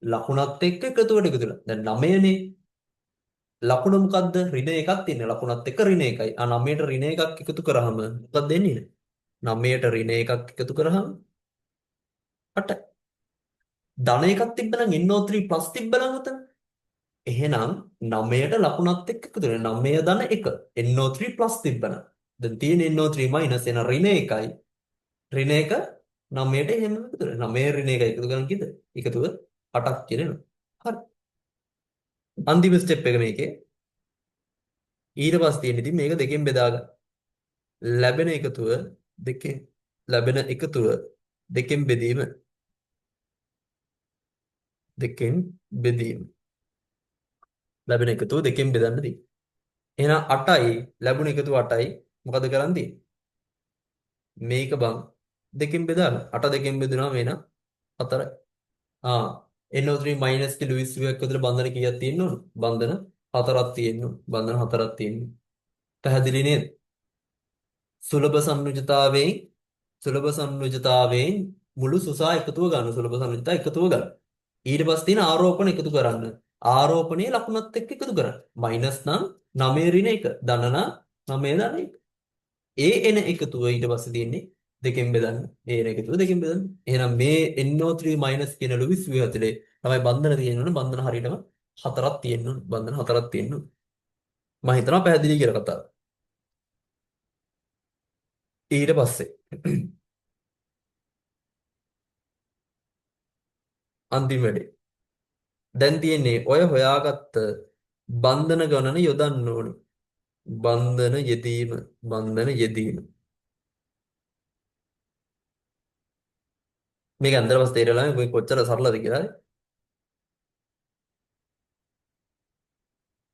ලකුණත් එක්ක එකතුවට එකතු කරා. දැන් 9නේ ලකුණ මොකද්ද? ඍණ එකක් තියෙන. ලකුණත් එක්ක ඍණ එකයි. 9ට ඍණ එකක් එකතු කරාම මොකක්ද දෙන්නේ? 9ට ඍණ එකක් එකතු කරාම 8යි. ධන එකක් තිබ්බනම් NO3 ප්ලස් තිබ්බනම් උතන. එහෙනම් 9ට ලකුණත් එක්ක එකතු වෙනවා. 9 ධන 1 NO3 ප්ලස් තිබ්බනම්. දැන් තියෙන NO3 මයිනස් එන ඍණ එකයි. ඍණ එක 9ට එහෙම එකතු වෙනවා. 9 ඍණ එක එකතු කරන කීයද? එකතුව 8ක් කියනවා. හරි. අන්තිම ස්ටෙප් එක මේකේ. ඊට පස්සේ තියෙන ඉතින් මේක දෙකෙන් බෙදාගන්න. ලැබෙන එකතුව දෙකෙන් ලැබෙන එකතුව දෙකෙන් බෙදීම දෙකෙන් බෙදීම ලැබෙන එකතුව දෙකෙන් බෙදන්න දී. එහෙනම් 8යි ලැබුණ එකතුව 8යි මොකද කරන් දී? මේක බං දෙකෙන් බෙදාගන්න. 8 දෙකෙන් බෙදුනම එන 4යි. ආ NO3 මයිනස් කි ලුයිස් එකක් විතර බන්ධන කීයක් තියෙන්න ඕන? බන්ධන 4ක් තියෙන්න ඕන. බන්ධන 4ක් තියෙන්න. පැහැදිලි නේද? සුලභ සංයුජතාවයෙන් සුලභ සංයුජතාවයෙන් මුළු සුසා එකතුව ගන්න. සුලභ සංයුජතා එකතුව ගන්න. ඊට පස්සේ තියෙන ආරෝපණ එකතු කරන්න. ආරෝපණයේ ලකුණත් එක්ක එකතු කරන්න. මයිනස් නම් 9 ඍණ 1. ධන නම් 9 ධන 1. ඒ එන එකතුව ඊට පස්සේ තියෙන්නේ දෙකෙන් බෙදන්න. ඒ එන එකතුව දෙකෙන් බෙදන්න. එහෙනම් මේ NO3 මයිනස් කියන ලුයිස් විහතලේ තමයි බන්ධන තියෙන්න ඕනේ. බන්ධන හරියටම හතරක් තියෙන්න ඕනේ. බන්ධන හතරක් තියෙන්න ඕනේ. මම හිතනවා පැහැදිලි කියලා කතාව. ඊට පස්සේ අන්තිම වැඩේ. දැන් තියෙන්නේ ඔය හොයාගත්ත බන්ධන ගණන යොදන්න ඕනේ. බන්ධන යෙදීම බන්ධන යෙදීම මේක අන්දර පස්සේ තේරෙලා මේ කොච්චර සරලද කියලා. හරි.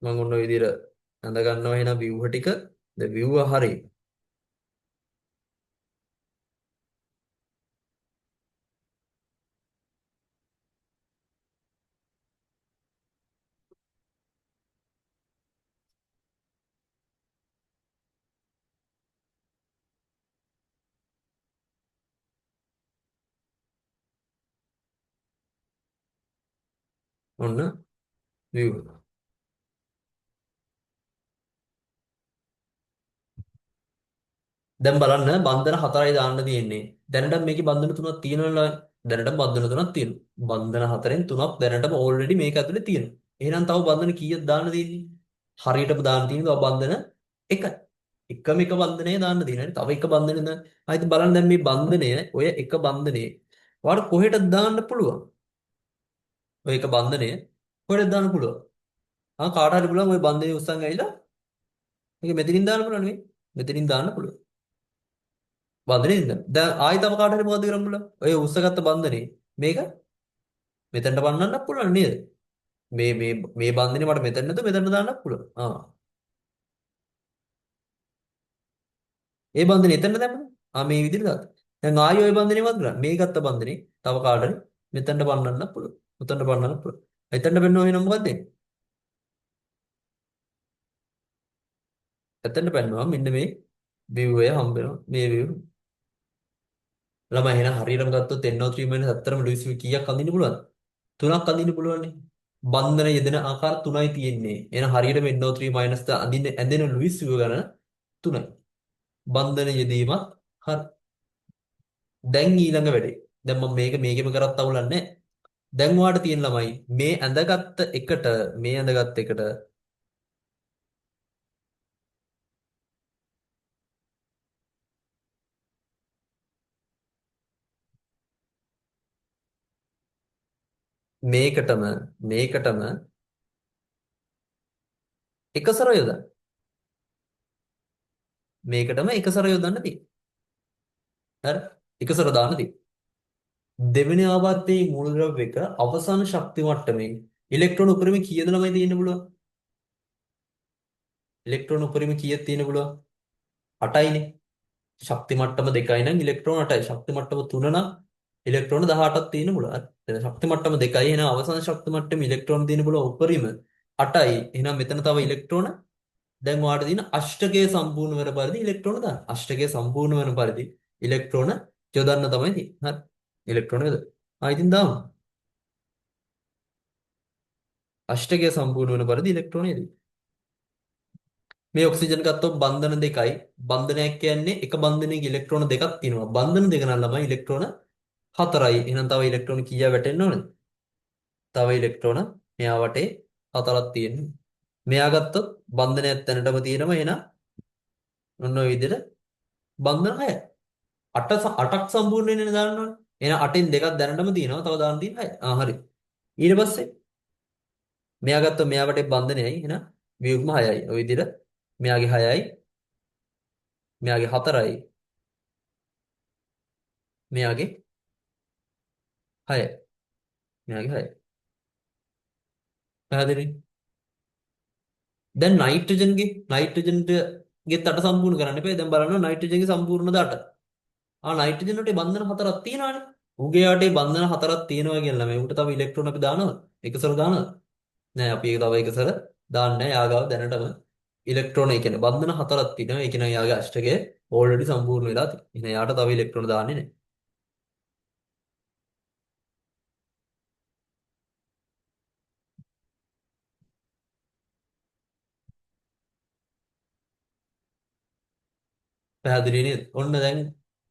මම ඔන්න ඔය විදිහට අඳ ගන්නවා එහෙනම් view ටික. දැන් view හරි. ඔන්න view. දැන් බලන්න බන්ධන හතරයි දාන්න තියෙන්නේ. දැනට මේකේ බන්ධන තුනක් තියෙනවා. දැනට බන්ධන තුනක් තියෙනවා. බන්ධන හතරෙන් තුනක් දැනටම ඕල්රෙඩි මේක ඇතුලේ තියෙනවා. එහෙනම් තව බන්ධන කීයක් දාන්න තියෙන්නේ? හරියටම දාන්න තියෙන්නේ තව බන්ධන එකයි. එකම එක බන්ධනය දාන්න තියෙනවා. තව එක බන්ධනය දාන්න. ආයිත් බලන්න දැන් මේ බන්ධනය ඔය එක බන්ධනයේ ඔයාලට කොහෙටද දාන්න පුළුවන්? ඔය එක බන්ධනය කොහෙටද දාන්න පුළුවන්? කාට හරි පුළුවන් ඔය බන්ධනය උස්සන් ඇවිල්ලා මේක මෙතනින් දාන්න පුළුවන් නෙවෙයි. මෙතනින් දාන්න පුළුවන්. බන්ධනේ ඉන්න. දැන් ආයෙ තව කාට හරි මොකද කරන්න පුළුවන්? ඔය උස්සගත්ත බන්ධනේ මේක මෙතනට පන්නන්නත් පුළුවන් නේද? මේ බන්ධනේ මට මෙතන නැතුව මෙතන දාන්නත් පුළුවන්. ඒ බන්ධනේ එතන දැම්මම මේ විදිහට දාන්න. දැන් ආයෙ ඔය බන්ධනේ මොකද කරන්නේ? මේ ගත්ත බන්ධනේ තව කාට හරි මෙතනට පන්නන්නත් පුළුවන්. මෙතනට පන්නන්නත් පුළුවන්. එතනට පෙන්නනවා වෙන මොකක්ද වෙන්නේ? එතනට පෙන්නවා මෙන්න මේ view එක හම්බ වෙනවා. මේ view ළමයි එහෙනම් හරියටම ගත්තොත් NO3 වෙන 70ම ලුයිස් කීයක් අඳින්න පුළුවන්ද? තුනක් අඳින්න පුළුවන් නේ. බන්ධන යෙදෙන ආකාර තුනයි තියෙන්නේ. එහෙනම් හරියටම NO3 මයිනස් අඳින්න ඇදෙන ලුයිස් ගණන තුනයි. බන්ධන යෙදීමත් හරි. දැන් ඊළඟ වැඩේ. දැන් මම මේකෙම කරත් අවුලක් නැහැ. දැන් ඔයාලට තියෙන ළමයි මේ ඇඳගත්ත එකට මේ ඇඳගත්ත එකට මේකටම මේකටම එකසර යොදන්න. මේකටම එකසර යොදන්න තියෙන්නේ. හරි? එකසර දාන්න තියෙන්නේ. දෙවෙනි ආවර්තයේ මූලද්‍රව්‍ය එක අවසාන ශක්ති මට්ටමේ ඉලෙක්ට්‍රෝන උපරිම කීයද ළමයි තියෙන්න පුළුවන්? ඉලෙක්ට්‍රෝන උපරිම කීයක් තියෙන්න පුළුවන්? 8යිනේ. ශක්ති මට්ටම 2යි නම් ඉලෙක්ට්‍රෝන 8යි. ශක්ති මට්ටම 3 නම් ඉලෙක්ට්‍රෝන 18ක් තියෙන්න පුළුවන්. එතන ශක්ති මට්ටම 2යි. එහෙනම් අවසාන ශක්ති මට්ටමේ ඉලෙක්ට්‍රෝන තියෙන්න පුළුවන් උපරිම 8යි. එහෙනම් මෙතන තව ඉලෙක්ට්‍රෝන දැන් ඔයාලට තියෙන අෂ්ටකය සම්පූර්ණ වෙන පරිදි ඉලෙක්ට්‍රෝන දාන්න. අෂ්ටකය සම්පූර්ණ වෙන පරිදි ඉලෙක්ට්‍රෝන යොදන්න තමයි තියෙන්නේ. හරි. ඉලෙක්ට්‍රෝන යොද. ඉතින් දාමු. අෂ්ටකය සම්පූර්ණ වෙන පරිදි ඉලෙක්ට්‍රෝන යොදයි. මේ ඔක්සිජන් ගත්තොත් බන්ධන දෙකයි. බන්ධනයක් කියන්නේ එක බන්ධනයක ඉලෙක්ට්‍රෝන දෙකක් තියෙනවා. බන්ධන දෙක නම් ළමයි ඉලෙක්ට්‍රෝන හතරයි. එහෙනම් තව ඉලෙක්ට්‍රෝන කීයක් වැටෙන්න ඕනද? තව ඉලෙක්ට්‍රෝන මෙහා වටේ හතරක් තියෙනවා. මෙයා ගත්තොත් බන්ධනයක් තැනටම තියෙනවා. එහෙනම් ඔන්න ඔය විදිහට බන්ධන 6යි. 8ක් සම්පූර්ණ වෙන්නේ දාන්න ඕනේ. එහෙනම් 8න් දෙකක් දැනටම තියෙනවා. තව දාන්න තියෙන 6. හරි. ඊට පස්සේ මෙයා ගත්තොත් මෙයා වටේ බන්ධනයයි. එහෙනම් වියුග්ම 6යි. ඔය විදිහට මෙයාගේ 6යි, මෙයාගේ 4යි, මෙයාගේ 6යි. මෙයාගේ 6යි. පැහැදිලි? දැන් නයිට්‍රජන්ගේ 8 සම්පූර්ණ කරන්න එපා. දැන් බලන්න නයිට්‍රජන්ගේ සම්පූර්ණ 8. නයිට්‍රජන් වලට බන්ධන 4ක් තියෙනවානේ. උගේ යටේ බන්ධන 4ක් තියෙනවා කියලා මේ උට තව ඉලෙක්ට්‍රෝන අපි දානවද? එකසර දානවද? නෑ අපි ඒක තව එකසර දාන්නේ නෑ. යාගාව දැනටම ඉලෙක්ට්‍රෝන ඒ කියන්නේ බන්ධන 4ක් තියෙනවා. ඒ කියන්නේ යාගේ අෂ්ටකය ඕල්රෙඩි සම්පූර්ණ වෙලා තියෙනවා. එහෙනම් යාට තව ඉලෙක්ට්‍රෝන දාන්නේ නෑ. පැහැදිලි නේද? ඔන්න දැන්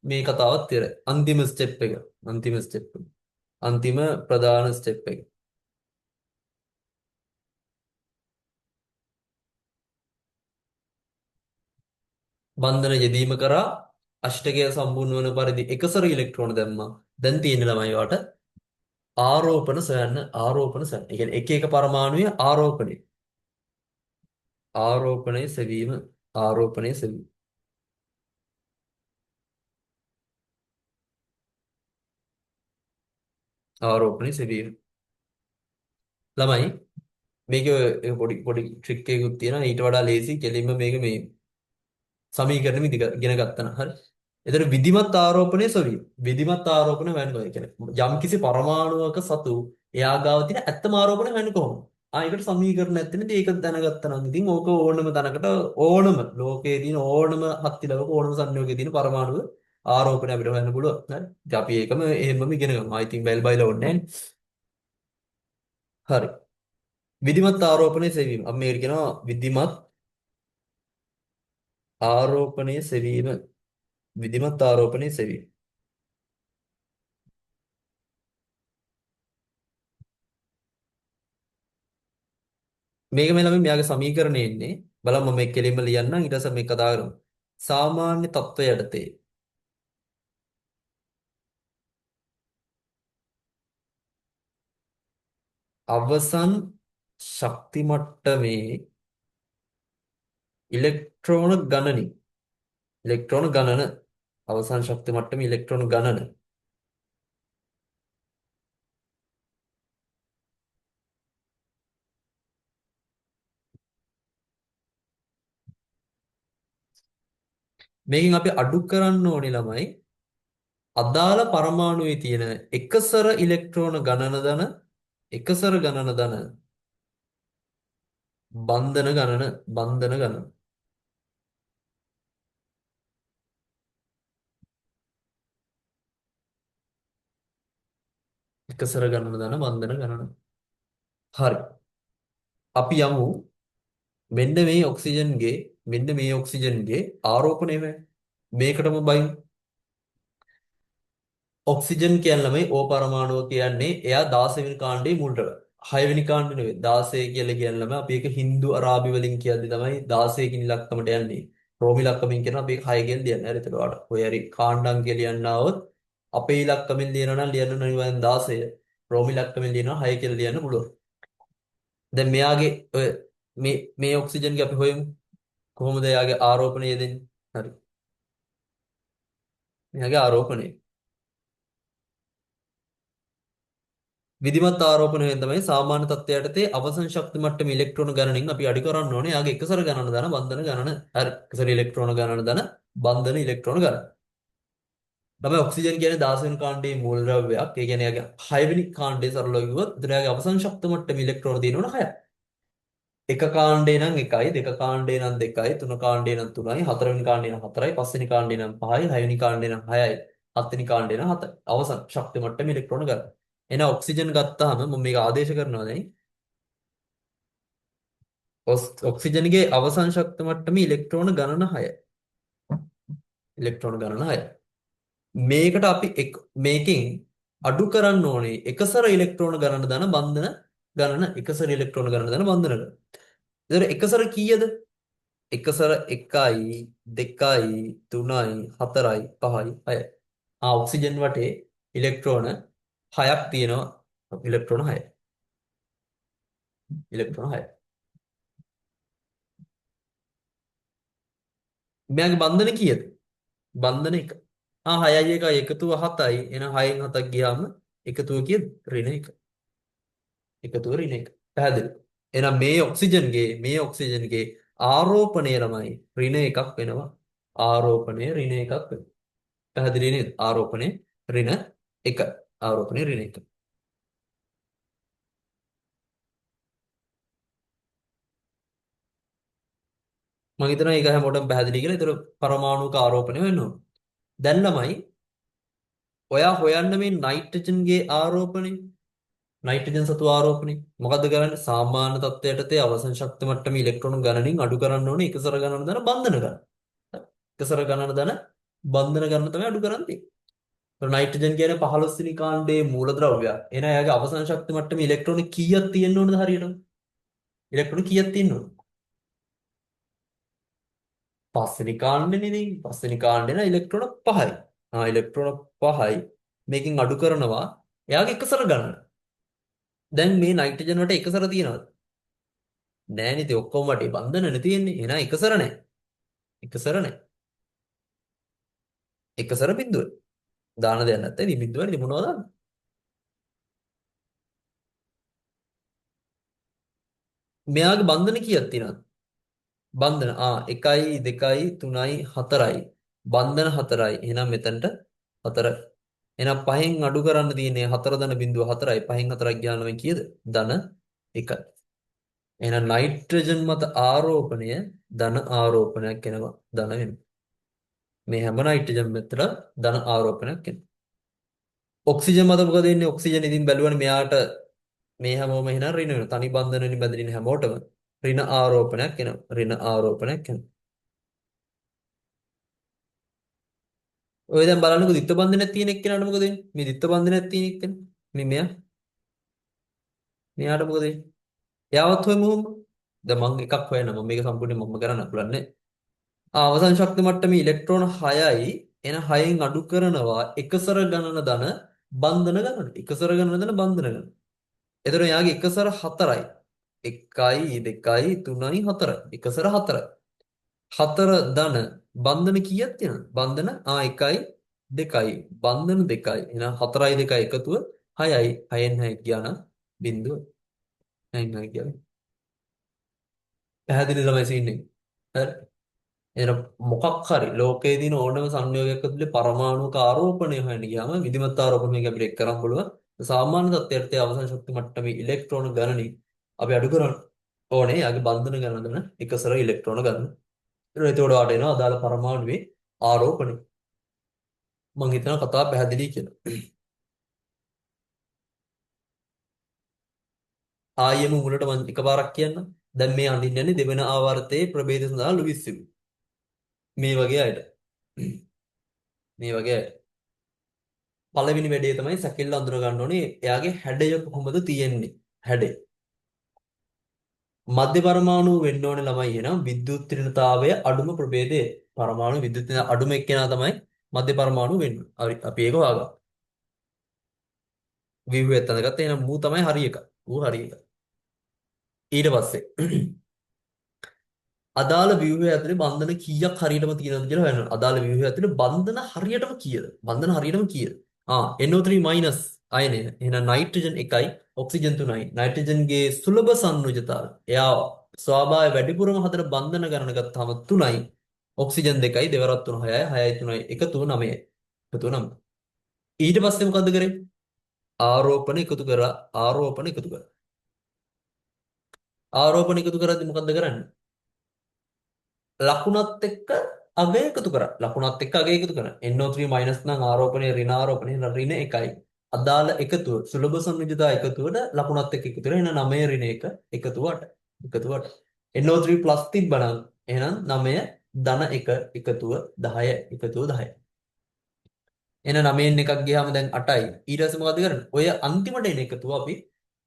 මේ කතාවත් ඉවරයි. අන්තිම ස්ටෙප් එක. අන්තිම ස්ටෙප් එක. අන්තිම ප්‍රධාන ස්ටෙප් එක. බන්ධන යෙදීම කරා අෂ්ටකය සම්පූර්ණ වන පරිදි එකසර ඉලෙක්ට්‍රෝන දැම්මා. දැන් තියෙන ළමයි වට ආරෝපණ සොයන්න. ඒ කියන්නේ එක එක පරමාණුවේ ආරෝපණය. ආරෝපණය සෙවීම. ආරෝපණය සෙවීම. ආරෝපණය සෙවීම. ළමයි මේක පොඩි පොඩි ට්‍රික් එකකුත් තියෙනවා. ඊට වඩා ලේසි කෙලින්ම මේක මේ සමීකරණ ඉගෙන ගත්තා නම් හරි. එතන විධිමත් ආරෝපණය සොවි. විධිමත් ආරෝපණය වෙන්නේ කියන්නේ යම් කිසි පරමාණුවක සතු එයා ගාව තියෙන ඇත්තම ආරෝපණය වෙන්නේ කොහොමද? ඒකට සමීකරණ නැත්නම් ඉතින් ඒක දැනගත්තා නම් ඉතින් ඕක ඕනම තැනකට ඕනම ලෝකයේ තියෙන ඕනම හත්තිලවක ඕනම සංයෝගයේ තියෙන පරමාණුව ආරෝපණය අපිට හොයන්න පුළුවන්. හරි. ඉතින් අපි ඒකම එහෙමම ඉගෙන ගමු. I think බයිලා ඕනේ නැහැ. හරි. විධිමත් ආරෝපණය සෙවීම. අපි මේකට කියනවා විධිමත් ආරෝපණය සෙවීම. විධිමත් ආරෝපණය සෙවීම. මේක මේ ළමයි මෙයාගේ සමීකරණේ ඉන්නේ. බලන්න මම මේක කෙලින්ම ලියන්නම් ඊට පස්සේ මේක කතා කරමු. සාමාන්‍ය තත්ත්වය යටතේ අවසන් ශක්ති මට්ටමේ ඉලෙක්ට්‍රෝන ගණනි. ඉලෙක්ට්‍රෝන ගණන අවසන් ශක්ති මට්ටමේ ඉලෙක්ට්‍රෝන ගණන මේකෙන් අපි අඩු කරන්න ඕනේ ළමයි අදාළ පරමාණුවේ තියෙන එකසර ඉලෙක්ට්‍රෝන ගණන දන එකසර ගණන දන බන්ධන ගණන එකසර ගණන දන බන්ධන ගණන. හරි. අපි යමු මෙන්න මේ ඔක්සිජන්ගේ මෙන්න මේ ඔක්සිජන්ගේ ආරෝපණය මේකටම බයි ඔක්සිජන් කියන ළමයි ඕ පරමාණුව කියන්නේ එයා 16 වෙනි කාණ්ඩේ මුල් රැළ. 6 වෙනි කාණ්ඩේ නෙවෙයි 16 කියලා කියන ළමයි අපි ඒක හින්දු අරාබි වලින් කියද්දි තමයි 16 කින් ඉලක්කමට යන්නේ. රෝමි ඉලක්කමින් කියනවා අපි ඒක 6 කියලා ලියන්නේ. හරි එතකොට ඔය හරි කාණ්ඩම් කියලා ලියන්න આવොත් අපේ ඉලක්කමින් ලියනවා නම් ලියන්න ඕනේ 16. රෝමි ඉලක්කමින් ලියනවා 6 කියලා ලියන්න පුළුවන්. දැන් මෙයාගේ ඔය මේ ඔක්සිජන්ගේ අපි හොයමු. කොහොමද එයාගේ ආරෝපණය දෙන්නේ? හරි. මෙයාගේ ආරෝපණය විධිමත් ආරෝපණයෙන් තමයි සාමාන්‍ය තත්ත්වයට යටතේ අවසන් ශක්ති මට්ටම ඉලෙක්ට්‍රෝන ගණනින් අපි අඩි කරන්න ඕනේ. යාගේ එකසර ගණන දන බන්ධන ගණන. හරි. එකසර ඉලෙක්ට්‍රෝන ගණන දන බන්ධන ඉලෙක්ට්‍රෝන ගණන. තමයි ඔක්සිජන් කියන්නේ 16 වෙනි කාණ්ඩයේ මූල ද්‍රව්‍යයක්. ඒ කියන්නේ යාගේ 6 වෙනි කාණ්ඩයේ සරලව කිව්වොත් එතන යාගේ අවසන් ශක්ති මට්ටම ඉලෙක්ට්‍රෝන තියෙනවනේ 6ක්. එක කාණ්ඩේ නම් 1යි, දෙක කාණ්ඩේ නම් 2යි, තුන කාණ්ඩේ නම් 3යි, හතරවෙනි කාණ්ඩේ නම් 4යි, පස්වෙනි කාණ්ඩේ නම් 5යි, හයවෙනි කාණ්ඩේ නම් 6යි, හත්වෙනි කාණ්ඩේ නම් 7යි. අවසන් ශක්ති මට්ටම ඉලෙක්ට්‍රෝන ගන්න. එහෙනම් ඔක්සිජන් ගත්තාම මම මේක ආදේශ කරනවා දැන්. ඔක්සිජන්ගේ අවසන් ශක්ති මට්ටම ඉලෙක්ට්‍රෝන ගණන 6යි. ඉලෙක්ට්‍රෝන ගණන 6යි. මේකට අපි මේකෙන් අඩු කරන්න ඕනේ එකසර ඉලෙක්ට්‍රෝන ගණන දන බන්ධන ගණන එකසර ඉලෙක්ට්‍රෝන ගණන දන බන්ධන ගණන. ඒතර එකසර කීයද? එකසර 1යි 2යි 3යි 4යි 5යි 6යි. ඔක්සිජන් වටේ ඉලෙක්ට්‍රෝන 6ක් තියෙනවා. ඉලෙක්ට්‍රෝන 6. ඉලෙක්ට්‍රෝන 6. මෙයාගේ බන්ධන කීයද? බන්ධන 1. 6යි 1යි එකතුව 7යි. එහෙනම් 6න් 7ක් ගියාම එකතුව කීයද? ඍණ 1. එකතුව ඍණ 1. පැහැදිලි. එහෙනම් මේ ඔක්සිජන්ගේ ආරෝපණය ළමයි ඍණ 1ක් වෙනවා. ආරෝපණය ඍණ 1ක් වෙනවා. පැහැදිලි නේද? ආරෝපණය ඍණ 1. ආරෝපණය ඍණ 1. මම හිතනවා ඒක හැමෝටම පැහැදිලි කියලා. ඒතර පරමාණුක ආරෝපණය වෙන්න ඕන. දැන් ළමයි ඔයා හොයන්න මේ නයිට්‍රජන්ගේ ආරෝපණය. නයිට්‍රජන් සතු ආරෝපණය. මොකද්ද කරන්නේ? සාමාන්‍ය තත්ත්වයට තේ අවසන් ශක්ති මට්ටම ඉලෙක්ට්‍රෝන ගණනින් අඩු කරන්න ඕනේ එකසර ගණන දන බන්ධන ගන්න. එකසර ගණන දන බන්ධන ගන්න තමයි අඩු කරන්නේ. නයිට්‍රජන් කියන්නේ 15 වෙනි කාණ්ඩයේ මූලද්‍රව්‍යයක්. එහෙනම් එයාගේ අවසන් ශක්ති මට්ටමේ ඉලෙක්ට්‍රෝන කීයක් තියෙන්න ඕනද හරියටම? ඉලෙක්ට්‍රෝන කීයක් තියෙන්න ඕනද? පස්වෙනි කාණ්ඩෙනේ. පස්වෙනි කාණ්ඩේ න ඉලෙක්ට්‍රෝන 5යි. ඉලෙක්ට්‍රෝන 5යි. මේකෙන් අඩු කරනවා එයාගේ එකසර ගණන. දැන් මේ නයිට්‍රජන් වලට එකසර තියනවද? නෑ නේද? ඔක්කොම වටේ බන්ධනනේ තියෙන්නේ. එහෙනම් එකසර නෑ. එකසර නෑ. එකසර බිඳුව. දාන දෙයක් නැත්නම් ඉතින් බිඳුව නේද මොනවද දාන්නේ? මෙයාගේ බන්ධන කීයක් තියෙනවද? බන්ධන 1යි 2යි 3යි 4යි. බන්ධන 4යි. එහෙනම් මෙතනට 4. එහෙනම් 5න් අඩු කරන්න තියෙන්නේ 4 ධන බිඳුව 4යි. 5න් 4ක් ගියාම කීයද? ධන 1යි. එහෙනම් නයිට්‍රජන් මත ආරෝපණය ධන ආරෝපණයක් වෙනවා. ධන වෙනවා. මේ හැම නයිට්‍රජන් මෙතන ධන ආරෝපණයක් වෙනවා. ඔක්සිජන් මත මොකද වෙන්නේ? ඔක්සිජන් ඉදින් බැලුවනේ මෙයාට මේ හැමෝම එහෙනම් ඍණ වෙනවා. තනි බන්ධන වලින් බැඳෙන හැමෝටම ඍණ ආරෝපණයක් එනවා. ඍණ ආරෝපණයක් එනවා. ඔය දැන් බලන්නකෝ දිත්ත බන්ධනයක් තියෙන එක්කෙනාට මොකද වෙන්නේ? මේ දිත්ත බන්ධනයක් තියෙන එක්කෙනා. මෙයාට මොකද වෙන්නේ? එයාවත් හොයමු මොහොම. දැන් මම එකක් හොයන්න මම මේක සම්පූර්ණයෙන් මම කරන්න පුළුවන් නේ. අවසන් ශක්ති මට්ටමේ ඉලෙක්ට්‍රෝන 6යි එන 6න් අඩු කරනවා එකසර ගණන ධන බන්ධන ගණන. එකසර ගණන ධන බන්ධන ගණන. එතකොට යාගේ එකසර 4යි. 1යි 2යි 3යි 4යි. එකසර 4යි. 4 ධන බන්ධන කීයක් තියෙනවද? බන්ධන 1යි 2යි බන්ධන 2යි. එහෙනම් 4යි 2යි එකතුව 6යි. 6න් 6 ගියා නම් බිඳුව. 6න් 6 ගියා. පැහැදිලි ළමයි සීන්නේ. හරි. එහෙනම් මොකක් හරි ලෝකයේ දින ඕනම සංයෝගයක් ඇතුලේ පරමාණුක ආරෝපණය හොයන්න ගියාම විධිමත් ආරෝපණය මේක අපිට එක් කරන් බලුවා. සාමාන්‍ය තත්ත්වයට තේ අවසන් ශක්ති මට්ටමේ ඉලෙක්ට්‍රෝන ගණනින් අපි අඩු කරන්න ඕනේ. යාගේ බන්ධන ගණන ගන්න එකසර ඉලෙක්ට්‍රෝන ගන්න. ඒතකොට වාට එනවා අදාළ පරමාණුවේ ආරෝපණය. මම හිතනවා කතාව පැහැදිලි කියලා. ආයෙම මුලට මම එකපාරක් කියන්නම්. දැන් මේ අඳින්න යන්නේ දෙවන ආවර්තයේ ප්‍රභේද සඳහා ලුයිස් සිව්. මේ වගේ අයට. මේ වගේ අයට. පළවෙනි වැඩේ තමයි සැකිල්ල අඳුර ගන්න ඕනේ. එයාගේ හැඩය කොහොමද තියෙන්නේ? හැඩය. මධ්‍ය පරමාණු වෙන්න ඕනේ ළමයි එනම් විද්‍යුත් ඍණතාවය අඩුම ප්‍රභේදයේ පරමාණු විද්‍යුත් අඩුම එක්කෙනා තමයි මධ්‍ය පරමාණු වෙන්නේ. අපි ඒක හොයාගමු. ව්‍යුහයත් අඳගත්තා. එහෙනම් මූ තමයි හරි එක. ඌ හරි එක. ඊට පස්සේ අදාළ ව්‍යුහය ඇතුලේ බන්ධන කීයක් හරියටම තියෙනවද කියලා හොයන්න. අදාළ ව්‍යුහය ඇතුලේ බන්ධන හරියටම කීයද? බන්ධන හරියටම කීයද? NO3- අයනය. එහෙනම් නයිට්‍රජන් 1යි, ඔක්සිජන් 3යි. නයිට්‍රජන්ගේ සුලභ සංයෝජතාවය. එයා ස්වාභාවික වැඩිපුරම හතර බන්ධන ගණන ගත්තාම 3යි. ඔක්සිජන් 2යි, දෙවරක් 3 6යි, 6යි 3යි එකතුව 9යි. එකතුව 9. ඊට පස්සේ මොකද්ද කරේ? ආරෝපණ එකතු කරා. ආරෝපණ එකතු කරා. ආරෝපණ එකතු කරද්දි මොකද්ද කරන්නේ? ලකුණත් එක්ක අගය එකතු කරා. ලකුණත් එක්ක අගය එකතු කරා. NO3 මයිනස් නම් ආරෝපණය ඍණ ආරෝපණය ඍණ 1යි. අදාළ එකතුව සුලභ සංයුජතා එකතුවට ලකුණත් එක්ක එකතු කරා. එහෙනම් 9 ඍණ 1 එකතුව 8. එකතුව 8. NO3 ප්ලස් තිබ්බනම් එහෙනම් 9 ධන 1 එකතුව 10 එකතුව 10. එහෙනම් 9න් එකක් ගියාම දැන් 8යි. ඊට පස්සේ මොකද කරන්නේ? ඔය අන්තිමට එන එකතුව අපි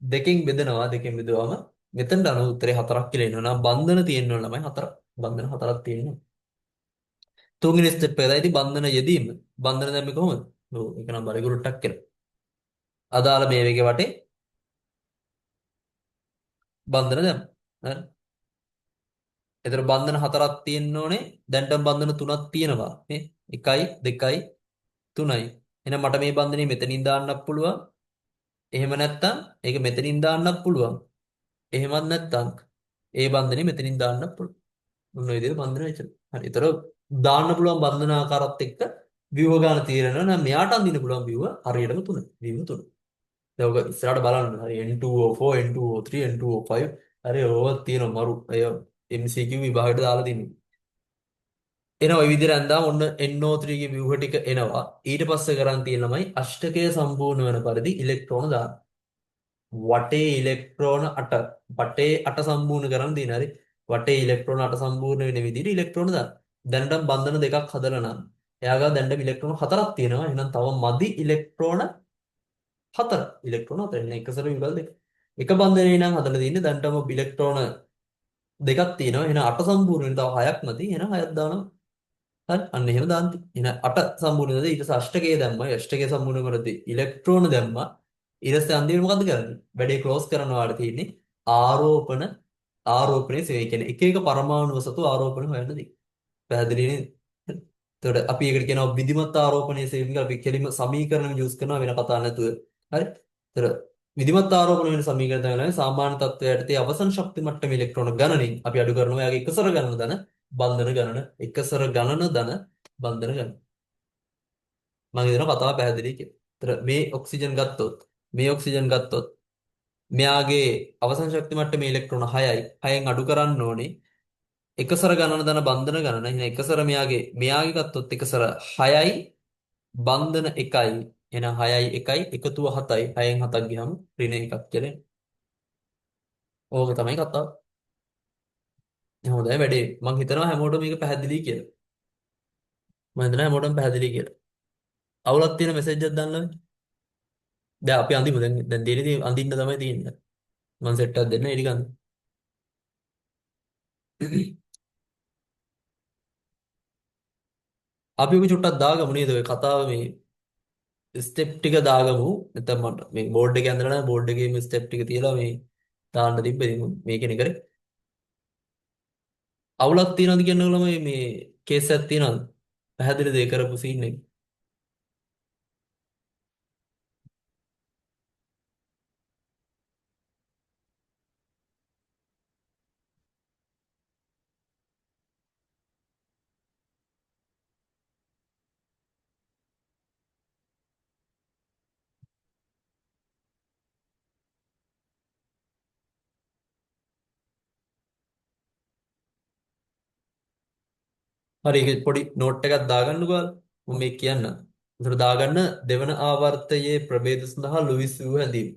දෙකෙන් බෙදනවා. දෙකෙන් බෙදුවාම මෙතනට අනු උත්තරේ 4ක් කියලා එනවා. නම් බන්ධන තියෙන්න ඕන ළමයි 4ක්. බන්ධන 4ක් තියෙනවා. තුන්වෙනි ස්ටෙප් එක තමයි බන්ධන යෙදීම. බන්ධන දැම්මේ කොහොමද? ඔව් ඒක නම් බරගුරුට්ටක් කියලා. අදාළ මේ වේගේ වටේ බන්ධන දැම්ම. හරි. එතන බන්ධන හතරක් තියෙන්න ඕනේ. දැන්ටම බන්ධන තුනක් තියෙනවා. නේ? 1යි 2යි 3යි. එහෙනම් මට මේ බන්ධනේ මෙතනින් දාන්නත් පුළුවන්. එහෙම නැත්නම් ඒක මෙතනින් දාන්නත් පුළුවන්. එහෙමත් නැත්නම් ඒ බන්ධනේ මෙතනින් දාන්නත් පුළුවන්. මොන විදිහට බන්ධන වෙච්චද? හරි. ඒතර දාන්න පුළුවන් බන්ධන ආකාරات එක්ක ව්‍යුහ ගන්න තීරණ නම් මෙයාට අඳින්න පුළුවන් ව්‍යුහ හරියටම 3. ව්‍යුහ 3. දැන් ඔක ඉස්සරහට බලන්න. හරි N2O4 N2O3 N2O5 හරි ඕවා තියෙන මරු අය MCQ විභාගයට දාලා දෙන්නේ. එනවා ওই විදිහට ඇඳාම ඔන්න NO3 ගේ ව්‍යුහ ටික එනවා. ඊට පස්සේ කරන් තියෙන ළමයි අෂ්ටකය සම්පූර්ණ වෙන පරිදි ඉලෙක්ට්‍රෝන දාන්න. වටේ ඉලෙක්ට්‍රෝන 8 වටේ 8 සම්පූර්ණ කරන් දින හරි වටේ ඉලෙක්ට්‍රෝන 8 සම්පූර්ණ වෙන විදිහට ඉලෙක්ට්‍රෝන දාන්න. දැනටම බන්ධන දෙකක් හදලා නම් එයා ගාව දැනටම ඉලෙක්ට්‍රෝන 4ක් තියෙනවා. එහෙනම් තව මදි ඉලෙක්ට්‍රෝන 4. ඉලෙක්ට්‍රෝන 4 එන්නේ එක සැර විකල් දෙක. එක බන්ධනේ නම් හදලා තියෙන්නේ දැනටම ඉලෙක්ට්‍රෝන දෙකක් තියෙනවා. එහෙනම් 8 සම්පූර්ණ වෙන තව 6ක් නැති. එහෙනම් 6ක් දානවා. හරි අන්න එහෙම දාන්න. එහෙනම් 8 සම්පූර්ණ වෙනද ඊට පස්සේ අෂ්ටකය දැම්මා. අෂ්ටකය සම්පූර්ණ කරද්දී ඉලෙක්ට්‍රෝන දැම්මා. ඊට පස්සේ අන්තිමට මොකද්ද කරන්නේ? වැඩේ ක්ලෝස් කරනවාට තියෙන්නේ ආරෝපණ ආරෝපණය සේ කියන්නේ එක එක පරමාණු සතු ආරෝපණ හොයන්න දී. පැහැදිලි නේද? එතකොට අපි ඒකට කියනවා විධිමත් ආරෝපණය සේ කියලා අපි කෙලින්ම සමීකරණ යූස් කරනවා වෙන කතා නැතුව. හරි? එතකොට විධිමත් ආරෝපණ වෙන සමීකරණ තමයි සාමාන්‍ය තත්ත්වයට යටතේ අවසන් ශක්ති මට්ටම ඉලෙක්ට්‍රෝන ගණනින් අපි අඩු කරනවා. එයාගේ එකසර ගණන දන බන්ධන ගණන එකසර ගණන දන බන්ධන ගණන. මම හිතනවා කතාව පැහැදිලි කියලා. ඒතර මේ ඔක්සිජන් ගත්තොත් මේ ඔක්සිජන් ගත්තොත් මෙයාගේ අවසන් ශක්ති මට්ටමේ ඉලෙක්ට්‍රෝන 6යි. 6න් අඩු කරන්න ඕනේ. එකසර ගණන දන බන්ධන ගණන. එහෙනම් එකසර මෙයාගේ ගත්තොත් එකසර 6යි බන්ධන 1යි. එහෙනම් 6යි 1යි එකතුව 7යි. 6න් 7ක් ගියම ඍණ 1ක් කියලා. ඕක තමයි කතාව. හොඳයි වැඩේ. මම හිතනවා හැමෝටම මේක පැහැදිලි කියලා. මම හිතනවා හැමෝටම පැහැදිලි කියලා. අවුලක් තියෙන මෙසේජ් එකක් දාන්න. දැන් අපි අඳිමු. දැන් දෙන්නේ අඳින්න තමයි තියෙන්නේ. මම සෙට් එකක් දෙන්න ඊට ගන්න. අපි ඔක චුට්ටක් දාගමු නේද? ඔය කතාව මේ ස්ටෙප් ටික දාගමු. නැත්නම් මට මේ බෝඩ් එකේ ඇඳලා නැහැ බෝඩ් එකේ මේ ස්ටෙප් ටික තියලා මේ දාන්න තිබ්බ. ඉතින් මේකනේ කරේ. අවුලක් තියනවද කියන්නේ ළමයි මේ කේස් එකක් තියනවද? පැහැදිලි දෙයක් කරපු සීන් එක. හරි ඒක පොඩි නෝට් එකක් දාගන්නකෝ. මම මේ කියන්න. උතර දාගන්න දෙවන ආවර්තයේ ප්‍රභේද සඳහා ලුයිස් වූ හැඳීම්.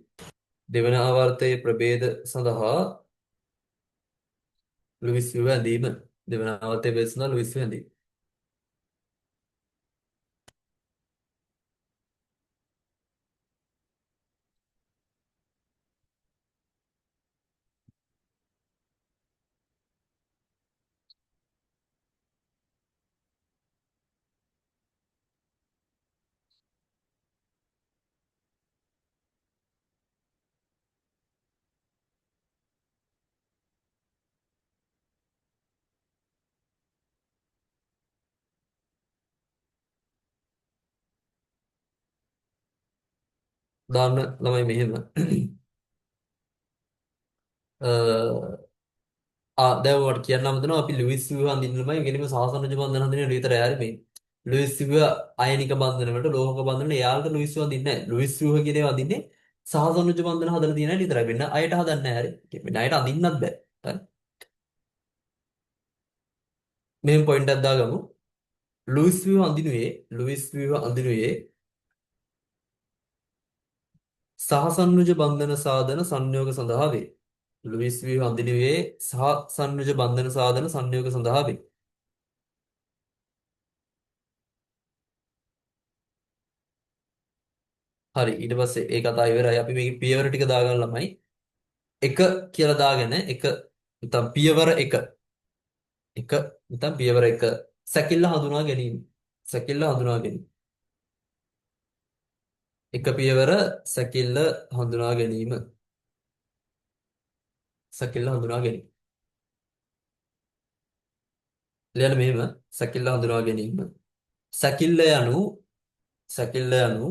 දෙවන ආවර්තයේ ප්‍රභේද සඳහා ලුයිස් වූ හැඳීම. දෙවන ආවර්තයේ ප්‍රභේද සඳහා ලුයිස් වූ හැඳීම. දාන්න ළමයි මෙහෙම. දැන් ඔයාලට කියන්න හදනවා අපි ලුයිස් සිල්වා අඳින්න ළමයි ගෙලිම සාසනජ බන්ධන හඳින විතරයි හරි මේ. ලුයිස් සිල්වා අයනික බන්ධන වලට ලෝහක බන්ධන එයාලට ලුයිස් සිල්වා අඳින්නේ නැහැ. ලුයිස් සිල්වා කියන ඒවා අඳින්නේ සහසනුජ බන්ධන හදලා තියෙන හැටි විතරයි. වෙන අයට හදන්නේ නැහැ. හරි. වෙන අයට අඳින්නත් බෑ. හරි. මෙහෙම පොයින්ට් එකක් දාගමු. ලුයිස් වීව අඳිනුයේ සහසනුජ බන්ධන සාධන සංයෝග සඳහා වේ. ලුයිස් වීව අඳිනුයේ සහසනුජ බන්ධන සාධන සංයෝග සඳහා වේ. හරි. ඊට පස්සේ ඒ කතාව ඉවරයි. අපි මේකේ පියවර ටික දාගන්න ළමයි. එක කියලා දාගෙන එක නැත්නම් පියවර එක එක නැත්නම් පියවර එක සැකිල්ල හඳුනා ගැනීම. සැකිල්ල හඳුනා ගැනීම. එක පියවර සැකිල්ල හඳුනා ගැනීම. සැකිල්ල හඳුනා ගැනීම. ලියන්න මෙහෙම සැකිල්ල හඳුනා ගැනීම. සැකිල්ල යනු සැකිල්ල යනු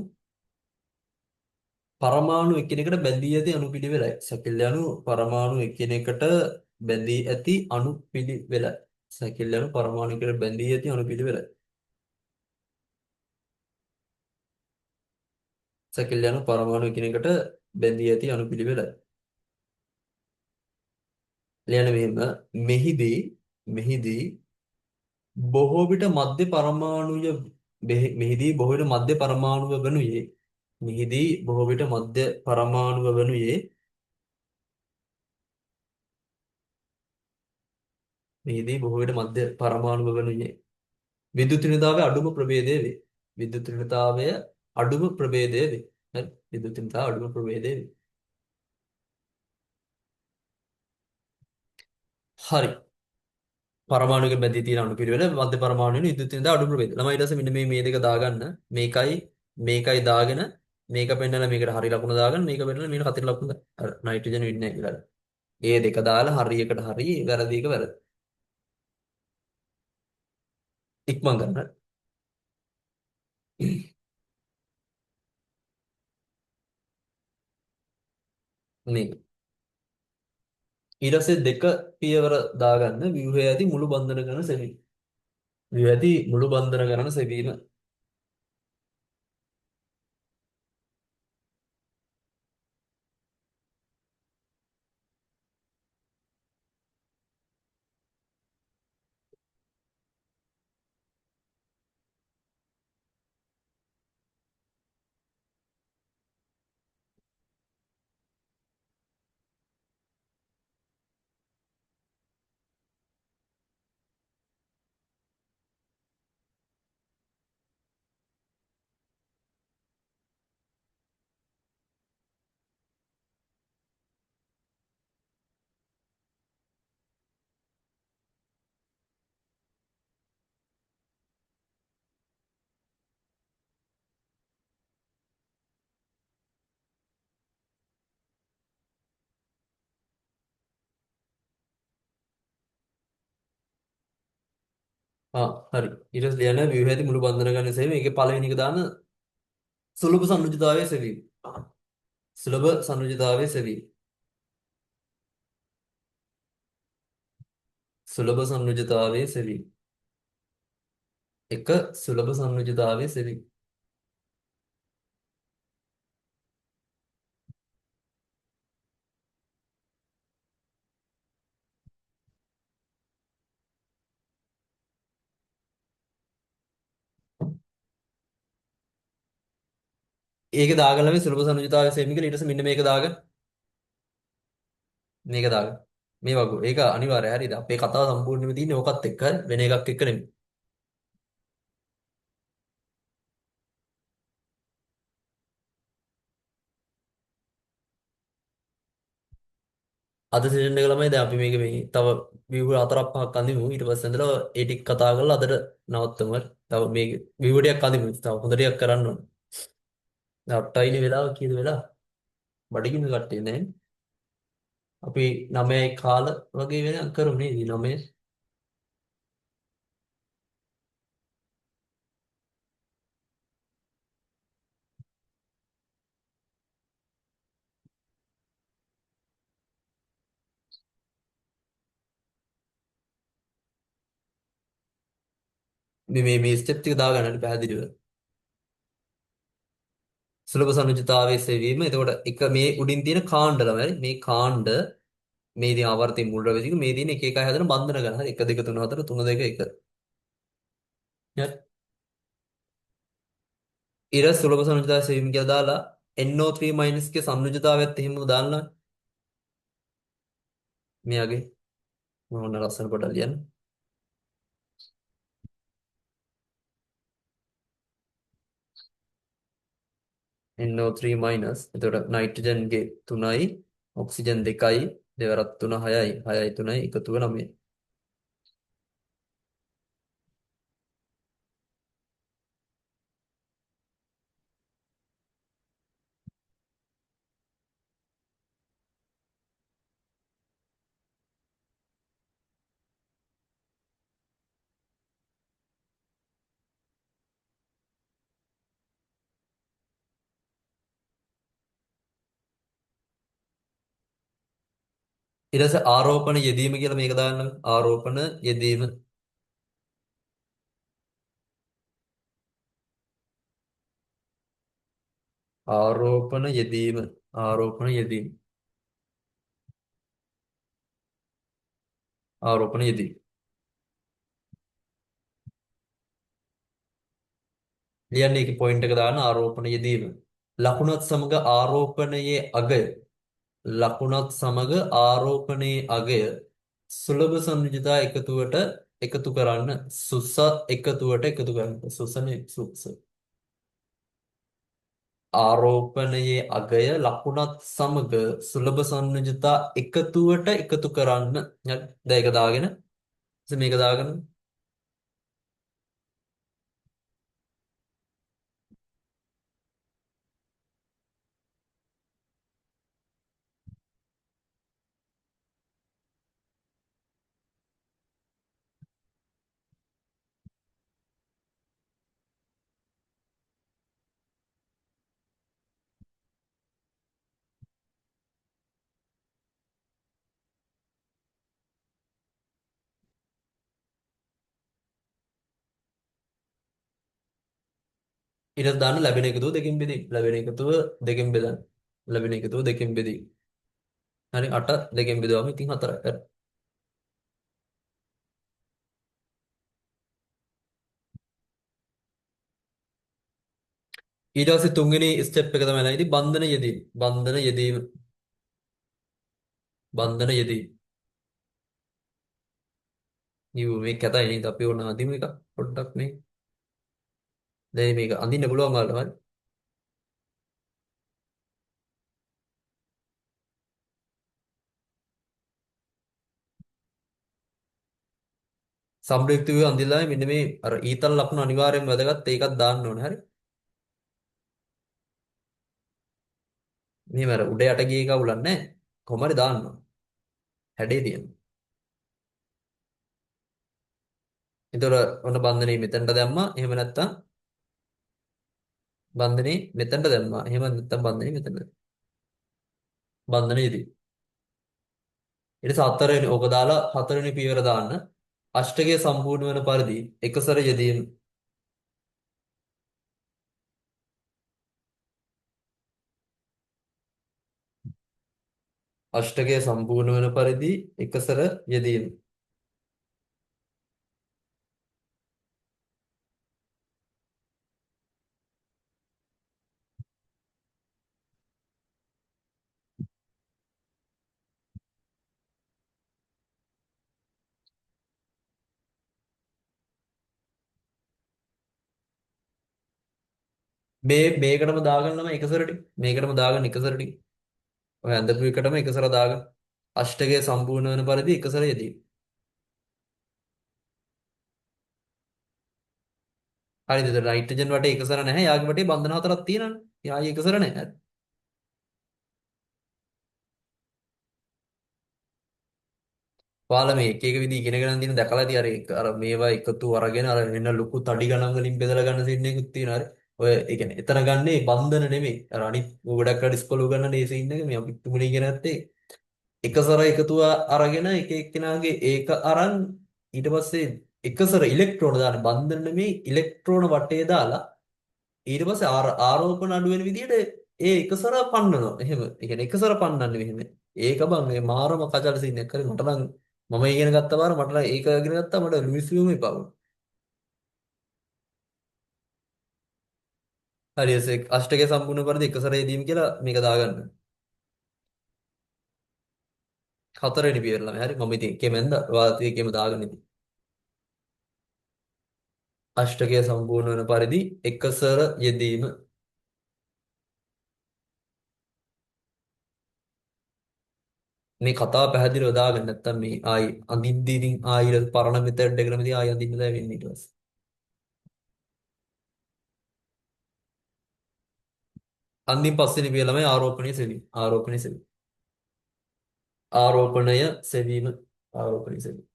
පරමාණු එකිනෙකට බැඳී ඇති අණුපිළිවෙලයි. සැකිල්ල යනු පරමාණු එකිනෙකට බැඳී ඇති අණුපිළිවෙලයි. සැකිල්ල යනු පරමාණු එකිනෙකට බැඳී ඇති අණුපිළිවෙලයි. සැකිල්ල යනු පරමාණු එකිනෙකට බැඳී ඇති අණුපිළිවෙලයි. ලියන්න මෙහෙම මෙහිදී බොහෝ විට මධ්‍ය පරමාණුය මෙහිදී බොහෝ විට මධ්‍ය පරමාණුව වනුයේ මෙහිදී බොහෝ විට මධ්‍ය පරමාණුව වනුයේ මෙහිදී බොහෝ විට මධ්‍ය පරමාණුව වනුයේ විද්‍යුත්ිනිතාවේ අඩුම ප්‍රභේදය වේ. විද්‍යුත්ිනිතාවය අඩුම ප්‍රභේදය වේ. හරි. විද්‍යුත්ිනිතාව අඩුම ප්‍රභේදය වේ. හරි. පරමාණුක බැඳී තියෙන අණු පිළිවෙල මධ්‍ය පරමාණුවේ විද්‍යුත්ිනිතාව අඩුම ප්‍රභේදය. ළමයි ඊට පස්සේ මෙන්න මේ දෙක දාගන්න. මේකයි දාගෙන මේක පෙන්නලා මේකට හරි ලකුණ දාගන්න මේක පෙන්නලා මේකට හතර ලකුණ අර නයිට්‍රජන් වෙන්නේ නැහැ කියලා. ඒ දෙක දාලා හරියකට හරි වැරදි එක වැරදි. ඉක්මන් ගන්න. මේක. ඊට පස්සේ දෙක පියවර දාගන්න ව්‍යුහය ඇති මුළු බන්ධන කරන සෙවීම. ව්‍යුහය ඇති මුළු බන්ධන කරන සෙවීම. හරි. ඊට පස්සේ ලියන්න ව්‍යුහය ඇති මුළු බන්ධන කරන සෙවීම. ඒකේ පළවෙනි එක දාන්න සුලභ සංනුජිතාවයේ සෙවීම. සුලභ සංනුජිතාවයේ සෙවීම. සුලභ සංනුජිතාවයේ සෙවීම. එක සුලභ සංනුජිතාවයේ සෙවීම. ඒක දාගන්න මේ සුලභ සංනුජිතාවයේ සෙවීම කියලා ඊට පස්සේ මෙන්න මේක දාගන්න. මේක දාගන්න. මේ වගේ. ඒක අනිවාර්යයි. හරිද? අපේ කතාව සම්පූර්ණයෙන්ම තියෙන්නේ ඕකත් එක්ක. වෙන එකක් එක්ක නෙමෙයි. අද සෙෂන් එක ළමයි දැන් අපි මේක මේ තව view හතරක් පහක් අඳිමු ඊට පස්සේ ඉඳලා ඒ ටික කතා කරලා අදට නවත්තමු හරි. තව මේ view ටිකක් අඳිමු. තව හොඳ ටිකක් කරන්න ඕනේ. දැන් අප්ටයිනේ වෙලාව කීයද වෙලා? බඩගින්න කට්ටිය නෑ. අපි 9යි කාල වගේ වෙනකන් කරමු නේද? 9 මේ ස්ටෙප් ටික දාගන්න පැහැදිලිව. සුලභ සංජිතාවයේ සෙවීම. එතකොට එක මේ උඩින් තියෙන කාණ්ඩ ළමයි. හරි? මේ කාණ්ඩ මේ තියෙන ආවර්තයේ මුල් රැවසික මේ තියෙන එක එක හැදෙන බන්ධන ගන්න. හරි? 1 2 3 4 3 2 1. හරි? ඊට සුලභ සංජිතාවයේ සෙවීම කියලා දාලා NO3- ගේ සංයුජතාවයත් එහෙමම දාන්න මෙයාගේ මොන ලස්සන කොට ලියන්න. NO3-. එතකොට නයිට්‍රජන්ගේ 3යි ඔක්සිජන් 2යි දෙවරක් 3 6යි 6යි 3යි එකතුව 9යි. ඊට පස්සේ ආරෝපණ යෙදීම කියලා මේක දාන්න. ආරෝපණ යෙදීම. ආරෝපණ යෙදීම. ආරෝපණ යෙදීම. ආරෝපණ යෙදීම. ලියන්නේ ඒකේ පොයින්ට් එක දාන්න ආරෝපණ යෙදීම. ලකුණත් සමග ආරෝපණයේ අගය. ලකුණත් සමග ආරෝපණයේ අගය සුලභ සංයුජතා එකතුවට එකතු කරන්න. සුස එකතුවට එකතු කරන්න. සුසනේ සුස. ආරෝපණයේ අගය ලකුණත් සමග සුලභ සංයුජතා එකතුවට එකතු කරන්න. හරි? දැන් ඒක දාගෙන ඉතින් මේක දාගෙන ඊට දාන්න ලැබෙන එකතුව දෙකෙන් බෙදී. ලැබෙන එකතුව දෙකෙන් බෙදන්න. ලැබෙන එකතුව දෙකෙන් බෙදී. හරි 8 දෙකෙන් බෙදුවම ඉතින් 4යි. හරි. ඊට පස්සේ තුන්වෙනි ස්ටෙප් එක තමයි ඉතින් බන්ධන යෙදීම. බන්ධන යෙදීම. බන්ධන යෙදීම. නියු මේ කැතයි නේද අපි ඕන අදිමු එක පොඩ්ඩක් මේ. දැන් මේක අඳින්න පුළුවන් වලට හරි. සම්ප්‍රයුක්ත වූ අඳිලා මෙන්න මේ අර ඊතල ලකුණු අනිවාර්යෙන් වැදගත් ඒකත් දාන්න ඕනේ. හරි. මෙහෙම අර උඩ යට ගියේ කවුලක් නැහැ. කොහොම හරි දාන්න ඕනේ. හැඩේ තියෙන. ඒතර ඔන්න බන්ධනේ මෙතනට දැම්මා. එහෙම නැත්තම් බන්ධනේ මෙතනට දැම්මා. එහෙම නැත්තම් බන්ධනේ මෙතනට. බන්ධනේදී. ඊට පස්සේ හතරවෙනි ඕක දාලා හතරවෙනි පියවර දාන්න. අෂ්ටකය සම්පූර්ණ වන පරිදි එකසර යෙදීම. අෂ්ටකය සම්පූර්ණ වන පරිදි එකසර යෙදීම. මේකටම දාගන්නම එකසරටි. මේකටම දාගන්න එකසරටි. ඔය ඇඳපු එකටම එකසර දාගන්න. අෂ්ටකය සම්පූර්ණ වන පරිදි එකසර යෙදීම. හරිද? ඒතර නයිට්‍රජන් වටේ එකසර නැහැ. යාගේ වටේ බන්ධන හතරක් තියෙනවානේ. යාගේ එකසර නැහැ. ඔයාලා මේ එක එක විදි ඉගෙනගෙන තියෙන දැකලා ඇති අර මේවා එකතු අරගෙන අර එන්න ලොකු තඩි ගණන් වලින් බෙදලා ගන්න සීන් එකකුත් තියෙනවා. හරි. ඔය ඒ කියන්නේ එතන ගන්නේ බන්ධන නෙමෙයි. අර අනිත් ගොඩක් අර ඉස්කෝලේ ගන්න මේ සීන් එක මේ අපි තුමුනේ ඉගෙන ගත්තේ එකසර එකතුව අරගෙන එක එක්කෙනාගේ ඒක අරන් ඊට පස්සේ එකසර ඉලෙක්ට්‍රෝන දාන බන්ධන නෙමෙයි ඉලෙක්ට්‍රෝන වටේ දාලා ඊට පස්සේ ආරෝපණ අඩු වෙන විදිහට ඒ එකසර පන්නනවා. එහෙම. ඒ කියන්නේ එකසර පන්නන්නේ මෙහෙම. ඒක බං මේ මාරම කචල් සීන් එක කරේ මට නම් මම ඉගෙන ගත්ත පාර මට නම් ඒක ඉගෙන ගත්තා මට ලුයිස් ලියුම එපා වුණා. හරි එසේ අෂ්ටකය සම්පූර්ණ පරිදි එකසර යෙදීම කියලා මේක දාගන්න. හතරවෙනි පියවර ළමයි. හරි මම ඉතින් එකෙන්ද වාත් එකෙම දාගෙන ඉතින්. අෂ්ටකය සම්පූර්ණ වන පරිදි එකසර යෙදීම මේ කතාව පැහැදිලිව දාගන්න නැත්තම් මේ ආයි අඳින්දී ඉතින් ආයි පරණ මෙතඩ් එකකම ඉතින් ආයි අඳින්න බෑ වෙන්නේ ඊට පස්සේ. අන්තිම පස්වෙනි පියවර ළමයි ආරෝපණය සෙවීම. ආරෝපණය සෙවීම. ආරෝපණය සෙවීම. ආරෝපණය සෙවීම.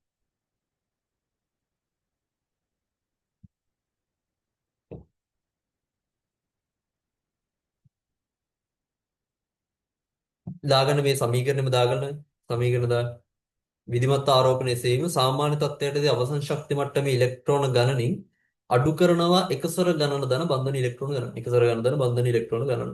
දාගන්න මේ සමීකරණයම දාගන්න සමීකරණ දාගන්න. විධිමත් ආරෝපණය සෙවීම සාමාන්‍ය තත්ත්වයටදී අවසන් ශක්ති මට්ටමේ ඉලෙක්ට්‍රෝන ගණනින් අඩු කරනවා එකසර ගණන ධන බන්ධන ඉලෙක්ට්‍රෝන ගණන. එකසර ගණන ධන බන්ධන ඉලෙක්ට්‍රෝන ගණන.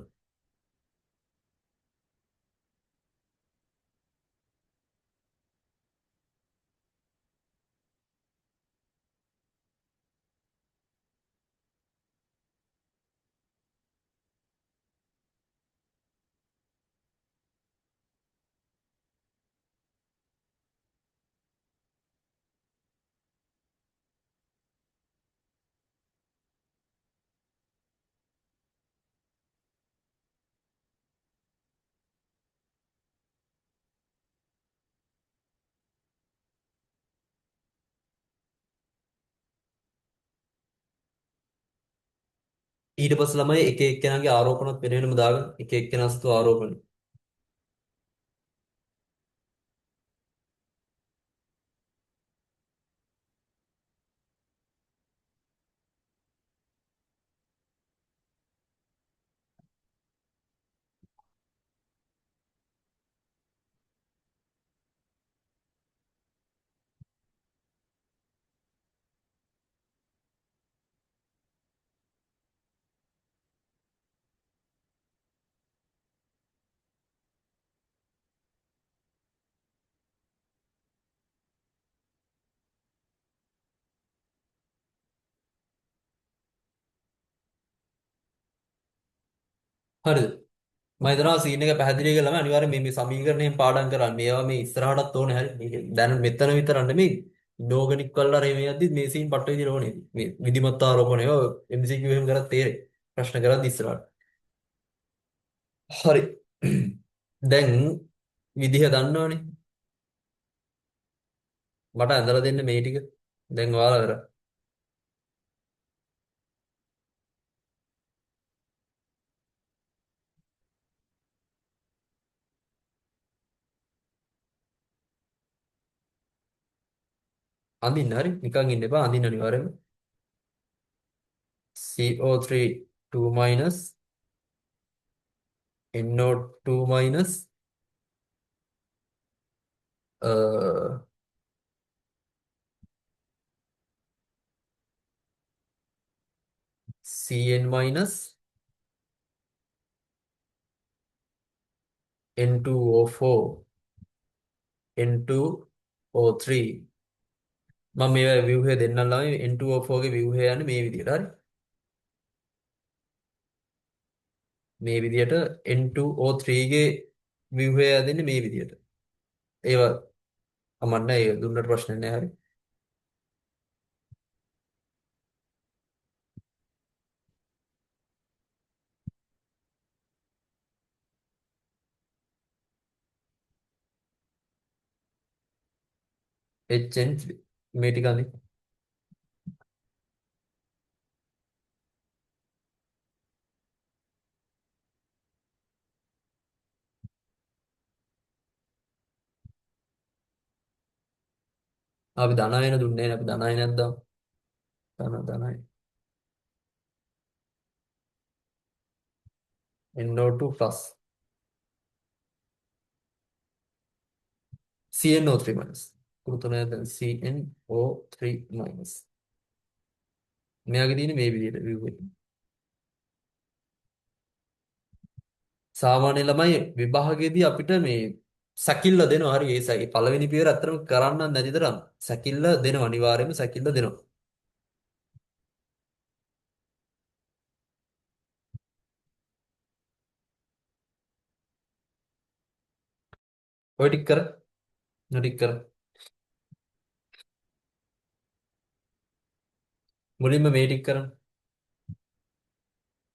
ඊට පස්සේ ළමයි එක එක්කෙනාගේ ආරෝපණත් වෙන වෙනම දාගන්න. එක එක්කෙනා සතු ආරෝපණ. හරිද? මම හිතනවා සීන් එක පැහැදිලි කියලා ළමයි අනිවාර්යෙන් මේ සමීකරණයෙන් පාඩම් කරන්න. මේවා මේ ඉස්සරහටත් ඕනේ හරි. මේක දැන් මෙතන විතර නෙමෙයි. නෝගනික් වල මේ යද්දි මේ සීන් පට්ට විදිහට ඕනේ. මේ විධිමත් ආරෝපණය MCQ එහෙම කරත් තේරෙයි. ප්‍රශ්න කරද්දි ඉස්සරහට. හරි. දැන් විදිහ දන්නවනේ. මට ඇඳලා දෙන්න මේ ටික. දැන් ඔයාලා කරා. අඳින්න හරි. නිකන් ඉන්න එපා. අඳින්න අනිවාර්යෙන්ම. CO3 2 minus NO2 minus uh, CN minus N2O4 N2O3 මම මේ ව්‍යුහය දෙන්නම් ළමයි N2O4 ගේ ව්‍යුහය යන්නේ මේ විදිහට හරි මේ විදිහට N2O3 ගේ ව්‍යුහය දෙන්නේ මේ විදිහට ඒව අමන්න ඒ දුන්නට ප්‍රශ්න නැහැ හරි HN මේ ටික අඳින්න අපි ධනායන දුන්නේ නැහැ අපි ධනායනයක් දාමු ධනායන NO2 plus CNO3 minus පුරුතනය දැන් CNO3 minus මෙයාගේ තියෙන්නේ මේ විදිහට view එක සාමාන්‍ය ළමයි විභාගයේදී අපිට මේ සැකිල්ල දෙනවා. හරි ඒ පළවෙනි පියවර අත්‍තරම කරන්න නැති තරම් සැකිල්ල දෙනවා. අනිවාර්යයෙන්ම සැකිල්ල දෙනවා. ඔය ටික කර. ඔය ටික කර. මුලින්ම මේ ටික කරන්න.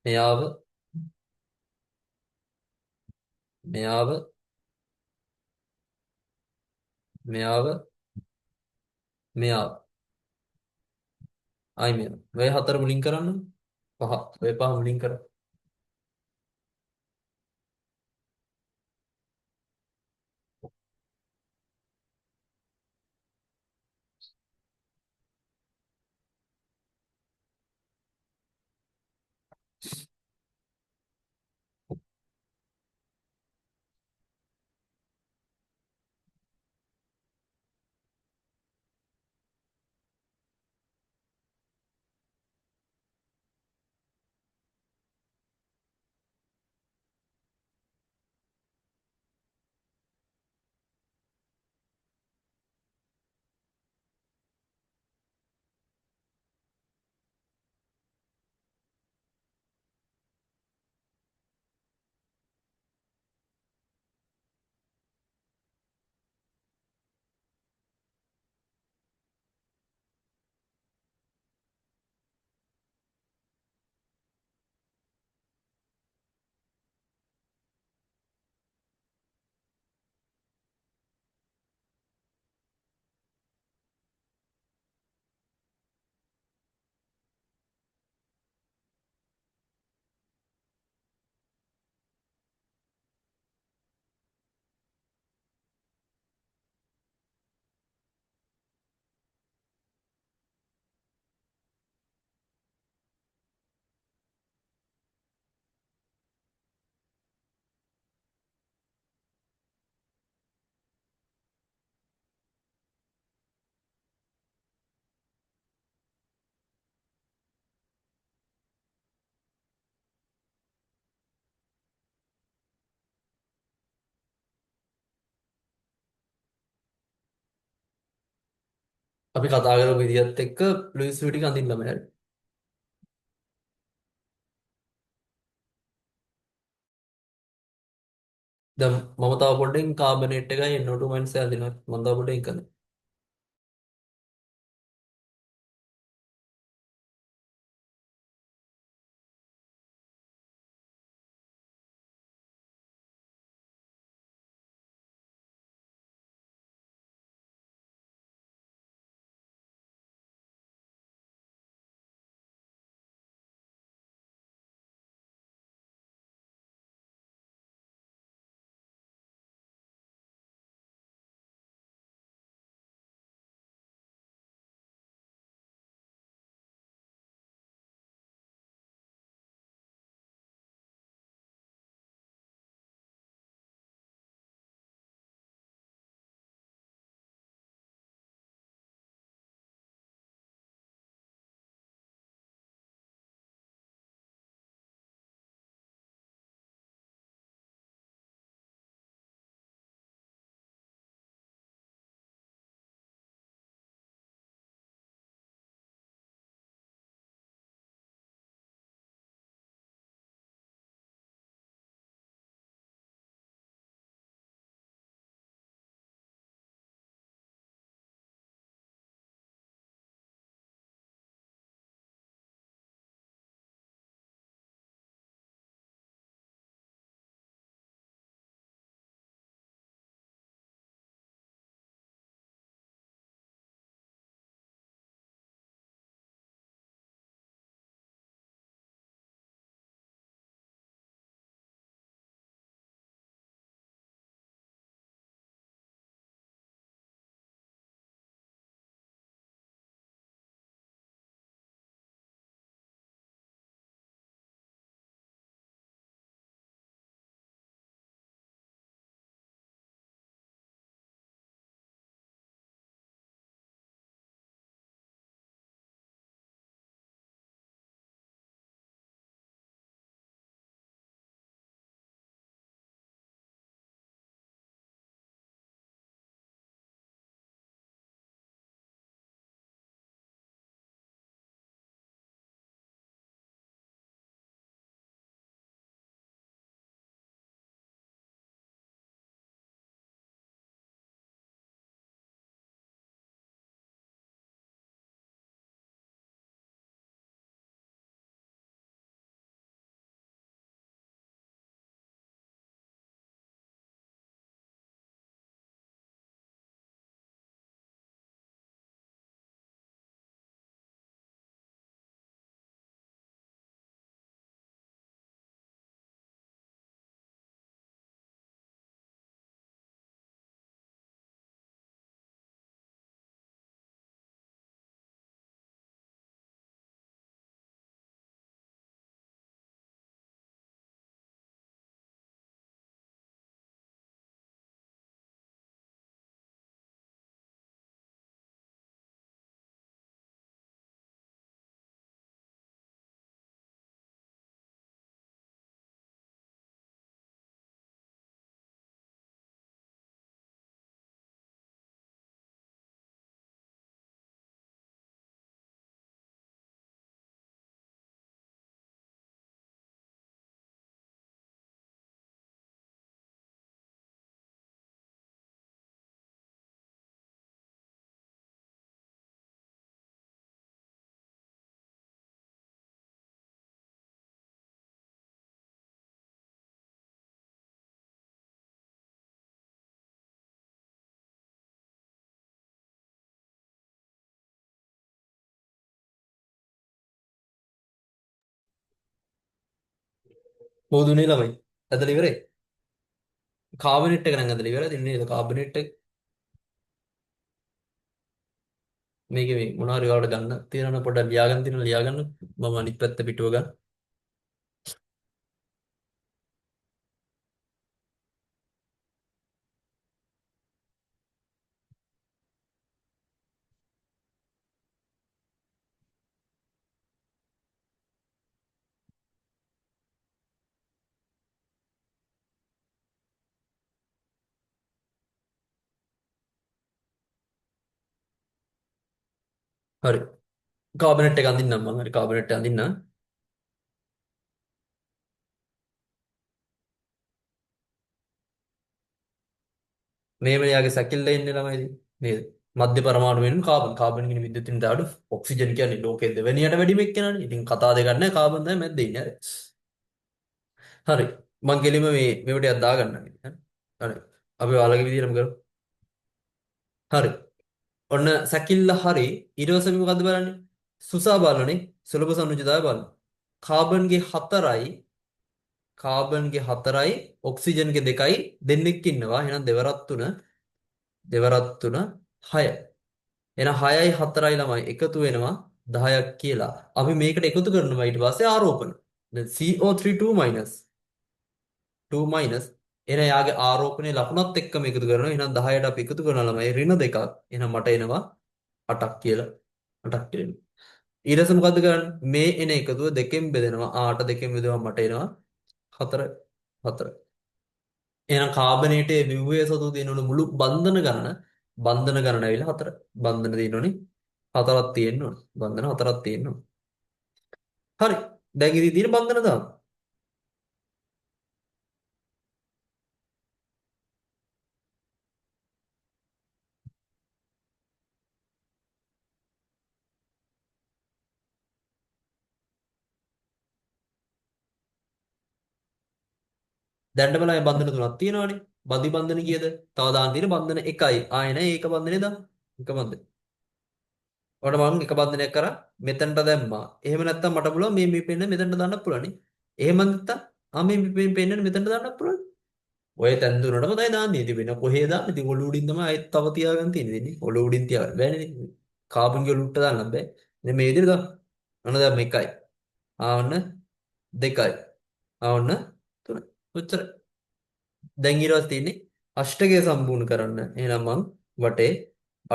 මෙයාව මෙයාව මෙයාව මෙයාව ආයි මෙයාව. ඔය හතර මුලින් කරන්න. පහ. ඔය පහ මුලින් කර. අපි කතා කරපු විදිහත් එක්ක ලුයිස් විටික අඳින්න ළමයි. දැන් මම තව පොඩ්ඩෙන් කාබනේට් එකයි NO2 මයිනස් එක අඳිනවා. මම තව පොඩ්ඩෙන් කරනවා. මොහොදුනේ ළමයි. ඇදලා ඉවරයි. කාබනේට් එක නම් ඇදලා ඉවරයි. ඉතින් නේද කාබනේට් එක මේකේ මේ මොනවා හරි වලට ගන්න තියෙනවනේ පොඩ්ඩක් ලියාගන්න තියෙනවා ලියාගන්න. මම අනිත් පැත්ත පිටුව ගන්න. හරි. කාබනේට් එක අඳින්නම් මම. හරි කාබනේට් එක අඳින්නම්. මේ මෙයාගේ සැකිල්ල ඉන්නේ ළමයි නේද? මධ්‍ය පරමාණු වෙනුන කාබන්. කාබන් කියන විද්‍යුතින් දාඩු ඔක්සිජන් කියන්නේ ලෝකයේ දෙවෙනියට වැඩිම එක්කෙනානේ. ඉතින් කතා දෙකක් නැහැ කාබන් තමයි මැද්දේ ඉන්නේ. හරි. මං කෙලිම මේ මෙවට ටිකක් දාගන්නම්. හරි. අපි ඔයාලගේ විදිහටම කරමු. හරි. ඔන්න සැකිල්ල හරි. ඊට පස්සේ අපි මොකද්ද බලන්නේ? සුසා බලන්නේ. සුලභ සංයුජතාවය බලන්න. කාබන්ගේ 4යි කාබන්ගේ 4යි ඔක්සිජන්ගේ 2යි දෙන්නෙක් ඉන්නවා. එහෙනම් දෙවරක් 3 දෙවරක් 3 6. එහෙනම් 6යි 4යි ළමයි එකතු වෙනවා 10ක් කියලා. අපි මේකට එකතු කරනවා ඊට පස්සේ ආරෝපණ. දැන් CO3 2 minus එහෙනම් යාගේ ආරෝපණයේ ලකුණත් එක්කම එකතු කරනවා. එහෙනම් 10ට අපි එකතු කරනවා ළමයි ඍණ 2ක්. එහෙනම් මට එනවා 8ක් කියලා. 8ක් කියලා. ඊට පස්සේ මොකද්ද කරන්නේ? මේ එන එකතුව දෙකෙන් බෙදෙනවා. 8 දෙකෙන් බෙදුවම මට එනවා 4 4. එහෙනම් කාබනේටයේ ව්‍යුහය සතු තියෙනවනේ මුළු බන්ධන ගණන ඇවිල්ලා 4. බන්ධන තියෙනවනේ 4ක් තියෙන්න ඕන. බන්ධන 4ක් තියෙන්න ඕන. හරි. දැන් ඉතින් තියෙන බන්ධන දාමු. දැන් බලන්න බන්ධන තුනක් තියෙනවනේ. බදි බන්ධන කීයද? තව දාන්න තියෙන බන්ධන එකයි. ආයෙ නෑ ඒක බන්ධනේ දාන්න. එක බන්ධන. ඔකට මම එක බන්ධනයක් කරා මෙතනට දැම්මා. එහෙම නැත්නම් මට පුළුවන් මේ පෙන්න මෙතනට දාන්නත් පුළුවන් නේ. එහෙම නැත්නම් මේ පෙන්නන මෙතනට දාන්නත් පුළුවන්. ඔය තැන් දුන්නටම තමයි දාන්නේ. ඉතින් වෙන කොහේ දාන්නේ? ඉතින් ඔලු උඩින් තමයි ආයෙත් තව තියාගන්න තියෙන්නේ. ඉතින් ඔලු උඩින් තියාගන්න බෑනේ ඉතින්. කාබන් වල උට්ට දාන්නත් බෑ. ඉතින් මේ විදිහට දාන්න. ඔන්න දැන් මේකයි. ආවන්න දෙකයි. ආවන්න තුනයි. ඔච්චර. දැන් ඊට පස්සේ තියෙන්නේ අෂ්ටකය සම්පූර්ණ කරන්න. එහෙනම් මං වටේ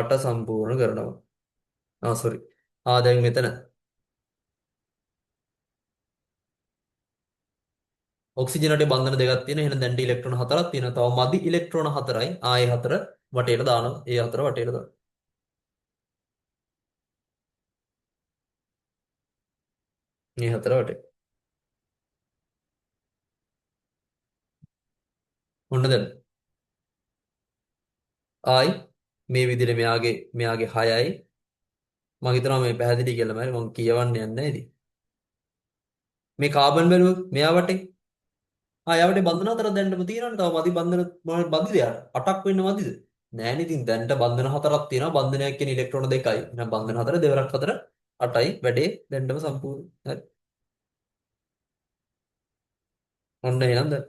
8 සම්පූර්ණ කරනවා. සෝරි. දැන් මෙතන ඔක්සිජනට බන්ධන දෙකක් තියෙනවා. එහෙනම් දැන් ඉලෙක්ට්‍රෝන 4ක් තියෙනවා. තව මදි ඉලෙක්ට්‍රෝන 4යි. ආයේ 4 වටේට දානවා. ඒ 4 වටේට දානවා. මේ 4 වටේ. ඔන්න දැන් ආයි මේ විදිහට මෙයාගේ 6යි. මම හිතනවා මේ පැහැදිලි කියලා මම කියවන්න යන්නේ නැහැ ඉතින්. මේ කාබන් බැලුවොත් මෙයා වටේ යාවට බන්ධන 4ක් දැන්නම තියෙනවනේ. තව මදි බන්ධන මොනවද මදිද යාර? 8ක් වෙන්න මදිද? නෑනේ ඉතින් දැන්ට බන්ධන 4ක් තියෙනවා. බන්ධනයක් කියන්නේ ඉලෙක්ට්‍රෝන 2යි. එහෙනම් බන්ධන 4 දෙවරක් 4 8යි. වැඩේ දැන්නම සම්පූර්ණ. හරි. ඔන්න එහෙනම් දැන්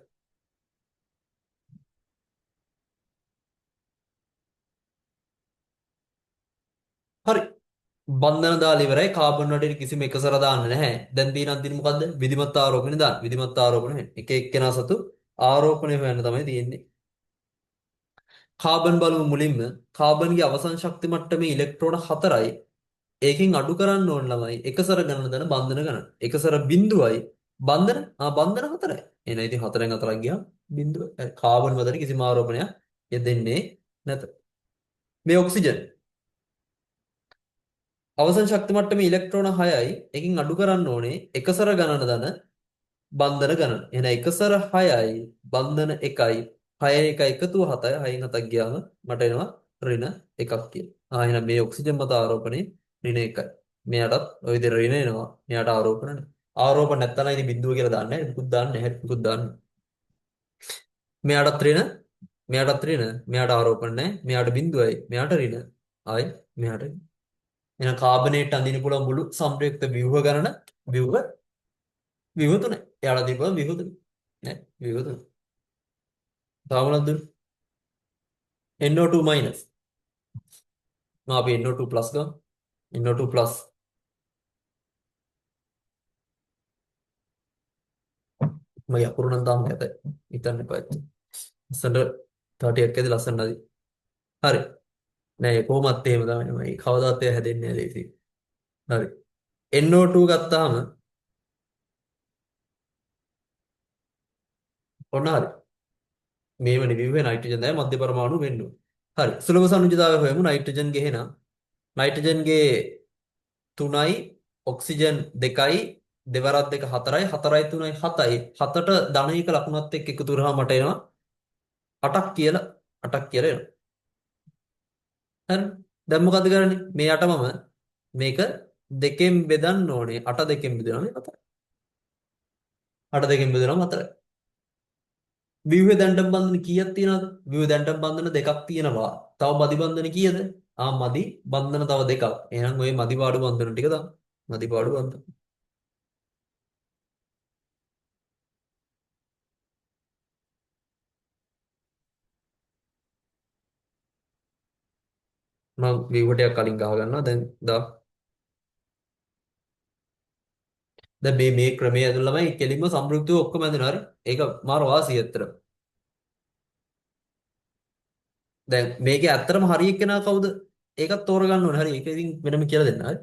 හරි. බන්ධන දාලා ඉවරයි. කාබන් වටේට කිසිම එකසර දාන්න නැහැ. දැන් තියෙනක් දින මොකද්ද? විධිමත් ආරෝපණය දාන්න. විධිමත් ආරෝපණය එක එක්කෙනා සතු ආරෝපණය හොයන්න තමයි තියෙන්නේ. කාබන් බලමු මුලින්ම. කාබන්ගේ අවසන් ශක්ති මට්ටමේ ඉලෙක්ට්‍රෝන 4යි. ඒකෙන් අඩු කරන්න ඕන ළමයි එකසර ගණන දන බන්ධන ගණන. එකසර බිඳුවයි බන්ධන 4යි. එහෙනම් ඉතින් 4න් 4ක් ගියා බිඳුව. කාබන් වලට කිසිම ආරෝපණයක් යෙදෙන්නේ නැත. මේ ඔක්සිජන් අවසන් ශක්ති මට්ටමේ ඉලෙක්ට්‍රෝන 6යි. එකකින් අඩු කරන්න ඕනේ එකසර ගණන දන බන්ධන ගණන. එහෙනම් එකසර 6යි බන්ධන 1යි. 6 1 එකතුව 7යි. 6න් 7ක් ගියාම මට එනවා ඍණ 1ක් කියලා. එහෙනම් මේ ඔක්සිජන් මත ආරෝපණය ඍණ 1යි. මෙයාටත් ওই විදිහට ඍණ එනවා. මෙයාට ආරෝපණ නැහැ. ආරෝපණ නැත්තම් ඉතින් බිඳුව කියලා දාන්නේ නැහැ. මුකුත් දාන්නේ නැහැ. මුකුත් දාන්නේ. මෙයාටත් ඍණ මෙයාටත් ඍණ මෙයාට ආරෝපණ නැහැ. මෙයාට බිඳුවයි. මෙයාට ඍණ. ආයි මෙයාට එහෙනම් කාබනේට් අඳින්න පුළුවන් මුළු සම්ප්‍රයුක්ත ව්‍යුහ ගණන ව්‍යුහ ව්‍යුහ තුනයි. එයාලා දීපුවා ව්‍යුහ තුනයි. නෑ ව්‍යුහ තුන. තාම මොනවද දුන්නේ? NO2 minus. අපි NO2 ප්ලස් ගමු. NO2 plus. මගේ අකුරු නම් තාම නැත. හිතන්න එපා ඇත්ත. ලස්සනට 30ක් ඇද ලස්සන නැති. හරි. නෑ කොහොමත් එහෙම තමයි. මම කවදාත් ඒ හැදෙන්නේ නැහැ ලේසි. හරි. NO2 ගත්තාම ඔන්න හරි. මේව නෙවෙයි නයිට්‍රජන් දැයි මධ්‍ය පරමාණු වෙන්න ඕනේ. හරි. සුලභ සංයුතියතාවය හොයමු. නයිට්‍රජන් ගේ එහෙනම් නයිට්‍රජන්ගේ 3යි ඔක්සිජන් 2යි දෙවරක් දෙක 4යි 4යි 3යි 7යි 7ට ධනයක ලකුණත් එක්ක එකතු කරාම මට එනවා 8ක් කියලා 8ක් කියලා එනවා. හරි. දැන් මොකද කරන්නේ? මේ 8 මම මේක දෙකෙන් බෙදන්න ඕනේ. 8 දෙකෙන් බෙදනවා මේ 4යි. 8 දෙකෙන් බෙදනවා 4යි. ව්‍යුහේ දැන්ටම් බන්ධන කීයක් තියෙනවද? ව්‍යුහ දැන්ටම් බන්ධන දෙකක් තියෙනවා. තව මදි බන්ධන කීයද? මදි බන්ධන තව දෙකක්. එහෙනම් ওই මදි පාඩු බන්ධන ටික දාන්න. මදි පාඩු බන්ධන. මම ව්‍යුහ ටිකක් කලින් ගහ ගන්නවා. දැන් දා දැන් මේ ක්‍රමයේ ඇතුළත ළමයි කෙලින්ම සම්ප්‍රයුක්තව ඔක්කොම ඇඳෙනවා. හරි. ඒක මාර වාසිය ඇත්තට. දැන් මේකේ ඇත්තටම හරි එක්කෙනා කවුද? ඒකත් තෝරගන්න ඕනේ. හරි. ඒක ඉතින් වෙනම කියලා දෙන්න. හරි.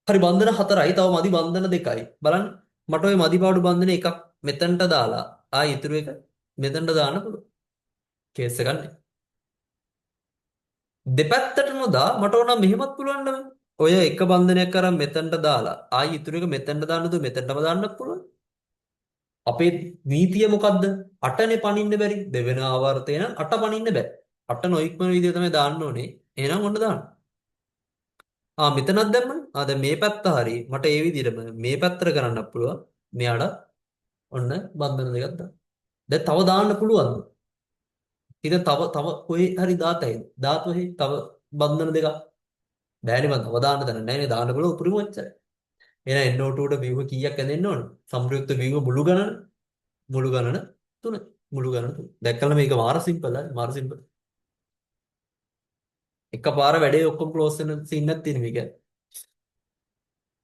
හරි බන්ධන 4යි. තව මදි බන්ධන 2යි. බලන්න. මට ওই මදි පාඩු බන්ධන එකක් මෙතනට දාලා ඉතුරු එක මෙතනට දාන්න පුළුවන්. කේස් එකක් නේ. දෙපැත්තට නොදා මට ඕන නම් මෙහෙමත් පුළුවන් නේද? ඔය එක බන්ධනයක් අරන් මෙතනට දාලා ඉතුරු එක මෙතනට දාන්නද මෙතනටම දාන්නත් පුළුවන්. අපේ නීතිය මොකද්ද? 8නේ පනින්න බැරි. දෙවෙනි ආවර්තය නම් 8 පනින්න බෑ. 8 නොඉක්මන විදිය තමයි දාන්න ඕනේ. එහෙනම් ඔන්න දාන්න. මෙතනක් දැම්මනේ. දැන් මේ පැත්ත හරි. මට ඒ විදිහටම මේ පැත්තට කරන්නත් පුළුවන්. මෙයාට ඔන්න බන්ධන දෙකක් දාන්න. දැන් තව දාන්න පුළුවන්. ඉතින් තව කොහේ හරි දාතයිද? දාතොහේ තව බන්ධන දෙකක්. බෑනේ මන් තව දාන්න තැන නැහැ නේ දාන්න පුළුවන් උපරිම ඔච්චරයි. එහෙනම් NO2 ට ව්‍යුහ කීයක් ඇදෙන්න ඕන? සංප්‍රයුක්ත ව්‍යුහ මුළු ගණන 3. මුළු ගණන 3. දැක්කම මේක මාර සිම්පල් හරි මාර සිම්පල්. එකපාර වැඩේ ඔක්කොම ක්ලෝස් වෙන සීන් එකක් තියෙන මේක.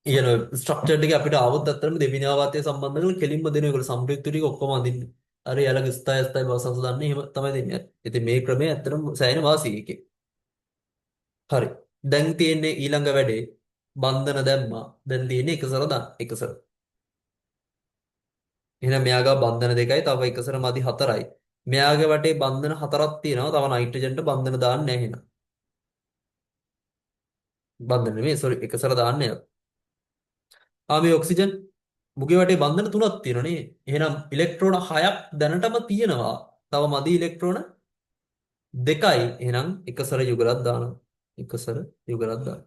ඊයන ස්ට්‍රක්චර් එක අපිට ආවොත් අත්‍තරම දෙවෙනි ආවර්තය සම්බන්ධ කරලා කෙලින්ම දෙන ඒගොල්ලෝ සංප්‍රයුක්ත ටික ඔක්කොම අඳින්න. අර යාළගේ ස්ථාය බවසස් දන්නේ එහෙම තමයි දෙන්නේ. ඉතින් මේ ක්‍රමය ඇත්තටම සෑහෙන වාසියි එකේ. හරි. දැන් තියෙන්නේ ඊළඟ වැඩේ බන්ධන දැම්මා. දැන් තියෙන්නේ එකසර දාන්න. එකසර. එහෙනම් මෙයාගා බන්ධන දෙකයි තව එකසර මදි 4යි. මෙයාගේ වටේ බන්ධන 4ක් තියෙනවා. තව නයිට්‍රජන්ට බන්ධන දාන්න නැහැ එහෙනම්. බන්ධන නෙමෙයි සෝරි එකසර දාන්න යනවා. මේ ඔක්සිජන් මුගේ වටේ බන්ධන 3ක් තියෙනවා නේ. එහෙනම් ඉලෙක්ට්‍රෝන 6ක් දැනටම තියෙනවා. තව මදි ඉලෙක්ට්‍රෝන 2යි. එහෙනම් එකසර යුගලක් දානවා. එකසර යුගලක් දානවා.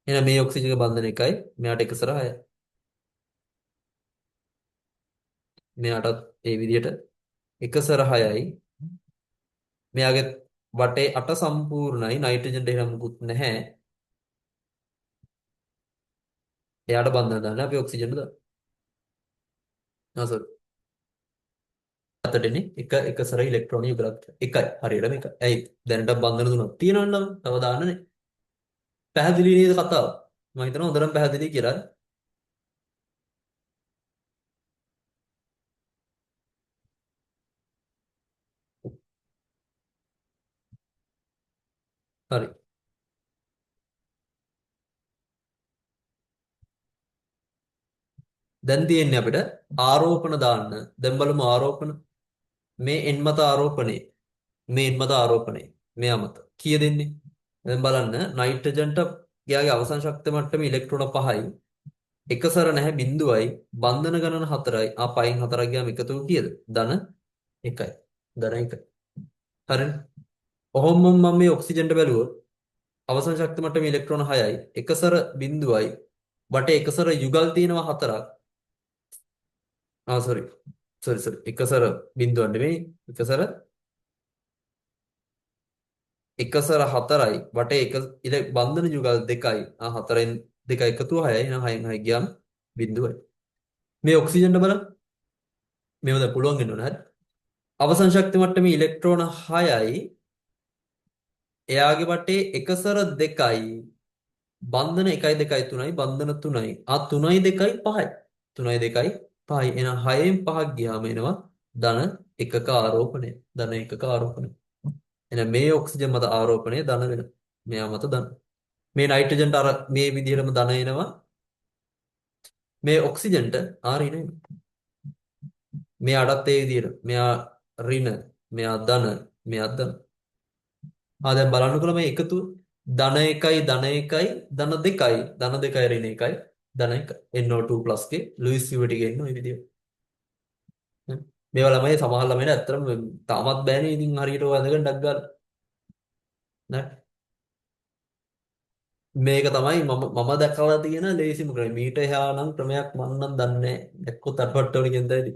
එහෙනම් මේ ඔක්සිජන්ගේ බන්ධන 1යි. මෙයාට එකසර 6යි. මෙයාටත් ඒ විදිහට එකසර 6යි. මෙයාගේ වටේ 8 සම්පූර්ණයි. නයිට්‍රජන්ට එහෙනම් මුකුත් නැහැ. එයාට බන්ධන දාන්න අපි ඔක්සිජන්ට දාන්න. සෝරි. අතටනේ එකසර ඉලෙක්ට්‍රෝන යුගලක් එකයි. හරියටම එකයි. ඇයි දැනට බන්ධන තුනක් තියෙනවනම් තව දාන්නනේ. පැහැදිලි නේද කතාව? මම හිතනවා හොඳටම පැහැදිලි කියලා. හරි. දැන් තියෙන්නේ අපිට ආරෝපණ දාන්න. දැන් බලමු ආරෝපණ. මේ එන්මත ආරෝපණය. මේ එන්මත ආරෝපණය. මෙයා මත. කීය දෙන්නේ? දැන් බලන්න නයිට්‍රජන්ට එයාගේ අවසන් ශක්තිය මට්ටමේ ඉලෙක්ට්‍රෝන 5යි. එකසර නැහැ බිඳුවයි. බන්ධන ගණන 4යි. පයින් 4ක් ගියාම එකතු කීයද? ධන 1යි. ධන 1යි. හරිනේ. ඔහොම මම මේ ඔක්සිජන්ට බැලුවොත් අවසන් ශක්ති මට්ටමේ ඉලෙක්ට්‍රෝන 6යි. එකසර බිඳුවයි. වටේ එකසර යුගල් තියෙනවා 4ක්. සෝරි. සෝරි. එකසර බිඳුවක් නෙමෙයි. එකසර 4යි. වටේ එක බන්ධන යුගල් 2යි. 4න් 2 එකතු 6යි. එහෙනම් 6න් 6 ගියාම බිඳුවයි. මේ ඔක්සිජන්ට බලන්න. මේව දැන් පුළුවන් වෙන්න ඕන හරි. අවසන් ශක්ති මට්ටමේ ඉලෙක්ට්‍රෝන 6යි එයාගේ වටේ එකසර 2යි බන්ධන 1යි 2යි 3යි බන්ධන 3යි. 3යි 2යි 5යි. 3යි 2යි 5යි. එහෙනම් 6න් 5ක් ගියාම එනවා ධන එකක ආරෝපණය. ධන එකක ආරෝපණය. එහෙනම් මේ ඔක්සිජන් මත ආරෝපණය ධන වෙනවා. මෙයා මත ධන. මේ නයිට්‍රජන්ට අර මේ විදිහටම ධන එනවා. මේ ඔක්සිජන්ට ආරින එනවා. මෙයාටත් ඒ විදිහට. මෙයා ඍණ, මෙයා ධන, මෙයා ධන. දැන් බලන්නකො මේ එකතු ධන 1යි ධන 1යි ධන 2යි ධන 2යි ඍණ 1යි ධන 1 NO2+ ගේ ලුයිස් සිවටි ගන්න ඔය විදියට. මේවා ළමයි සමහර ළමයිට ඇත්තටම තාමත් බෑනේ ඉතින් හරියට ඔය අඳගෙන ඩක් ගන්න. නෑ. මේක තමයි මම දැකලා තියෙන ලේසිම ක්‍රමය. මීට එහා නම් ක්‍රමයක් මම නම් දන්නේ නැහැ. දැක්කොත් අටවට්ට වලින් කියන්දයි. හරි.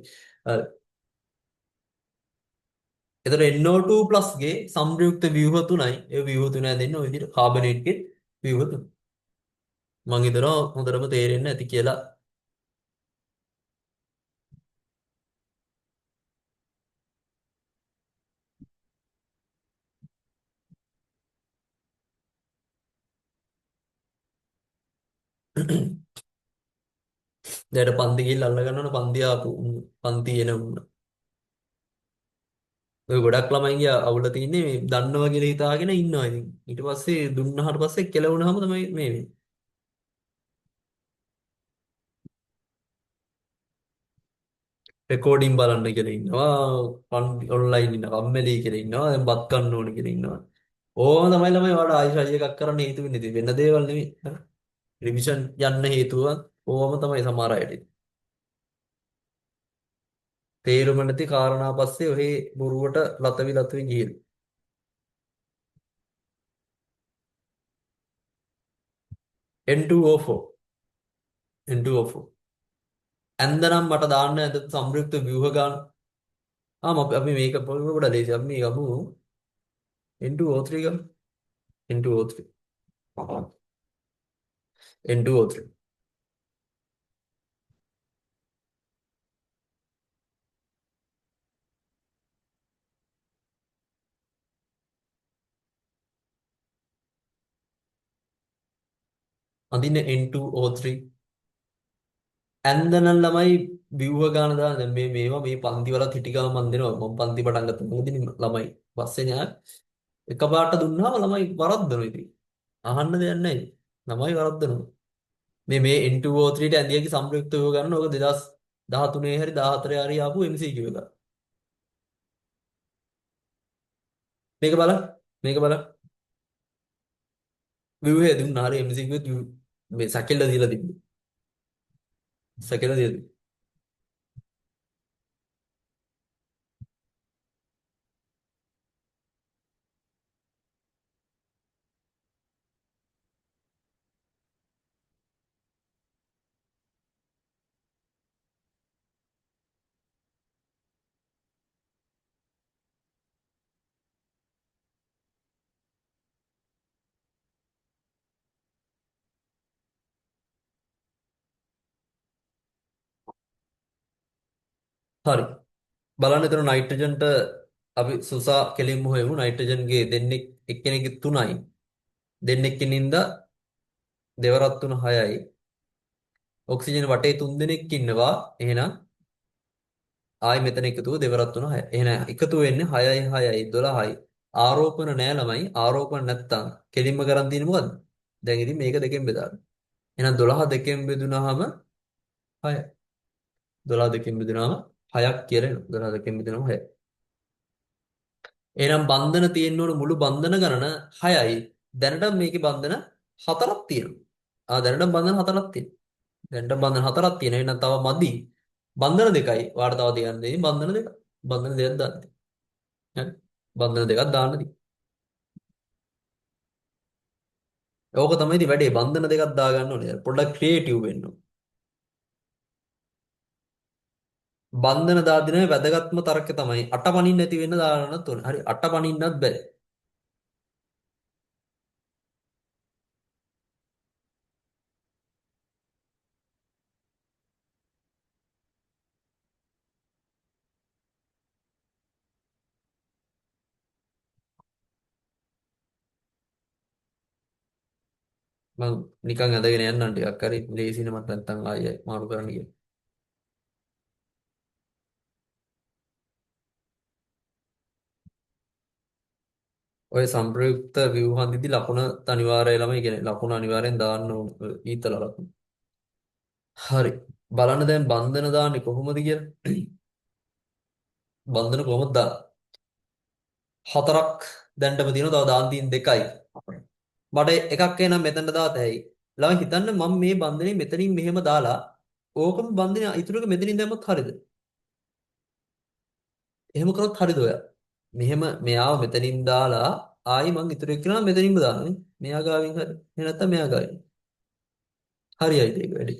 එතකොට NO2+ ගේ සංයුක්ත ව්‍යුහ තුනයි. ඒ ව්‍යුහ තුන ඇදෙන්නේ ඔය විදිහට කාබනේට්ගේ ව්‍යුහ තුන. මං හිතනවා හොඳටම තේරෙන්න ඇති කියලා. දැන් පන්ති ගිහිල්ලා අල්ල ගන්නවනේ පන්ති ආපු පන්ති එන උන්න. ඔය ගොඩක් ළමයිගේ අවුල තින්නේ මේ දන්නවා කියලා හිතාගෙන ඉන්නවා ඉතින්. ඊට පස්සේ දුන්නාට පස්සේ කෙලවුණාම තමයි මේ වෙන්නේ. රෙකෝඩින් බලන්න කියලා ඉන්නවා. ඔන්ලයින් ඉන්න කම්මැලි කියලා ඉන්නවා. දැන් බත් කන්න ඕන කියලා ඉන්නවා. ඕම තමයි ළමයි වඩා ආයිසයි එකක් කරන්න හේතු වෙන්නේ. ඉතින් වෙන දේවල් නෙමෙයි. රිවිෂන් යන්න හේතුව ඕම තමයි සමහර අයට. තේරුම නැති කාරණා පස්සේ ඔහේ බොරුවට ලතවි ලතවි ගියන. N2O4 N2O4 ඇන්දනම් මට දාන්න ඇත සම්ප්‍රයුක්ත ව්‍යුහ ගන්න. අපි මේක පොඩ ලේසි. අපි මේ ගමු N2O3 ගමු. N2O3 N2O3 අඳින්න N2O3 ඇන්දනම් ළමයි ව්‍යුහ ගන්න දාන්න. දැන් මේවා මේ පන්ති වලත් හිටි ගම මන් දෙනවා. මම පන්ති පටන් ගත්තා. මොකද ළමයි පස්සේ ඥා එකපාරට දුන්නාම ළමයි වරද්දනවා ඉතින්. අහන්න දෙයක් නැහැ. ළමයි වරද්දනවා. මේ N2O3ට ඇඳියගේ සම්ප්‍රයුක්ත ව්‍යුහ ගන්න ඕක 2013 හරි 14 හරි ආපු MCQ එක. මේක බලන්න. මේක බලන්න. ව්‍යුහය දුන්නා හරි MCQ මේ සැකෙල්ල දීලා තිබ්බේ. සැකෙල්ල දීලා තිබ්බේ. හරි. බලන්න එතන නයිට්‍රජන්ට අපි සුසා කෙලින්ම හොයමු. නයිට්‍රජන්ගේ දෙන්නෙක් එක්කෙනෙක්ගේ 3යි. දෙන්නෙක් ඉන්නින්ද දෙවරක් තුන 6යි. ඔක්සිජන් වටේ 3 දෙනෙක් ඉන්නවා. එහෙනම් ආයි මෙතන එකතුව දෙවරක් තුන 6. එහෙනම් එකතු වෙන්නේ 6යි 6යි 12යි. ආරෝපණ නෑ ළමයි. ආරෝපණ නැත්තම් කෙලින්ම කරන් තියෙන්නේ මොකද්ද? දැන් ඉතින් මේක දෙකෙන් බෙදාගන්න. එහෙනම් 12 දෙකෙන් බෙදුනහම 6යි. 12 දෙකෙන් බෙදුනහම 6ක් කියලා එනවා. 12 දෙකෙන් බෙදුනහම 6යි. එහෙනම් බන්ධන තියෙන්න ඕන මුළු බන්ධන ගණන 6යි. දැනට මේකේ බන්ධන 4ක් තියෙනවා. දැනට බන්ධන 4ක් තියෙනවා. දැනට බන්ධන 4ක් තියෙනවා. එහෙනම් තව මදි. බන්ධන දෙකයි. වාට තව තියන්න දෙන්නේ බන්ධන දෙක. බන්ධන දෙකක් දාන්න. හරි. බන්ධන දෙකක් දාන්න දී. ඕක තමයි ඉතින් වැඩේ. බන්ධන දෙකක් දාගන්න ඕනේ. පොඩ්ඩක් ක්‍රියේටිව් වෙන්න ඕනේ. බන්ධන දාදින වැදගත්ම තර්කය තමයි අට පනින්න නැති වෙන්න දාන්නත් ඕනේ. හරි අට පනින්නත් බෑ. මං නිකන් ඇදගෙන යන්නම් ටිකක් හරි ලේසින මට නැත්තම් ආයෙ මාරු කරන්න ගියා. ඔය සංප්‍රයුක්ත ව්‍යුහන්දිදී ලකුණ අනිවාර්යයි ළමයි කියන්නේ ලකුණ අනිවාර්යෙන් දාන්න ඕන ඊතල ලකුණ. හරි. බලන්න දැන් බන්ධන දාන්නේ කොහොමද කියලා. බන්ධන කොහොමද දාන්නේ? හතරක් දැන්ටම තියෙනවා තව දාන්න තියෙන දෙකයි. මට එකක් එනම් මෙතනට දාත හැයි. ළමයි හිතන්න මම මේ බන්ධනේ මෙතනින් මෙහෙම දාලා ඕකම බන්ධනේ ඉතුරු එක මෙතනින් දැම්මොත් හරියද? එහෙම කරොත් හරියද ඔයා? මෙහෙම මෙයාව මෙතනින් දාලා ආයි මං ඉතුරු එක්කනවා මෙතනින්ම දානවා නේ. මෙයා ගාවින් හරි. එහෙම නැත්නම් මෙයා ගාවින්. හරියයිද ඒක වැඩි?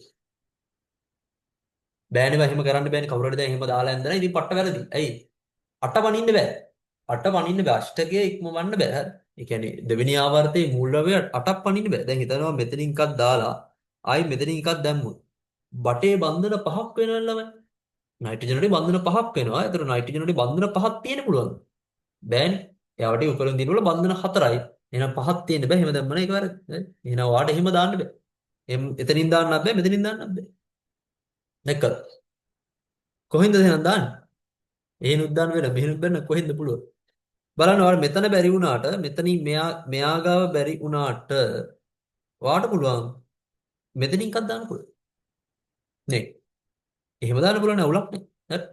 බෑනේ බෑ එහෙම කරන්න බෑනේ කවුරු හරි දැන් එහෙම දාලා ඇන්දලා ඉතින් පට්ට වැරදි. ඇයි? අට පනින්න බෑ. අට පනින්න බෑ. අෂ්ටකයේ ඉක්මවන්න බෑ. හරි. ඒ කියන්නේ දෙවෙනි ආවර්තයේ මූලවය අටක් පනින්න බෑ. දැන් හිතනවා මෙතනින් එකක් දාලා ආයි මෙතනින් එකක් දැම්මොත් බටේ බන්ධන පහක් වෙනවා ළමයි. නයිට්‍රජන් වලට බන්ධන පහක් වෙනවා. ඒතර නයිට්‍රජන් වලට බන්ධන පහක් තියෙන්න පුළුවන්. බෑනේ. එයාට උපරිම දින වල බන්ධන හතරයි. එහෙනම් පහක් තියෙන්න බෑ. එහෙම දැම්මම ඒක වැරදි. හරි. එහෙනම් වාට එහෙම දාන්න බෑ. එතනින් දාන්නත් බෑ මෙතනින් දාන්නත් බෑ. නැක්කද? කොහෙන්ද එහෙනම් දාන්නේ? එහෙනුත් දාන්න වෙන මෙහෙනුත් බැන්න කොහෙන්ද පුළුවන්? බලන්න ඔයාලා මෙතන බැරි වුණාට මෙතනින් මෙයා ගාව බැරි වුණාට වාට පුළුවන් මෙතනින් එකක් දාන්න පුළුවන්. නේ. එහෙම දාන්න පුළුවන් නෑ උලක් නේ. හරි.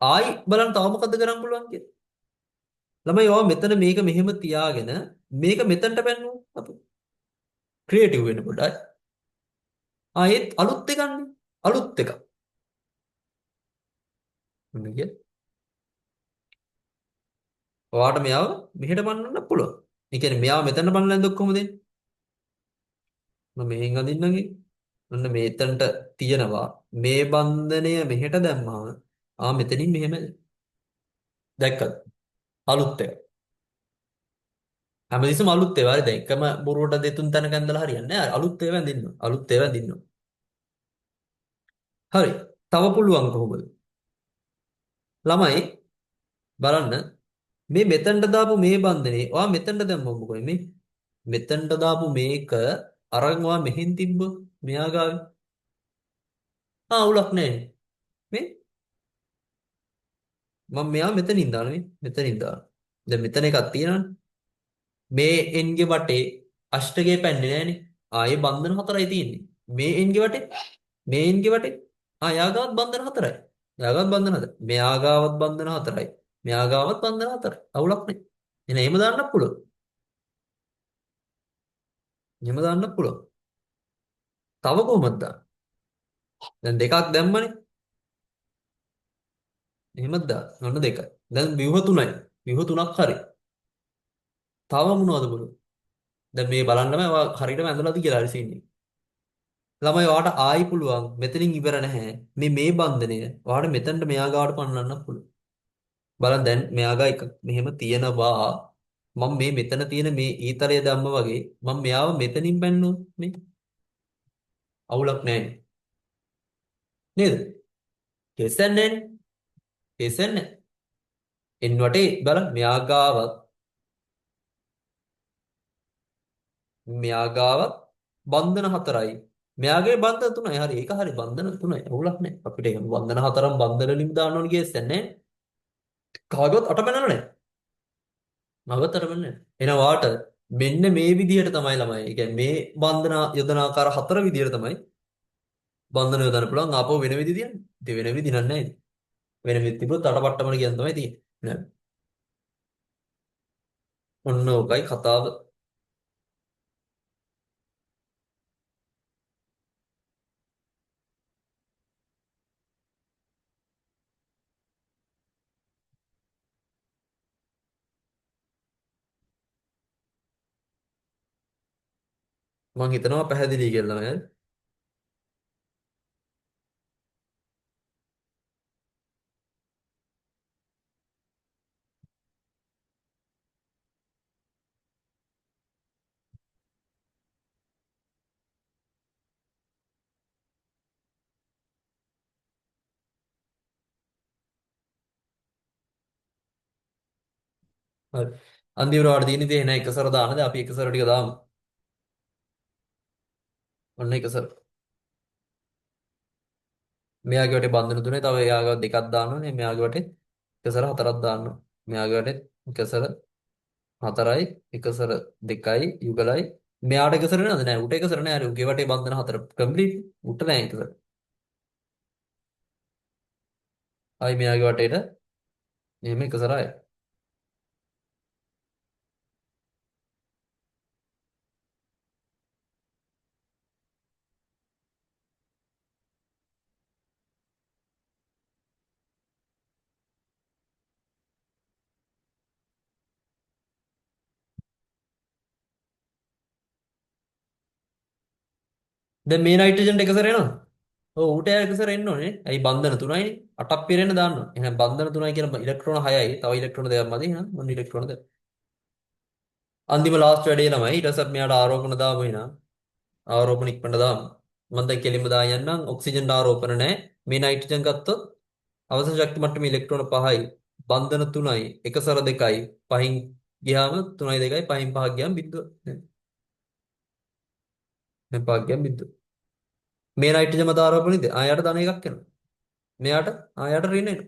ආයි බලන්න තව මොකද්ද කරන්න පුළුවන් කියලා. ළමයි ඔයා මෙතන මේක මෙහෙම තියාගෙන මේක මෙතනට බැන්නු අපි ක්‍රියේටිව් වෙන්න පොඩ්ඩයි. ආයෙත් අලුත් එකක් නේ. අලුත් එකක්. මොන කිය? ඔයාට මෙයාව මෙහෙට බannන්න පුළුවන්. ඒ කියන්නේ මෙයාව මෙතන බන්නලා ඉඳන් කොහොමද එන්නේ? මම මෙහෙන් අදින්නගේ. ඔන්න මේතනට තියෙනවා. මේ බන්ධනය මෙහෙට දැම්මම මෙතනින් මෙහෙම දැක්කද? අලුත් එක. හැමදෙස්සම අලුත් ඒවා. හරි දැන් එකම බොරුවට දෙතුන් තැනක ඇඳලා හරියන්නේ නැහැ. අලුත් ඒවා ඇඳින්න. අලුත් ඒවා ඇඳින්න. හරි. තව පුළුවන් කොහොමද? ළමයි බලන්න මේ මෙතනට දාපු මේ බන්ධනේ ඔයා මෙතනට දැම්මම මොකද මේ මෙතනට දාපු මේක අරන් ඔයා මෙහෙන් තිබ්බොත් මෙයා ගාවේ උලක් නැහැ මේ මම මෙයා මෙතනින් දානවා මෙතනින් දානවා දැන් මෙතන එකක් තියෙනවනේ මේ එන්ගේ වටේ අෂ්ටකේ පැන්නේ නැහනේ ආයේ බන්ධන හතරයි තියෙන්නේ මේ එන්ගේ වටේ මේ එන්ගේ වටේ යාගාවත් බන්ධන හතරයි යාගාවත් බන්ධන හතරයි මෙයාගාවත් බන්ධන හතරයි මෙයාගාවත් බන්ධන හතරයි අවුලක් නැහැ එහෙනම් එහෙම දාන්නත් පුළුවන් එහෙම දාන්නත් පුළුවන් තව කොහොමද දාන්නේ දැන් දෙකක් දැම්මනේ එහෙමද දාන්නේ ඔන්න දෙකයි දැන් ව්‍යුහ තුනයි ව්‍යුහ තුනක් හරි තව මොනවද බලමු දැන් මේ බලන්නම ඔයා හරියටම ඇඳලාද කියලා හරි සීන්නේ ළමයි ඔයාට ආයි පුළුවන් මෙතනින් ඉවර නැහැ මේ බන්ධනය ඔයාට මෙතනට මෙයා ගාවට පන්නන්න පුළුවන් බලන්න දැන් මෙයා ගා එක මෙහෙම තියෙනවා මම මේ මෙතන තියෙන මේ ඊතරය දැම්ම වගේ මම මෙයාව මෙතනින් බැන්නොත් මේ අවුලක් නැහැ නේද කෙසන්නේ කෙසන්නේ එන් වටේ බලන්න මෙයා ගාවත් මෙයා ගාවත් බන්ධන හතරයි මෙයාගේ බන්ධන තුනයි හරි ඒක හරි බන්ධන තුනයි අවුලක් නැහැ අපිට එහෙම බන්ධන හතරක් බන්ධන වලින් දාන්න ඕන කෙසන්නේ කාගවත් අට බැනලා නැහැ නවතර වෙන්නේ එන වාට මෙන්න මේ විදිහට තමයි ළමයි. ඒ කියන්නේ මේ බන්ධන යොදන ආකාර හතර විදිහට තමයි බන්ධන යොදන්න පුළුවන්. ආපහු වෙන විදි තියන්නේ. ඉතින් වෙන විදි නෑ නේද? වෙන විදි තිබුණොත් අටපට්ටමන කියන තමයි තියෙන්නේ. නෑ. ඔන්න ඕකයි කතාව. මම හිතනවා පැහැදිලි කියලා නේද? හරි. අන්තිමට වාට තියෙන දේ නෑ එක සැර දාන්නද අපි එක සැර ටික දාමු. ඔන්න එකසර. මෙයාගේ වටේ බන්ධන තුනේ තව එයාගාව දෙකක් දාන්න ඕනේ. මෙයාගේ වටේ එකසර හතරක් දාන්න ඕනේ. මෙයාගේ වටේ එකසර හතරයි එකසර දෙකයි යුගලයි. මෙයාට එකසර නේද? නෑ උට එකසර නෑ. අර උගේ වටේ බන්ධන හතර කම්ප්ලීට්. උට නෑ එකසර. ආයි මෙයාගේ වටේට එහෙම එකසරයි. දැන් මේ නයිට්‍රජන් එකසර එනවා. ඔව් ඌට එකසර එන්න ඕනේ. ඇයි බන්ධන තුනයිනේ. අටක් පිරෙන්න දාන්න ඕනේ. එහෙනම් බන්ධන තුනයි කියන ඉලෙක්ට්‍රෝන 6යි. තව ඉලෙක්ට්‍රෝන දෙකක් මදි. එහෙනම් මොන ඉලෙක්ට්‍රෝනද? අන්තිම ලාස්ට් වැඩේ ළමයි. ඊට පස්සේ මෙයාට ආරෝපණ දාමු එහෙනම්. ආරෝපණ ඉක්මනට දාමු. මම දැන් කෙලින්ම දාන් යන්නම්. ඔක්සිජන් ආරෝපණ නැහැ. මේ නයිට්‍රජන් ගත්තොත් අවශ්‍ය ශක්ති මට්ටමේ ඉලෙක්ට්‍රෝන 5යි. බන්ධන 3යි. එකසර 2යි. පහින් ගියාම 3යි 2යි පහින් 5ක් ගියාම බිඳුව. මේ 5ක් ගියාම බිඳුව. මේ නයිට්‍රජන් මත ආරෝපණයද? ආයට ධන එකක් එනවා. මෙයාට ආයට ඍණ එනවා.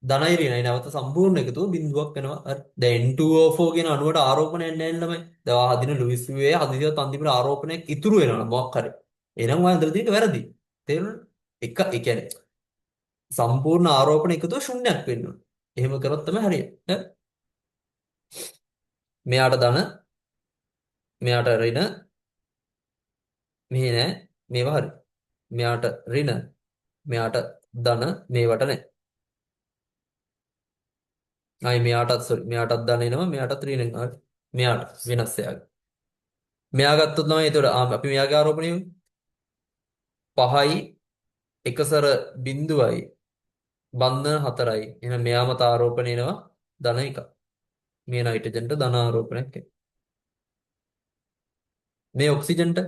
ධනයි ඍණයි නැවත සම්පූර්ණ එකතුව බිඳුවක් වෙනවා. හරි. දැන් N2O4 කියන අණුවට ආරෝපණයක් නැහැ නේ ළමයි. දැන් හදින ලුයිස් වියේ හදිසියත් අන්තිමට ආරෝපණයක් ඉතුරු වෙනවා මොකක් හරි. එහෙනම් ඔයා ඉඳලා තියෙන්නේ වැරදි. තේරුණාද? එක ඒ කියන්නේ සම්පූර්ණ ආරෝපණ එකතුව ශුන්‍යයක් වෙන්න ඕනේ. එහෙම කරොත් තමයි හරියන්නේ. ඈ? මෙයාට ධන, මෙයාට ඍණ, මෙහෙ නෑ. මේවා හරි. මෙයාට ඍණ, මෙයාට ධන, මේවට නෑ. ආයි මෙයාටත් සෝරි. මෙයාටත් ධන එනවා, මෙයාටත් ඍණ එනවා. හරි. මෙයාට වෙනස් එයාගේ. මෙයා ගත්තොත් තමයි ඒතකොට අපි මෙයාගේ ආරෝපණය 5යි එකසර බිඳුවයි බන්ධන 4යි. එහෙනම් මෙයා මත ආරෝපණය එනවා ධන 1. මේ නයිට්‍රජන්ට ධන ආරෝපණයක් එනවා. මේ ඔක්සිජන්ට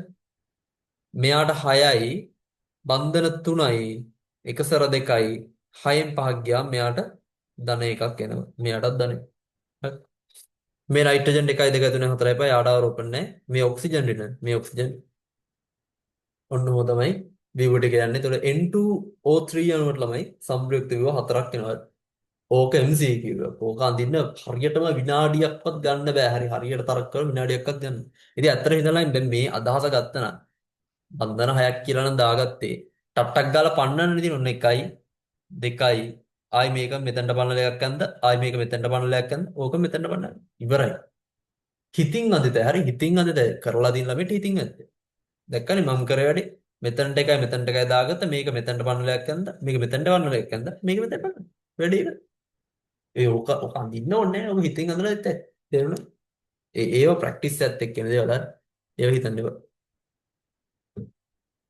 මෙයාට 6යි බන්ධන 3යි එකසර 2යි 6න් 5ක් ගියාම මෙයාට ධන එකක් එනවා. මෙයාටත් ධන. හරි. මේ නයිට්‍රජන් 1යි 2යි 3යි 4යි 5යි ආඩ ආරෝපණ නැහැ. මේ ඔක්සිජන් රින මේ ඔක්සිජන් ඔන්න ඕක තමයි විවුඩ කියන්නේ. එතකොට N2O3 යනකොට ළමයි සම්ප්‍රයුක්ත විව හතරක් එනවා. ඕක MCQ එක. ඕක අඳින්න හරියටම විනාඩියක්වත් ගන්න බෑ. හරියට තරක් කරලා විනාඩියක්වත් ගන්න. ඉතින් ඇත්තට හිතලා දැන් මේ අදහස ගත්තා නම් බන්ධන 6ක් කියලා නම් දාගත්තේ. ටට්ටක් ගාලා පන්නන්න ඉතින් ඔන්න 1යි 2යි ආයි මේක මෙතනට පන්නලා එකක් ඇන්ද ආයි මේක මෙතනට පන්නලා එකක් ඇන්ද ඕක මෙතනට පන්නන්න. ඉවරයි. හිතින් අදිත. හරි හිතින් අදිත කරලා දින ළමයට හිතින් අදිත. දැක්කනේ මම කරේ වැඩේ. මෙතනට එකයි මෙතනට එකයි දාගත්ත මේක මෙතනට පන්නලා එකක් ඇන්ද මේක මෙතනට පන්නලා එකක් ඇන්ද මේක මෙතනට පන්නලා. වැඩේ ඉවරයි. ඒ ඕක අඳින්න ඕනේ නැහැ. ඕක හිතින් අඳලා ඉතින් තේරුණා. ඒව ප්‍රැක්ටිස් එකත් එක්ක එන දේවල් හරි. ඒව හිතන්න එපා.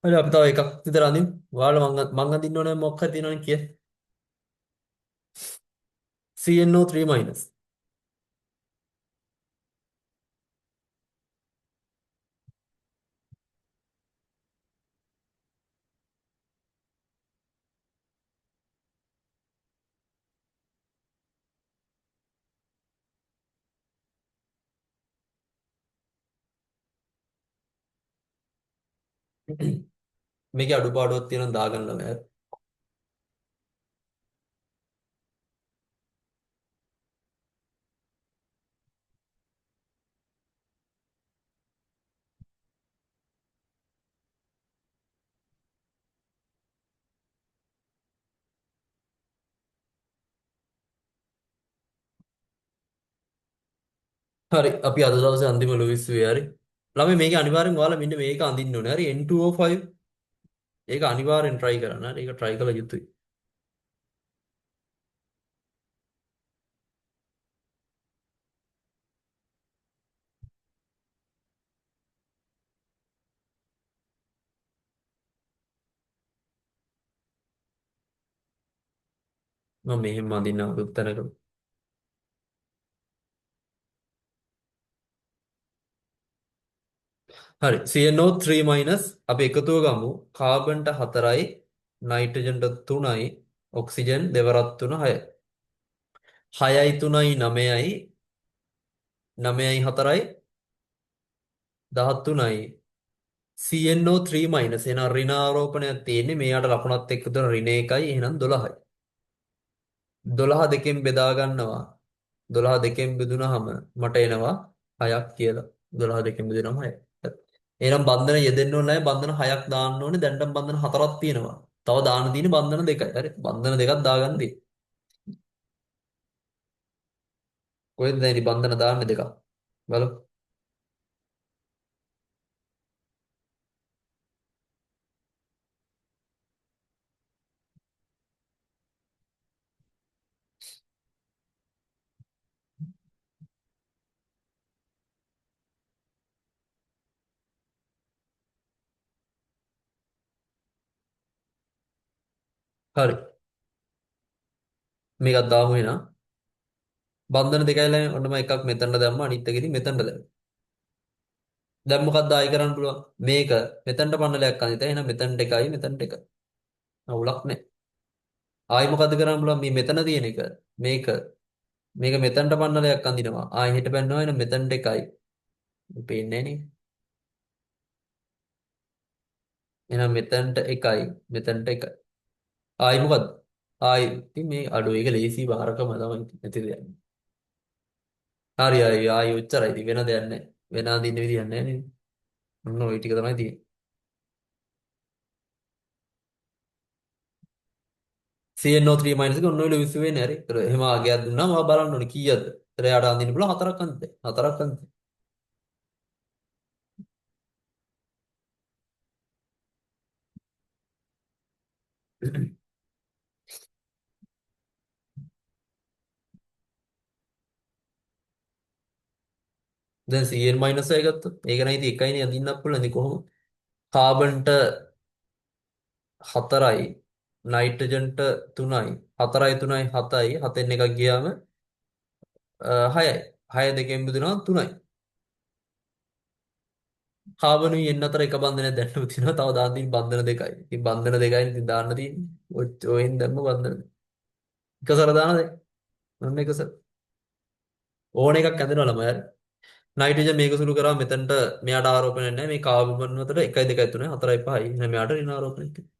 හරි අපි තව එකක් විතර අඳිමු. ඔයාලා මං අඳින්න ඕනේ මොකක් හරි තියෙනවනේ කිය. CNO3 minus. මේකේ අඩුපාඩුවක් තියෙනවා දාගන්න ළමයා. හරි අපි අද දවසේ අන්තිම ලුයිස් වේ හරි. ළමයි මේක අනිවාර්යෙන් ඔයාලා මෙන්න මේක අඳින්න ඕනේ. හරි N2O5 ඒක අනිවාර්යෙන් try කරන්න. හරි ඒක try කළ යුතුයි. මම මෙහෙම අඳින්න අවුරුදු තැනක. හරි CNO3 මයිනස් අපි එකතුව ගමු. කාබන්ට 4යි නයිට්‍රජන්ට 3යි ඔක්සිජන් දෙවරක් 3 6යි. 6යි 3යි 9යි 9යි 4යි 13යි CNO3 මයිනස් එහෙනම් ඍණාරෝපණයක් තියෙන්නේ මෙයාට ලකුණත් එක්ක තුන ඍණ 1යි එහෙනම් 12යි. 12 දෙකෙන් බෙදා ගන්නවා. 12 දෙකෙන් බෙදුනහම මට එනවා 6ක් කියලා. 12 දෙකෙන් බෙදුනම 6. එහෙනම් බන්ධන යෙදෙන්න ඕනේ නැහැ. බන්ධන 6ක් දාන්න ඕනේ. දැන් බන්ධන 4ක් තියෙනවා. තව දාන්න තියෙන්නේ බන්ධන 2යි. හරි. බන්ධන 2ක් දාගන්න තියෙන්නේ. කොහෙද දැන් ඉතින් බන්ධන දාන්නේ දෙකක්. බලමු. හරි. මේකක් දාමු එහෙනම්. බන්ධන 2යිලා ඔන්නම එකක් මෙතනට දැම්මා අනිත් එක ඉතින් මෙතනට දැම්මා. දැන් මොකක්ද ආයි කරන්න පුළුවන්? මේක මෙතනට පන්නලයක් අනිත. එහෙනම් මෙතනට එකයි මෙතනට එකයි. අවුලක් නැහැ. ආයි මොකද්ද කරන්න පුළුවන්? මේ මෙතන තියෙන එක. මේක මේක මෙතනට පන්නලයක් අඳිනවා. ආයි හෙට බැන්නවා එහෙනම් මෙතනට එකයි. පේන්නේ නැහැ නේ. එහෙනම් මෙතනට එකයි මෙතනට එකයි. ආයි මොකද්ද? ආයි ඉතින් මේ අඩු එක ලේසි බාරකම තමයි නැති දෙයක්. හරි හරි ආයි උච්චරයි. ඉතින් වෙන දෙයක් නැහැ. වෙන අඳින්න විදියක් නැහැ නේද? ඔන්න ওই ටික තමයි තියෙන්නේ. CNO3 මයිනස් එක ඔන්න ඔය ලුයිස් වෙන්නේ හරි. ඒතර එහෙම ආගයක් දුන්නාම ආ බලන්න ඕනේ කීයද? ඒතර යාට අඳින්න පුළුවන් හතරක් අඳින්න. හතරක් අඳින්න. දැන් CN මයිනස් එක ගත්තොත් ඒක නම් ඉතින් එකයිනේ අඳින්නත් පුළුවන්. ඉතින් කොහොම කාබන්ට 4යි නයිට්‍රජන්ට 3යි 4යි 3යි 7යි 7න් එකක් ගියාම 6යි 6 දෙකෙන් බෙදුනවා 3යි කාබනුයි එන්න අතර එක බන්ධනයක් දැන්නම තියෙනවා තව දාන්න තියෙන බන්ධන දෙකයි ඉතින් බන්ධන දෙකයි ඉතින් දාන්න තියෙන්නේ ඔයින් දැම්ම බන්ධන එක සර දානද ඔන්න එක සර ඕන එකක් ඇඳෙනවා ළමයි හරි නයිට්‍රජන් මේක සුළු කරා මෙතනට මෙයාට ආරෝපණය නැහැ මේ කාබන් අතර 1යි 2යි 3යි 4යි 5යි එහෙනම් මෙයාට ඍණ ආරෝපණය තියෙනවා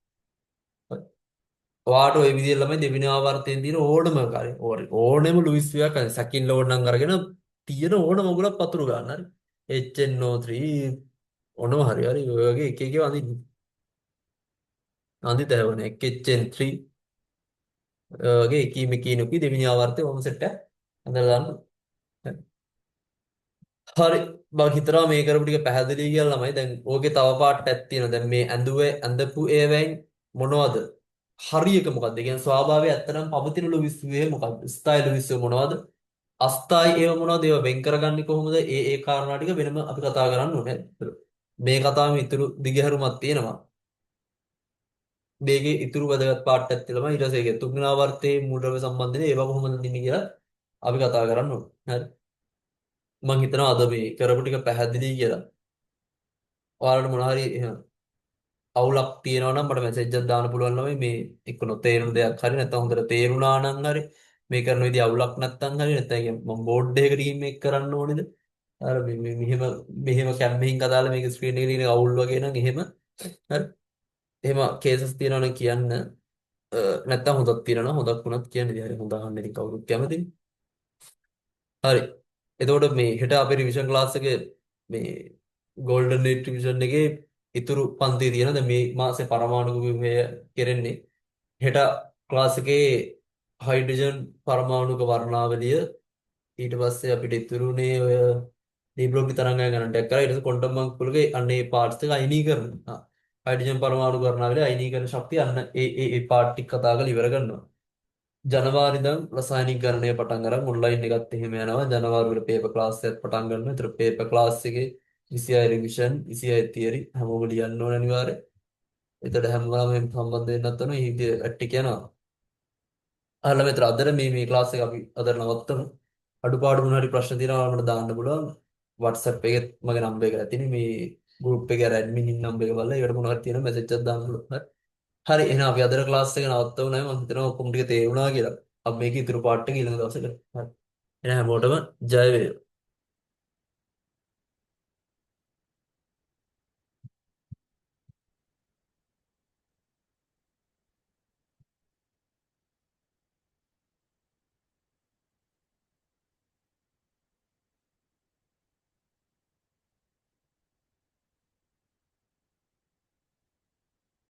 ඔයාට ওই විදිහට ළමයි දෙවෙනි ආවර්තයෙන් තියෙන ඕනම කාර්ය ඕනෙම ලුයිස් එකක් අර සැකින් ලෝඩ් නම් අරගෙන තියෙන ඕනම උගලක් පතුරු ගන්න හරි HNO3 ඕනම හරි හරි ඔය වගේ එක එක අඳින්න අඳිත හැවනේ HN3 වගේ එකී මෙකී නුකී දෙවෙනි ආවර්තයේ ඕම සෙට් එක හදලා දාන්න හරි මම හිතනවා මේ කරපු ටික පැහැදිලි කියලා ළමයි දැන් ඕකේ තව පාටක් තියෙනවා දැන් මේ ඇඳුවේ ඇඳපු ඒවෙන් මොනවද හරි එක මොකක්ද? ඒ කියන්නේ ස්වභාවය ඇත්තටම පවතින ලුවිස්ුවේ මොකක්ද? ස්ථායි ලුවිස්ුවේ මොනවද? අස්ථායි ඒව මොනවද? ඒව වෙන් කරගන්නේ කොහොමද? ඒ කාරණා ටික වෙනම අපි කතා කරන්න ඕනේ. මේ කතාවෙම ඉතුරු දිගහැරුමක් තියෙනවා. මේකේ ඉතුරු වැදගත් පාර්ට් එකක් තියෙනවා. ඊට පස්සේ ඒකේ තුන්වෙනි මූල ද්‍රව්‍ය සම්බන්ධනේ ඒව කොහොමද දෙන්නේ කියලා අපි කතා කරන්න ඕනේ. හරි. මම හිතනවා අද මේ කරපු ටික පැහැදිලි කියලා. ඔයාලට මොනවා හරි අවුලක් තියෙනවා නම් මට මැසේජ් එකක් දාන්න පුළුවන් ළමයි මේ එක්ක නොතේරුණු දෙයක් හරි නැත්නම් හොඳට තේරුණා නම් හරි මේ කරන විදිහ අවුලක් නැත්නම් හරි නැත්නම් මම බෝඩ් එකකට ගිහින් මේක කරන්න ඕනේද අර මෙහෙම මෙහෙම කැම්පේන් කතාවල මේක ස්ක්‍රීන් එකේ තියෙන අවුල් වගේ නම් එහෙම හරි එහෙම කේසස් තියෙනවා නම් කියන්න නැත්නම් හොඳක් තියෙනවා නම් හොඳක් වුණත් කියන්න ඉතින් හරි හොඳ අහන්න ඉතින් කවුරුත් කැමතියි හරි එතකොට මේ හෙට අපේ රිවිෂන් ක්ලාස් එකේ මේ ගෝල්ඩන් රිවිෂන් එකේ ඉතුරු පන්ති තියෙන දැන් මේ මාසේ පරමාණු විභවය කෙරෙන්නේ හෙට ක්ලාස් එකේ හයිඩ්‍රජන් පරමාණුක වර්ණාවලිය ඊට පස්සේ අපිට ඉතුරුනේ ඔය දී බ්ලොක් තරංගයන් ගණන් ටැක් කරා ඊට පස්සේ ක්වොන්ටම් මංකුලගේ අන්න ඒ පාර්ට්ස් එක අයනීකරණ හයිඩ්‍රජන් පරමාණු වර්ණාවලිය අයනීකරණ ශක්තිය අන්න ඒ පාර්ට් ටික කතා කරලා ඉවර කරනවා ජනවාරි ඉඳන් රසායනික ගණනය පටන් අරන් ඔන්ලයින් එකත් එහෙම යනවා ජනවාරි වල පේපර් ක්ලාස් එකක් පටන් ගන්නවා. ඒතර පේපර් ක්ලාස් එකේ 26 රිවිෂන් 26 තියරි හැමෝම ලියන්න ඕන අනිවාර්යයෙන්. ඒතර හැමෝම සම්බන්ධ වෙන්නත් ඕන. මේ විදිය ඇට් කියනවා. අහලා මෙතන අදට මේ ක්ලාස් එක අපි අදට නවත්තමු. අඩුපාඩු මොනවා හරි ප්‍රශ්න තියෙනවා මට දාන්න පුළුවන්. WhatsApp එකේ මගේ නම්බර් එක ඇතිනේ මේ ගෲප් එකේ අර ඇඩ්මින් නම්බර එක බලලා ඒකට මොනවා හරි තියෙනවා මැසේජ් එකක් දාන්න පුළුවන්. හරි එහෙනම් අපි අදට ක්ලාස් එක නවත්තමු නේද මම හිතනවා ඔක්කොම ටික තේරුණා කියලා. අපි මේක ඉතුරු පාර්ට් එක ඊළඟ දවසේ කරමු. හරි. එහෙනම් හැමෝටම ජය වේවා.